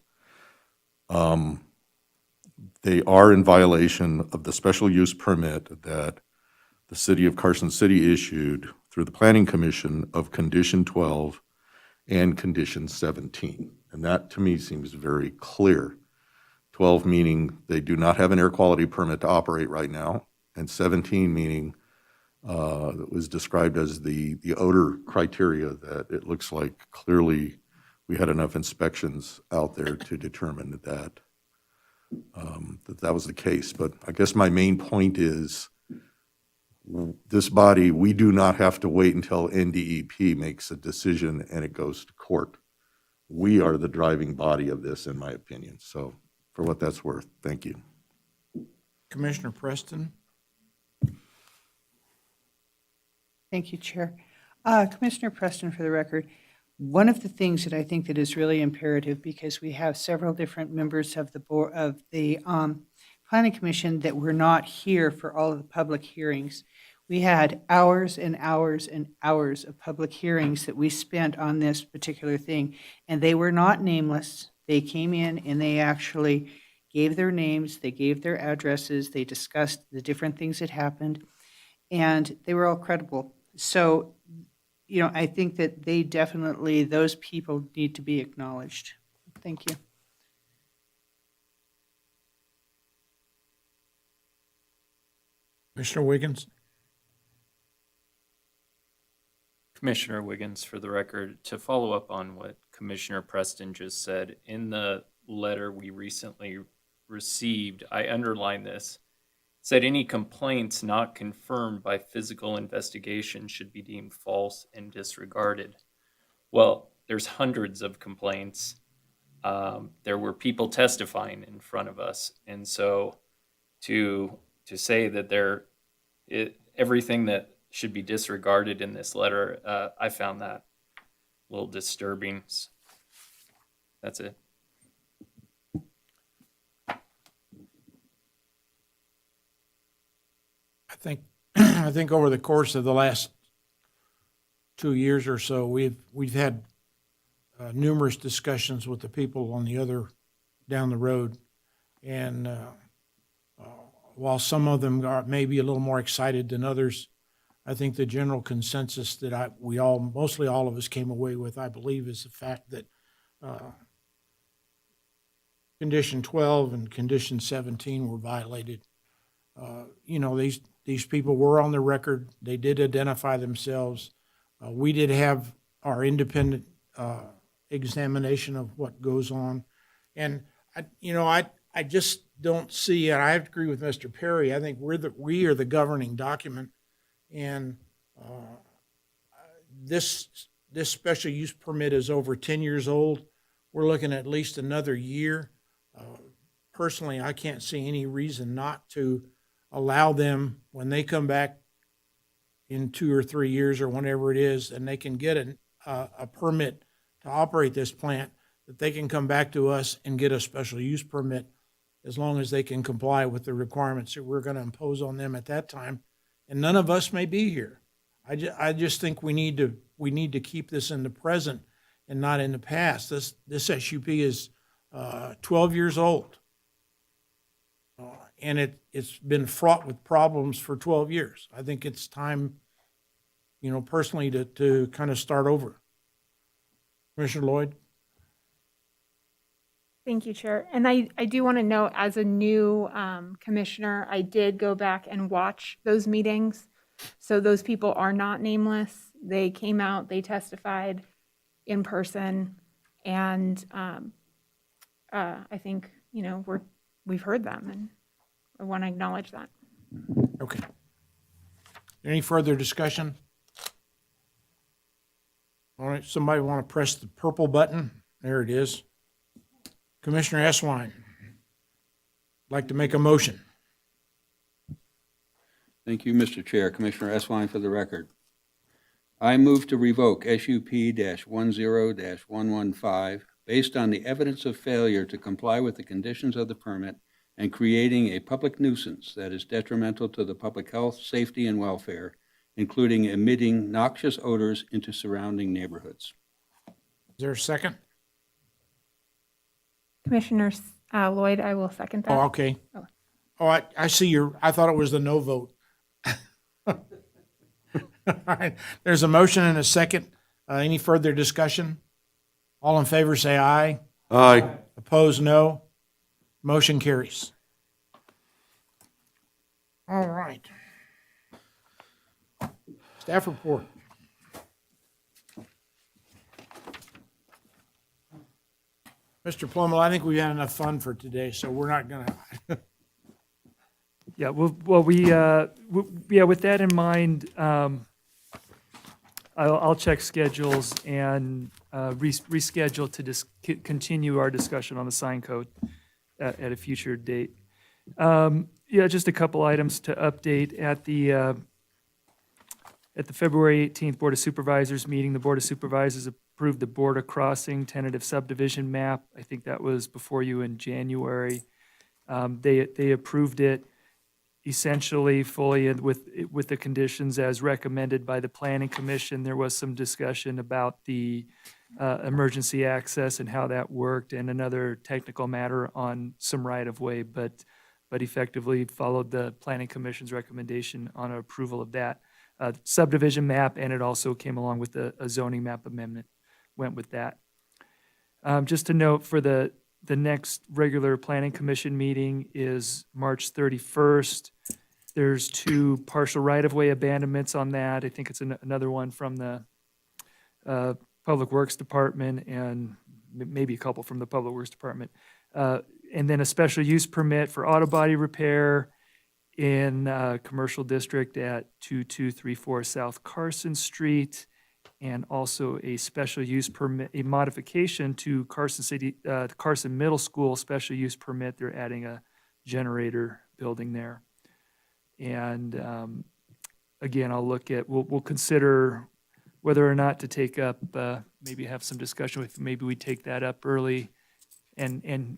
They are in violation of the special use permit that the city of Carson City issued through the Planning Commission of Condition 12 and Condition 17. And that, to me, seems very clear. 12 meaning they do not have an air quality permit to operate right now, and 17 meaning that was described as the odor criteria, that it looks like clearly we had enough inspections out there to determine that that was the case. But I guess my main point is this body, we do not have to wait until NDEP makes a decision and it goes to court. We are the driving body of this, in my opinion. So for what that's worth, thank you. Commissioner Preston? Thank you, Chair. Commissioner Preston, for the record, one of the things that I think that is really imperative, because we have several different members of the board of the Planning Commission that were not here for all of the public hearings. We had hours and hours and hours of public hearings that we spent on this particular thing, and they were not nameless. They came in and they actually gave their names, they gave their addresses, they discussed the different things that happened, and they were all credible. So, you know, I think that they definitely, those people need to be acknowledged. Thank you. Commissioner Wiggins? Commissioner Wiggins, for the record, to follow up on what Commissioner Preston just said, in the letter we recently received, I underlined this, said any complaints not confirmed by physical investigation should be deemed false and disregarded. Well, there's hundreds of complaints. There were people testifying in front of us. And so to say that everything that should be disregarded in this letter, I found that a little disturbing. That's it. I think over the course of the last 2 years or so, we've had numerous discussions with the people on the other down the road, and while some of them are maybe a little more excited than others, I think the general consensus that mostly all of us came away with, I believe, is the fact that Condition 12 and Condition 17 were violated. You know, these people were on the record. They did identify themselves. We did have our independent examination of what goes on. And, I just don't see, and I agree with Mr. Perry, I think we are the governing document. And this special use permit is over 10 years old. We're looking at least another year. Personally, I can't see any reason not to allow them, when they come back in 2 or 3 years or whenever it is, and they can get a permit to operate this plant, that they can come back to us and get a special use permit as long as they can comply with the requirements that we're going to impose on them at that time. And none of us may be here. I just think we need to keep this in the present and not in the past. This SUP is 12 years old. And it's been fraught with problems for 12 years. I think it's time, personally, to kind of start over. Commissioner Lloyd? Thank you, Chair. And I do want to note, as a new commissioner, I did go back and watch those meetings. So those people are not nameless. They came out, they testified in person, and I think, we've heard them, and I want to acknowledge that. Okay. Any further discussion? All right, somebody want to press the purple button? There it is. Commissioner Eswine, like to make a motion. Thank you, Mr. Chair. Commissioner Eswine, for the record. I move to revoke SUP-10-115 based on the evidence of failure to comply with the conditions of the permit and creating a public nuisance that is detrimental to the public health, safety, and welfare, including emitting noxious odors into surrounding neighborhoods. Is there a second? Commissioner Lloyd, I will second that. Oh, okay. I see I thought it was the no vote. All right, there's a motion and a second. Any further discussion? All in favor, say aye. Aye. Opposed, no. Motion carries. All right. Staff report. Mr. Plumel, I think we've had enough fun for today, so we're not gonna. Yeah, with that in mind, I'll check schedules and reschedule to continue our discussion on the sign code at a future date. Yeah, just a couple items to update. At the February 18th Board of Supervisors meeting, the Board of Supervisors approved the border crossing tentative subdivision map. I think that was before you in January. They approved it essentially fully with the conditions as recommended by the Planning Commission. There was some discussion about the emergency access and how that worked, and another technical matter on some right-of-way, but effectively followed the Planning Commission's recommendation on approval of that subdivision map, and it also came along with a zoning map amendment, went with that. Just to note, for the next regular Planning Commission meeting is March 31st. There's 2 partial right-of-way abandonments on that. I think it's another one from the Public Works Department and maybe a couple from the Public Works Department. And then a special use permit for auto body repair in commercial district at 2234 South Carson Street, and also a special use permit, a modification to Carson City, Carson Middle School special use permit. They're adding a generator building there. And again, we'll consider whether or not to take up, maybe have some discussion with, maybe we take that up early and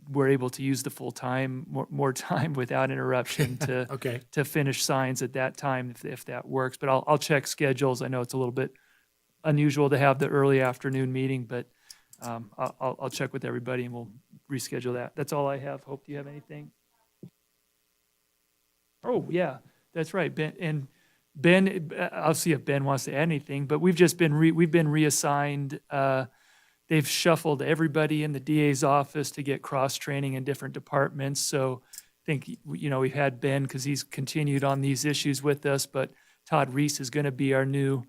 we're able to use the full time, more time without interruption to Okay. to finish signs at that time if that works. But I'll check schedules. I know it's a little bit unusual to have the early afternoon meeting, but I'll check with everybody and we'll reschedule that. That's all I have. Hope you have anything. Oh yeah, that's right, Ben. And Ben, I'll see if Ben wants to add anything. But we've just been we've been reassigned. They've shuffled everybody in the DA's office to get cross-training in different departments. So I think, we've had Ben because he's continued on these issues with us, but Todd Reese is going to be our new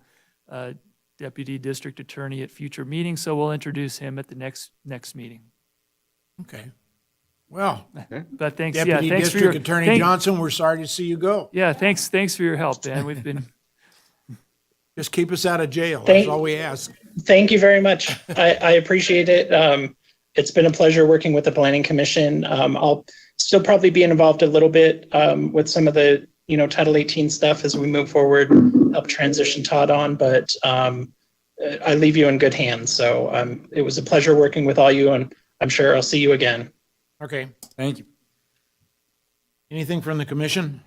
deputy district attorney at future meetings. So we'll introduce him at the next meeting. Okay. Well, But thanks, Deputy thanks for District your, Attorney Johnson, we're sorry to see you go. Yeah, thanks for your help, Ben. We've been. Just keep us out of jail. Thank- That's all we ask. Thank you very much. I appreciate it. It's been a pleasure working with the Planning Commission. I'll still probably be involved a little bit with some of the, Title 18 stuff as we move forward, help transition Todd on, but I leave you in good hands. So it was a pleasure working with all you, and I'm sure I'll see you again. Okay. Thank you. Anything from the commission?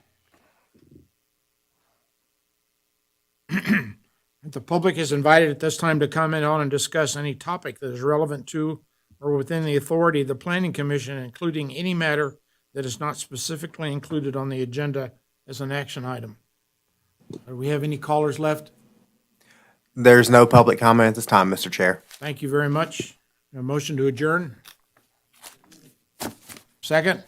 The public is invited at this time to comment on and discuss any topic that is relevant to or within the authority of the Planning Commission, including any matter that is not specifically included on the agenda as an action item. Do we have any callers left? There's no public comment at this time, Mr. Chair. Thank you very much. A motion to adjourn? Second?